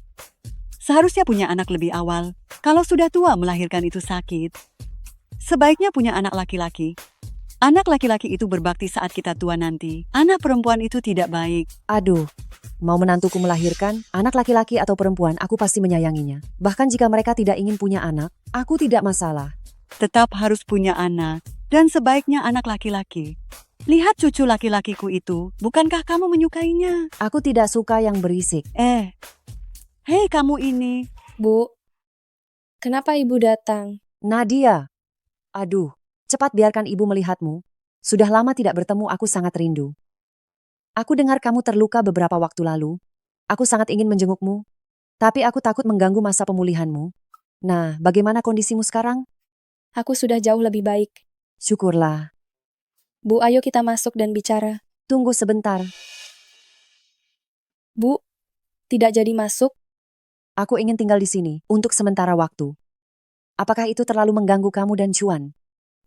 Seharusnya punya anak lebih awal. Kalau sudah tua melahirkan itu sakit. Sebaiknya punya anak laki-laki. Anak laki-laki itu berbakti saat kita tua nanti. Anak perempuan itu tidak baik. Aduh, mau menantuku melahirkan, anak laki-laki atau perempuan, aku pasti menyayanginya. Bahkan jika mereka tidak ingin punya anak, aku tidak masalah. Tetap harus punya anak. Dan sebaiknya anak laki-laki. Lihat cucu laki-lakiku itu. Bukankah kamu menyukainya? Aku tidak suka yang berisik. Hei kamu ini. Bu, kenapa ibu datang? Nadia. Aduh, cepat biarkan ibu melihatmu. Sudah lama tidak bertemu, aku sangat rindu. Aku dengar kamu terluka beberapa waktu lalu. Aku sangat ingin menjengukmu. Tapi aku takut mengganggu masa pemulihanmu. Nah, bagaimana kondisimu sekarang? Aku sudah jauh lebih baik. Syukurlah. Bu, ayo kita masuk dan bicara. Tunggu sebentar. Bu, tidak jadi masuk? Aku ingin tinggal di sini untuk sementara waktu. Apakah itu terlalu mengganggu kamu dan Juan?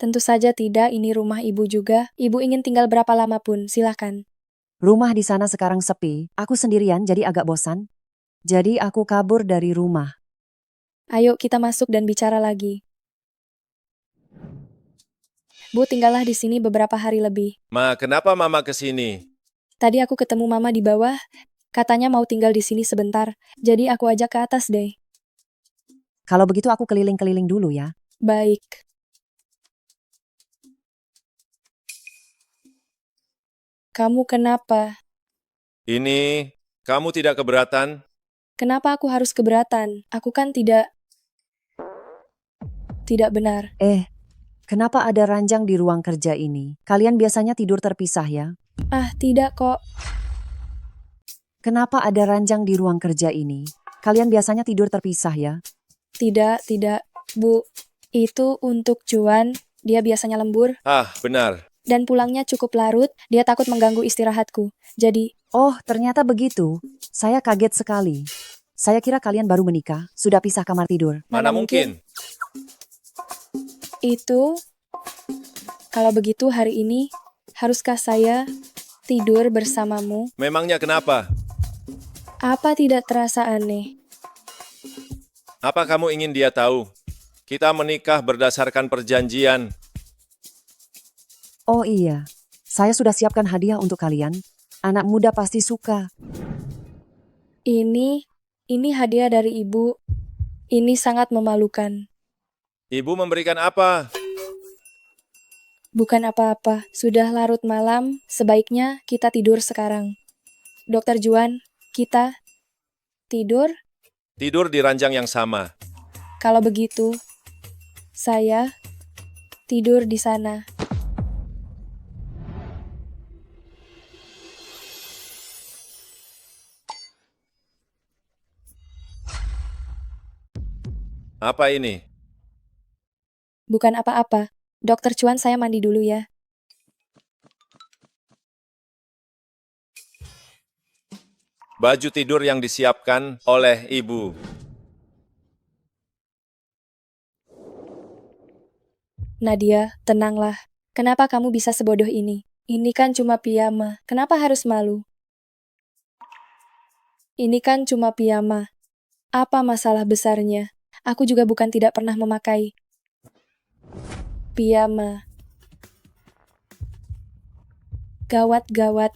Tentu saja tidak, ini rumah ibu juga. Ibu ingin tinggal berapa lama pun, silakan. Rumah di sana sekarang sepi. Aku sendirian jadi agak bosan. Jadi aku kabur dari rumah. Ayo kita masuk dan bicara lagi. Bu, tinggallah di sini beberapa hari lebih. Ma, kenapa Mama ke sini? Tadi aku ketemu Mama di bawah. Katanya mau tinggal di sini sebentar. Jadi aku ajak ke atas deh. Kalau begitu aku keliling-keliling dulu ya. Baik. Kamu kenapa? Ini, kamu tidak keberatan? Kenapa aku harus keberatan? Aku kan tidak benar. Kenapa ada ranjang di ruang kerja ini? Kalian biasanya tidur terpisah ya? Tidak kok. Kenapa ada ranjang di ruang kerja ini? Kalian biasanya tidur terpisah ya? Tidak. Bu, itu untuk Juan. Dia biasanya lembur. Benar. Dan pulangnya cukup larut, dia takut mengganggu istirahatku. Jadi... Oh, ternyata begitu. Saya kaget sekali. Saya kira kalian baru menikah, sudah pisah kamar tidur. Mana mungkin? Itu, kalau begitu hari ini, haruskah saya tidur bersamamu? Memangnya kenapa? Apa tidak terasa aneh? Apa kamu ingin dia tahu? Kita menikah berdasarkan perjanjian. Oh iya, saya sudah siapkan hadiah untuk kalian. Anak muda pasti suka. Ini hadiah dari ibu. Ini sangat memalukan. Ibu memberikan apa? Bukan apa-apa, sudah larut malam, sebaiknya kita tidur sekarang. Dokter Juan, kita tidur? Tidur di ranjang yang sama. Kalau begitu, saya tidur di sana. Apa ini? Bukan apa-apa. Dokter Cuan, saya mandi dulu ya. Baju tidur yang disiapkan oleh ibu. Nadia, tenanglah. Kenapa kamu bisa sebodoh ini? Ini kan cuma piyama. Kenapa harus malu? Ini kan cuma piyama. Apa masalah besarnya? Aku juga bukan tidak pernah memakai piyama. Gawat-gawat.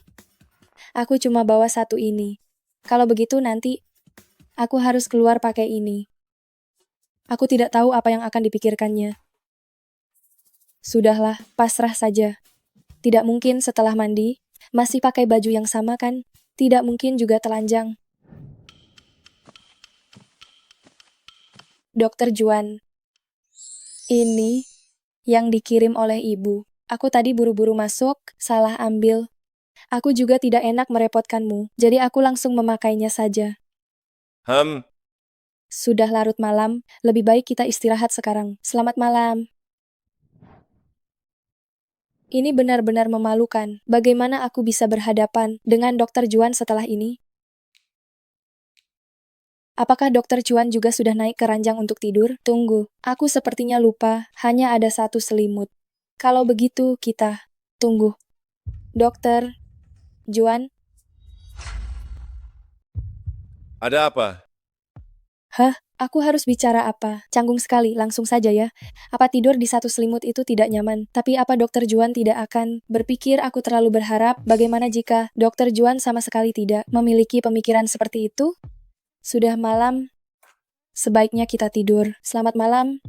Aku cuma bawa satu ini. Kalau begitu nanti, aku harus keluar pakai ini. Aku tidak tahu apa yang akan dipikirkannya. Sudahlah, pasrah saja. Tidak mungkin setelah mandi, masih pakai baju yang sama kan? Tidak mungkin juga telanjang. Dokter Juan, ini yang dikirim oleh ibu. Aku tadi buru-buru masuk, salah ambil. Aku juga tidak enak merepotkanmu, jadi aku langsung memakainya saja. Sudah larut malam, lebih baik kita istirahat sekarang. Selamat malam. Ini benar-benar memalukan. Bagaimana aku bisa berhadapan dengan Dokter Juan setelah ini? Apakah Dokter Juan juga sudah naik ke ranjang untuk tidur? Tunggu, aku sepertinya lupa, hanya ada satu selimut. Kalau begitu, kita tunggu. Dokter Juan? Ada apa? Hah? Aku harus bicara apa? Canggung sekali, langsung saja ya. Apa tidur di satu selimut itu tidak nyaman? Tapi apa Dokter Juan tidak akan berpikir aku terlalu berharap? Bagaimana jika Dokter Juan sama sekali tidak memiliki pemikiran seperti itu? Sudah malam, sebaiknya kita tidur. Selamat malam.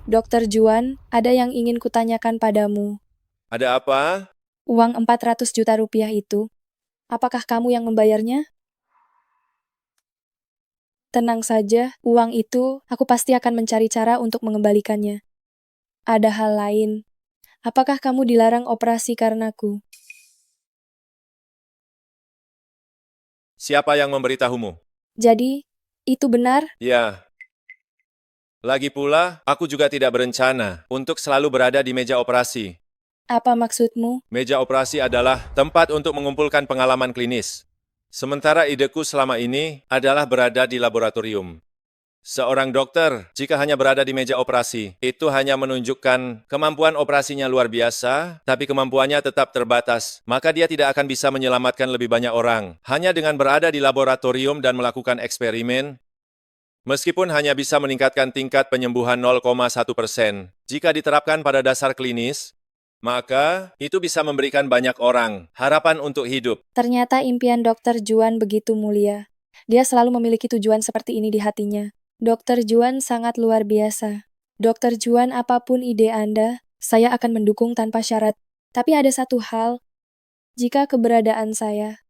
Dokter Juan, ada yang ingin kutanyakan padamu. Ada apa? Uang 400 juta rupiah itu, apakah kamu yang membayarnya? Tenang saja, uang itu aku pasti akan mencari cara untuk mengembalikannya. Ada hal lain. Apakah kamu dilarang operasi karenaku? Siapa yang memberitahumu? Jadi, itu benar? Ya. Lagi pula, aku juga tidak berencana untuk selalu berada di meja operasi. Apa maksudmu? Meja operasi adalah tempat untuk mengumpulkan pengalaman klinis. Sementara ideku selama ini adalah berada di laboratorium. Seorang dokter, jika hanya berada di meja operasi, itu hanya menunjukkan kemampuan operasinya luar biasa, tapi kemampuannya tetap terbatas. Maka dia tidak akan bisa menyelamatkan lebih banyak orang. Hanya dengan berada di laboratorium dan melakukan eksperimen, meskipun hanya bisa meningkatkan tingkat penyembuhan 0,1%, jika diterapkan pada dasar klinis, maka itu bisa memberikan banyak orang harapan untuk hidup. Ternyata impian Dokter Juan begitu mulia. Dia selalu memiliki tujuan seperti ini di hatinya. Dokter Juan sangat luar biasa. Dokter Juan, apapun ide Anda, saya akan mendukung tanpa syarat. Tapi ada satu hal, jika keberadaan saya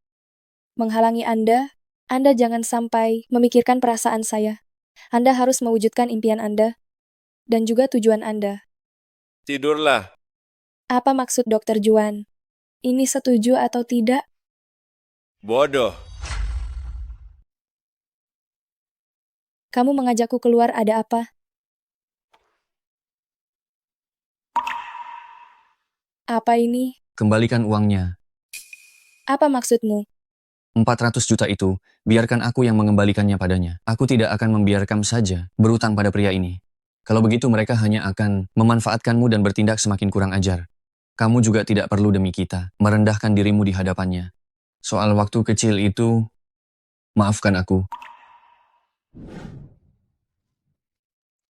menghalangi Anda jangan sampai memikirkan perasaan saya. Anda harus mewujudkan impian Anda dan juga tujuan Anda. Tidurlah. Apa maksud Dokter Juan? Ini setuju atau tidak? Bodoh. Kamu mengajakku keluar, ada apa? Apa ini? Kembalikan uangnya. Apa maksudmu? 400 juta itu, biarkan aku yang mengembalikannya padanya. Aku tidak akan membiarkan saja berutang pada pria ini. Kalau begitu mereka hanya akan memanfaatkanmu dan bertindak semakin kurang ajar. Kamu juga tidak perlu demi kita merendahkan dirimu di hadapannya. Soal waktu kecil itu, maafkan aku.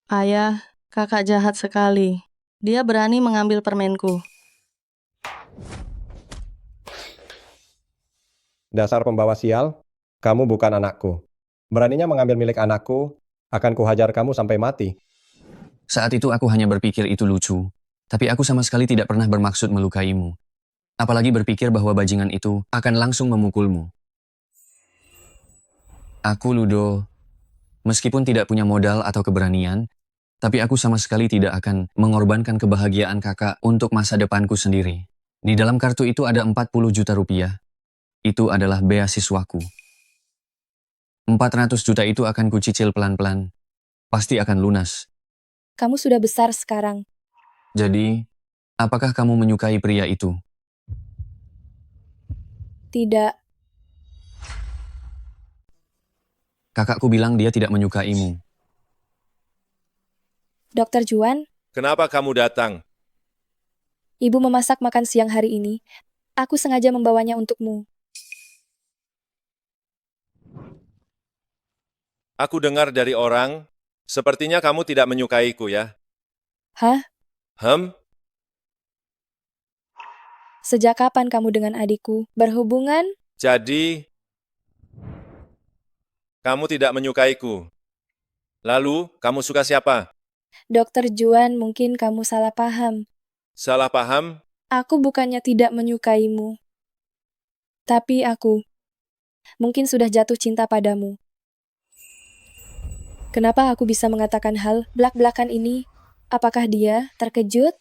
Ayah, kakak jahat sekali. Dia berani mengambil permenku. Dasar pembawa sial, kamu bukan anakku. Beraninya mengambil milik anakku, akan kuhajar kamu sampai mati. Saat itu aku hanya berpikir itu lucu, tapi aku sama sekali tidak pernah bermaksud melukaimu. Apalagi berpikir bahwa bajingan itu akan langsung memukulmu. Aku, Ludo, meskipun tidak punya modal atau keberanian, tapi aku sama sekali tidak akan mengorbankan kebahagiaan kakak untuk masa depanku sendiri. Di dalam kartu itu ada 40 juta rupiah. Itu adalah beasiswaku. 400 juta itu akan kucicil pelan-pelan. Pasti akan lunas. Kamu sudah besar sekarang. Jadi, apakah kamu menyukai pria itu? Tidak. Kakakku bilang dia tidak menyukaimu. Dokter Juan, Kenapa kamu datang? ibu memasak makan siang hari ini. Aku sengaja membawanya untukmu. Aku dengar dari orang, sepertinya kamu tidak menyukaiku ya. Hah? Sejak kapan kamu dengan adikku berhubungan? Jadi, kamu tidak menyukaiku. Lalu, kamu suka siapa? Dokter Juan, mungkin kamu salah paham. Salah paham? Aku bukannya tidak menyukaimu. Tapi aku mungkin sudah jatuh cinta padamu. Kenapa aku bisa mengatakan hal belak-belakan ini? Apakah dia terkejut?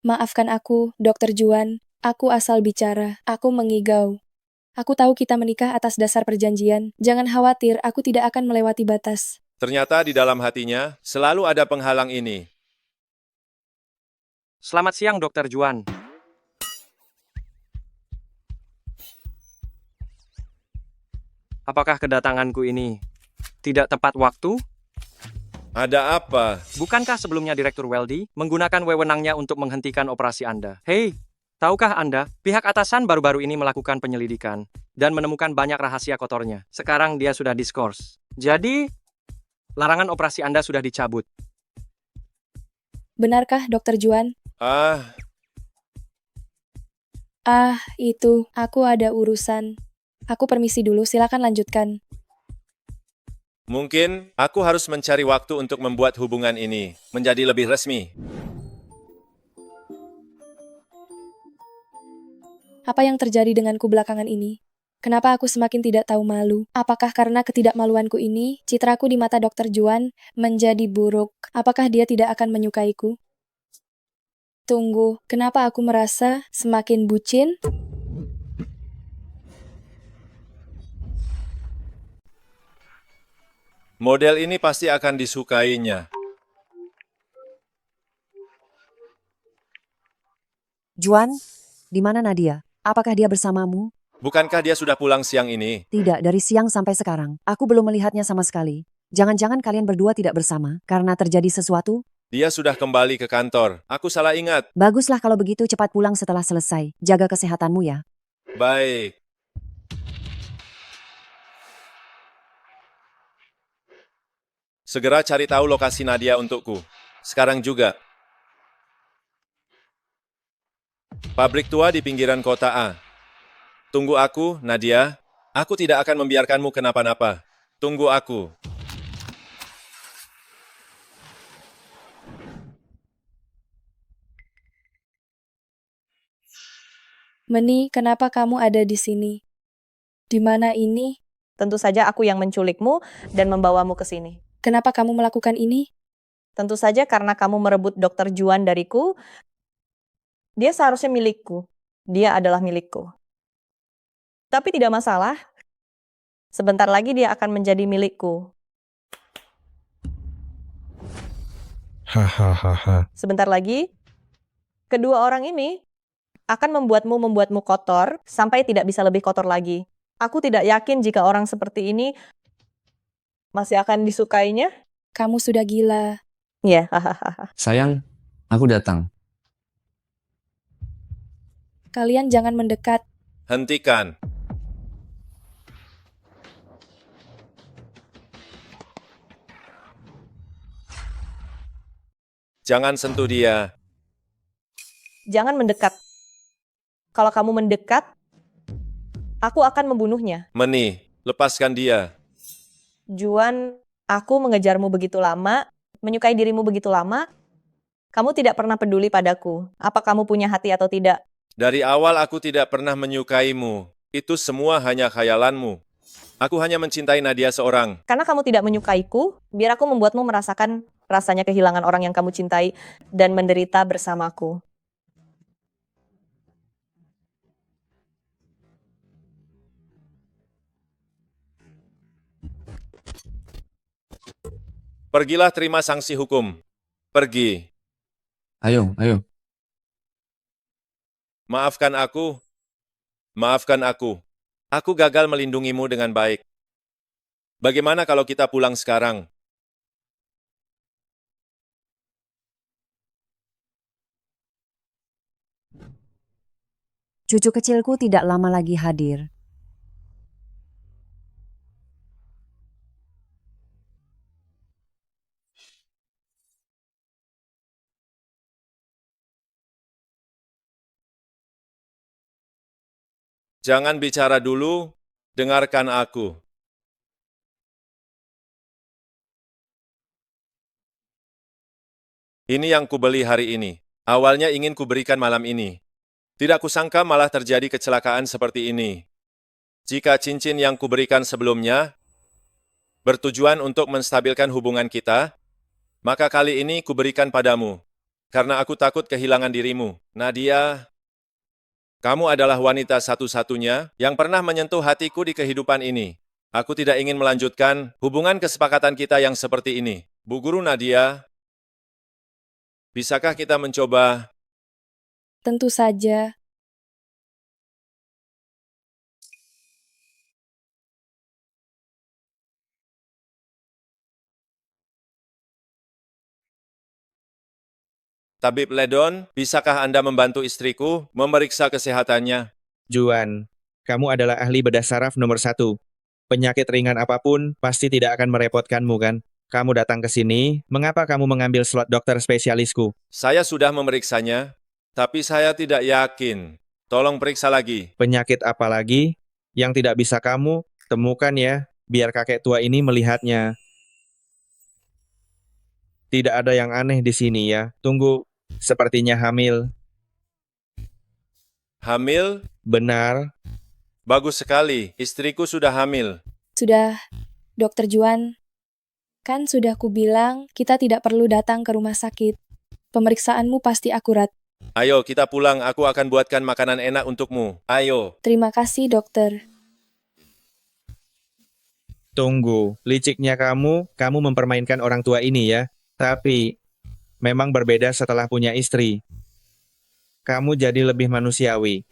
Maafkan aku, Dokter Juan. Aku asal bicara. Aku mengigau. Aku tahu kita menikah atas dasar perjanjian. Jangan khawatir, aku tidak akan melewati batas. Ternyata di dalam hatinya selalu ada penghalang ini. Selamat siang, Dokter Juan. Apakah kedatanganku ini tidak tepat waktu? Ada apa? Bukankah sebelumnya Direktur Weldy menggunakan wewenangnya untuk menghentikan operasi Anda? Hei, tahukah Anda, pihak atasan baru-baru ini melakukan penyelidikan dan menemukan banyak rahasia kotornya. Sekarang dia sudah diskors. Jadi, larangan operasi Anda sudah dicabut. Benarkah, Dokter Juan? Itu. Aku ada urusan. Aku permisi dulu, silakan lanjutkan. Mungkin aku harus mencari waktu untuk membuat hubungan ini menjadi lebih resmi. Apa yang terjadi denganku belakangan ini? Kenapa aku semakin tidak tahu malu? Apakah karena ketidakmaluanku ini, citraku di mata Dokter Juan menjadi buruk? Apakah dia tidak akan menyukaiku? Tunggu, kenapa aku merasa semakin bucin? Model ini pasti akan disukainya. Juan, di mana Nadia? Apakah dia bersamamu? Bukankah dia sudah pulang siang ini? Tidak, dari siang sampai sekarang. Aku belum melihatnya sama sekali. Jangan-jangan kalian berdua tidak bersama karena terjadi sesuatu? Dia sudah kembali ke kantor. Aku salah ingat. Baguslah kalau begitu, cepat pulang setelah selesai. Jaga kesehatanmu ya. Baik. Segera cari tahu lokasi Nadia untukku. Sekarang juga. Pabrik tua di pinggiran kota A. Tunggu aku, Nadia. Aku tidak akan membiarkanmu kenapa-napa. Tunggu aku. Meni, kenapa kamu ada di sini? Di mana ini? Tentu saja aku yang menculikmu dan membawamu ke sini. Kenapa kamu melakukan ini? Tentu saja karena kamu merebut Dokter Juan dariku. Dia seharusnya milikku. Dia adalah milikku. Tapi tidak masalah. Sebentar lagi dia akan menjadi milikku. Hahaha. Sebentar lagi, kedua orang ini akan membuatmu kotor sampai tidak bisa lebih kotor lagi. Aku tidak yakin jika orang seperti ini masih akan disukainya. Kamu sudah gila. Ya, hahaha. Sayang, aku datang. Kalian jangan mendekat. Hentikan. Jangan sentuh dia. Jangan mendekat. Kalau kamu mendekat, aku akan membunuhnya. Meni, lepaskan dia. Juan, aku mengejarmu begitu lama, menyukai dirimu begitu lama, kamu tidak pernah peduli padaku. Apa kamu punya hati atau tidak? Dari awal aku tidak pernah menyukaimu. Itu semua hanya khayalanmu. Aku hanya mencintai Nadia seorang. Karena kamu tidak menyukaiku, biar aku membuatmu merasakan rasanya kehilangan orang yang kamu cintai dan menderita bersamaku. Pergilah terima sanksi hukum. Pergi. Ayo, ayo. Maafkan aku. Maafkan aku. Aku gagal melindungimu dengan baik. Bagaimana kalau kita pulang sekarang? Cucu kecilku tidak lama lagi hadir. Jangan bicara dulu, dengarkan aku. Ini yang kubeli hari ini. Awalnya ingin kuberikan malam ini. Tidak kusangka malah terjadi kecelakaan seperti ini. Jika cincin yang kuberikan sebelumnya bertujuan untuk menstabilkan hubungan kita, maka kali ini kuberikan padamu. Karena aku takut kehilangan dirimu. Nadia, kamu adalah wanita satu-satunya yang pernah menyentuh hatiku di kehidupan ini. Aku tidak ingin melanjutkan hubungan kesepakatan kita yang seperti ini. Bu Guru Nadia, bisakah kita mencoba? Tentu saja. Tabib Ledon, bisakah Anda membantu istriku memeriksa kesehatannya? Juan, kamu adalah ahli bedah saraf nomor 1. Penyakit ringan apapun pasti tidak akan merepotkanmu kan? Kamu datang ke sini, mengapa kamu mengambil slot dokter spesialisku? Saya sudah memeriksanya, tapi saya tidak yakin. Tolong periksa lagi. Penyakit apa lagi yang tidak bisa kamu temukan ya, biar kakek tua ini melihatnya. Tidak ada yang aneh di sini ya. Tunggu, sepertinya hamil. Hamil? Benar. Bagus sekali, istriku sudah hamil. Sudah, Dokter Juan. Kan sudah kubilang kita tidak perlu datang ke rumah sakit. Pemeriksaanmu pasti akurat. Ayo kita pulang, aku akan buatkan makanan enak untukmu. Ayo. Terima kasih, dokter. Tunggu, liciknya kamu mempermainkan orang tua ini ya. Tapi, memang berbeda setelah punya istri. Kamu jadi lebih manusiawi.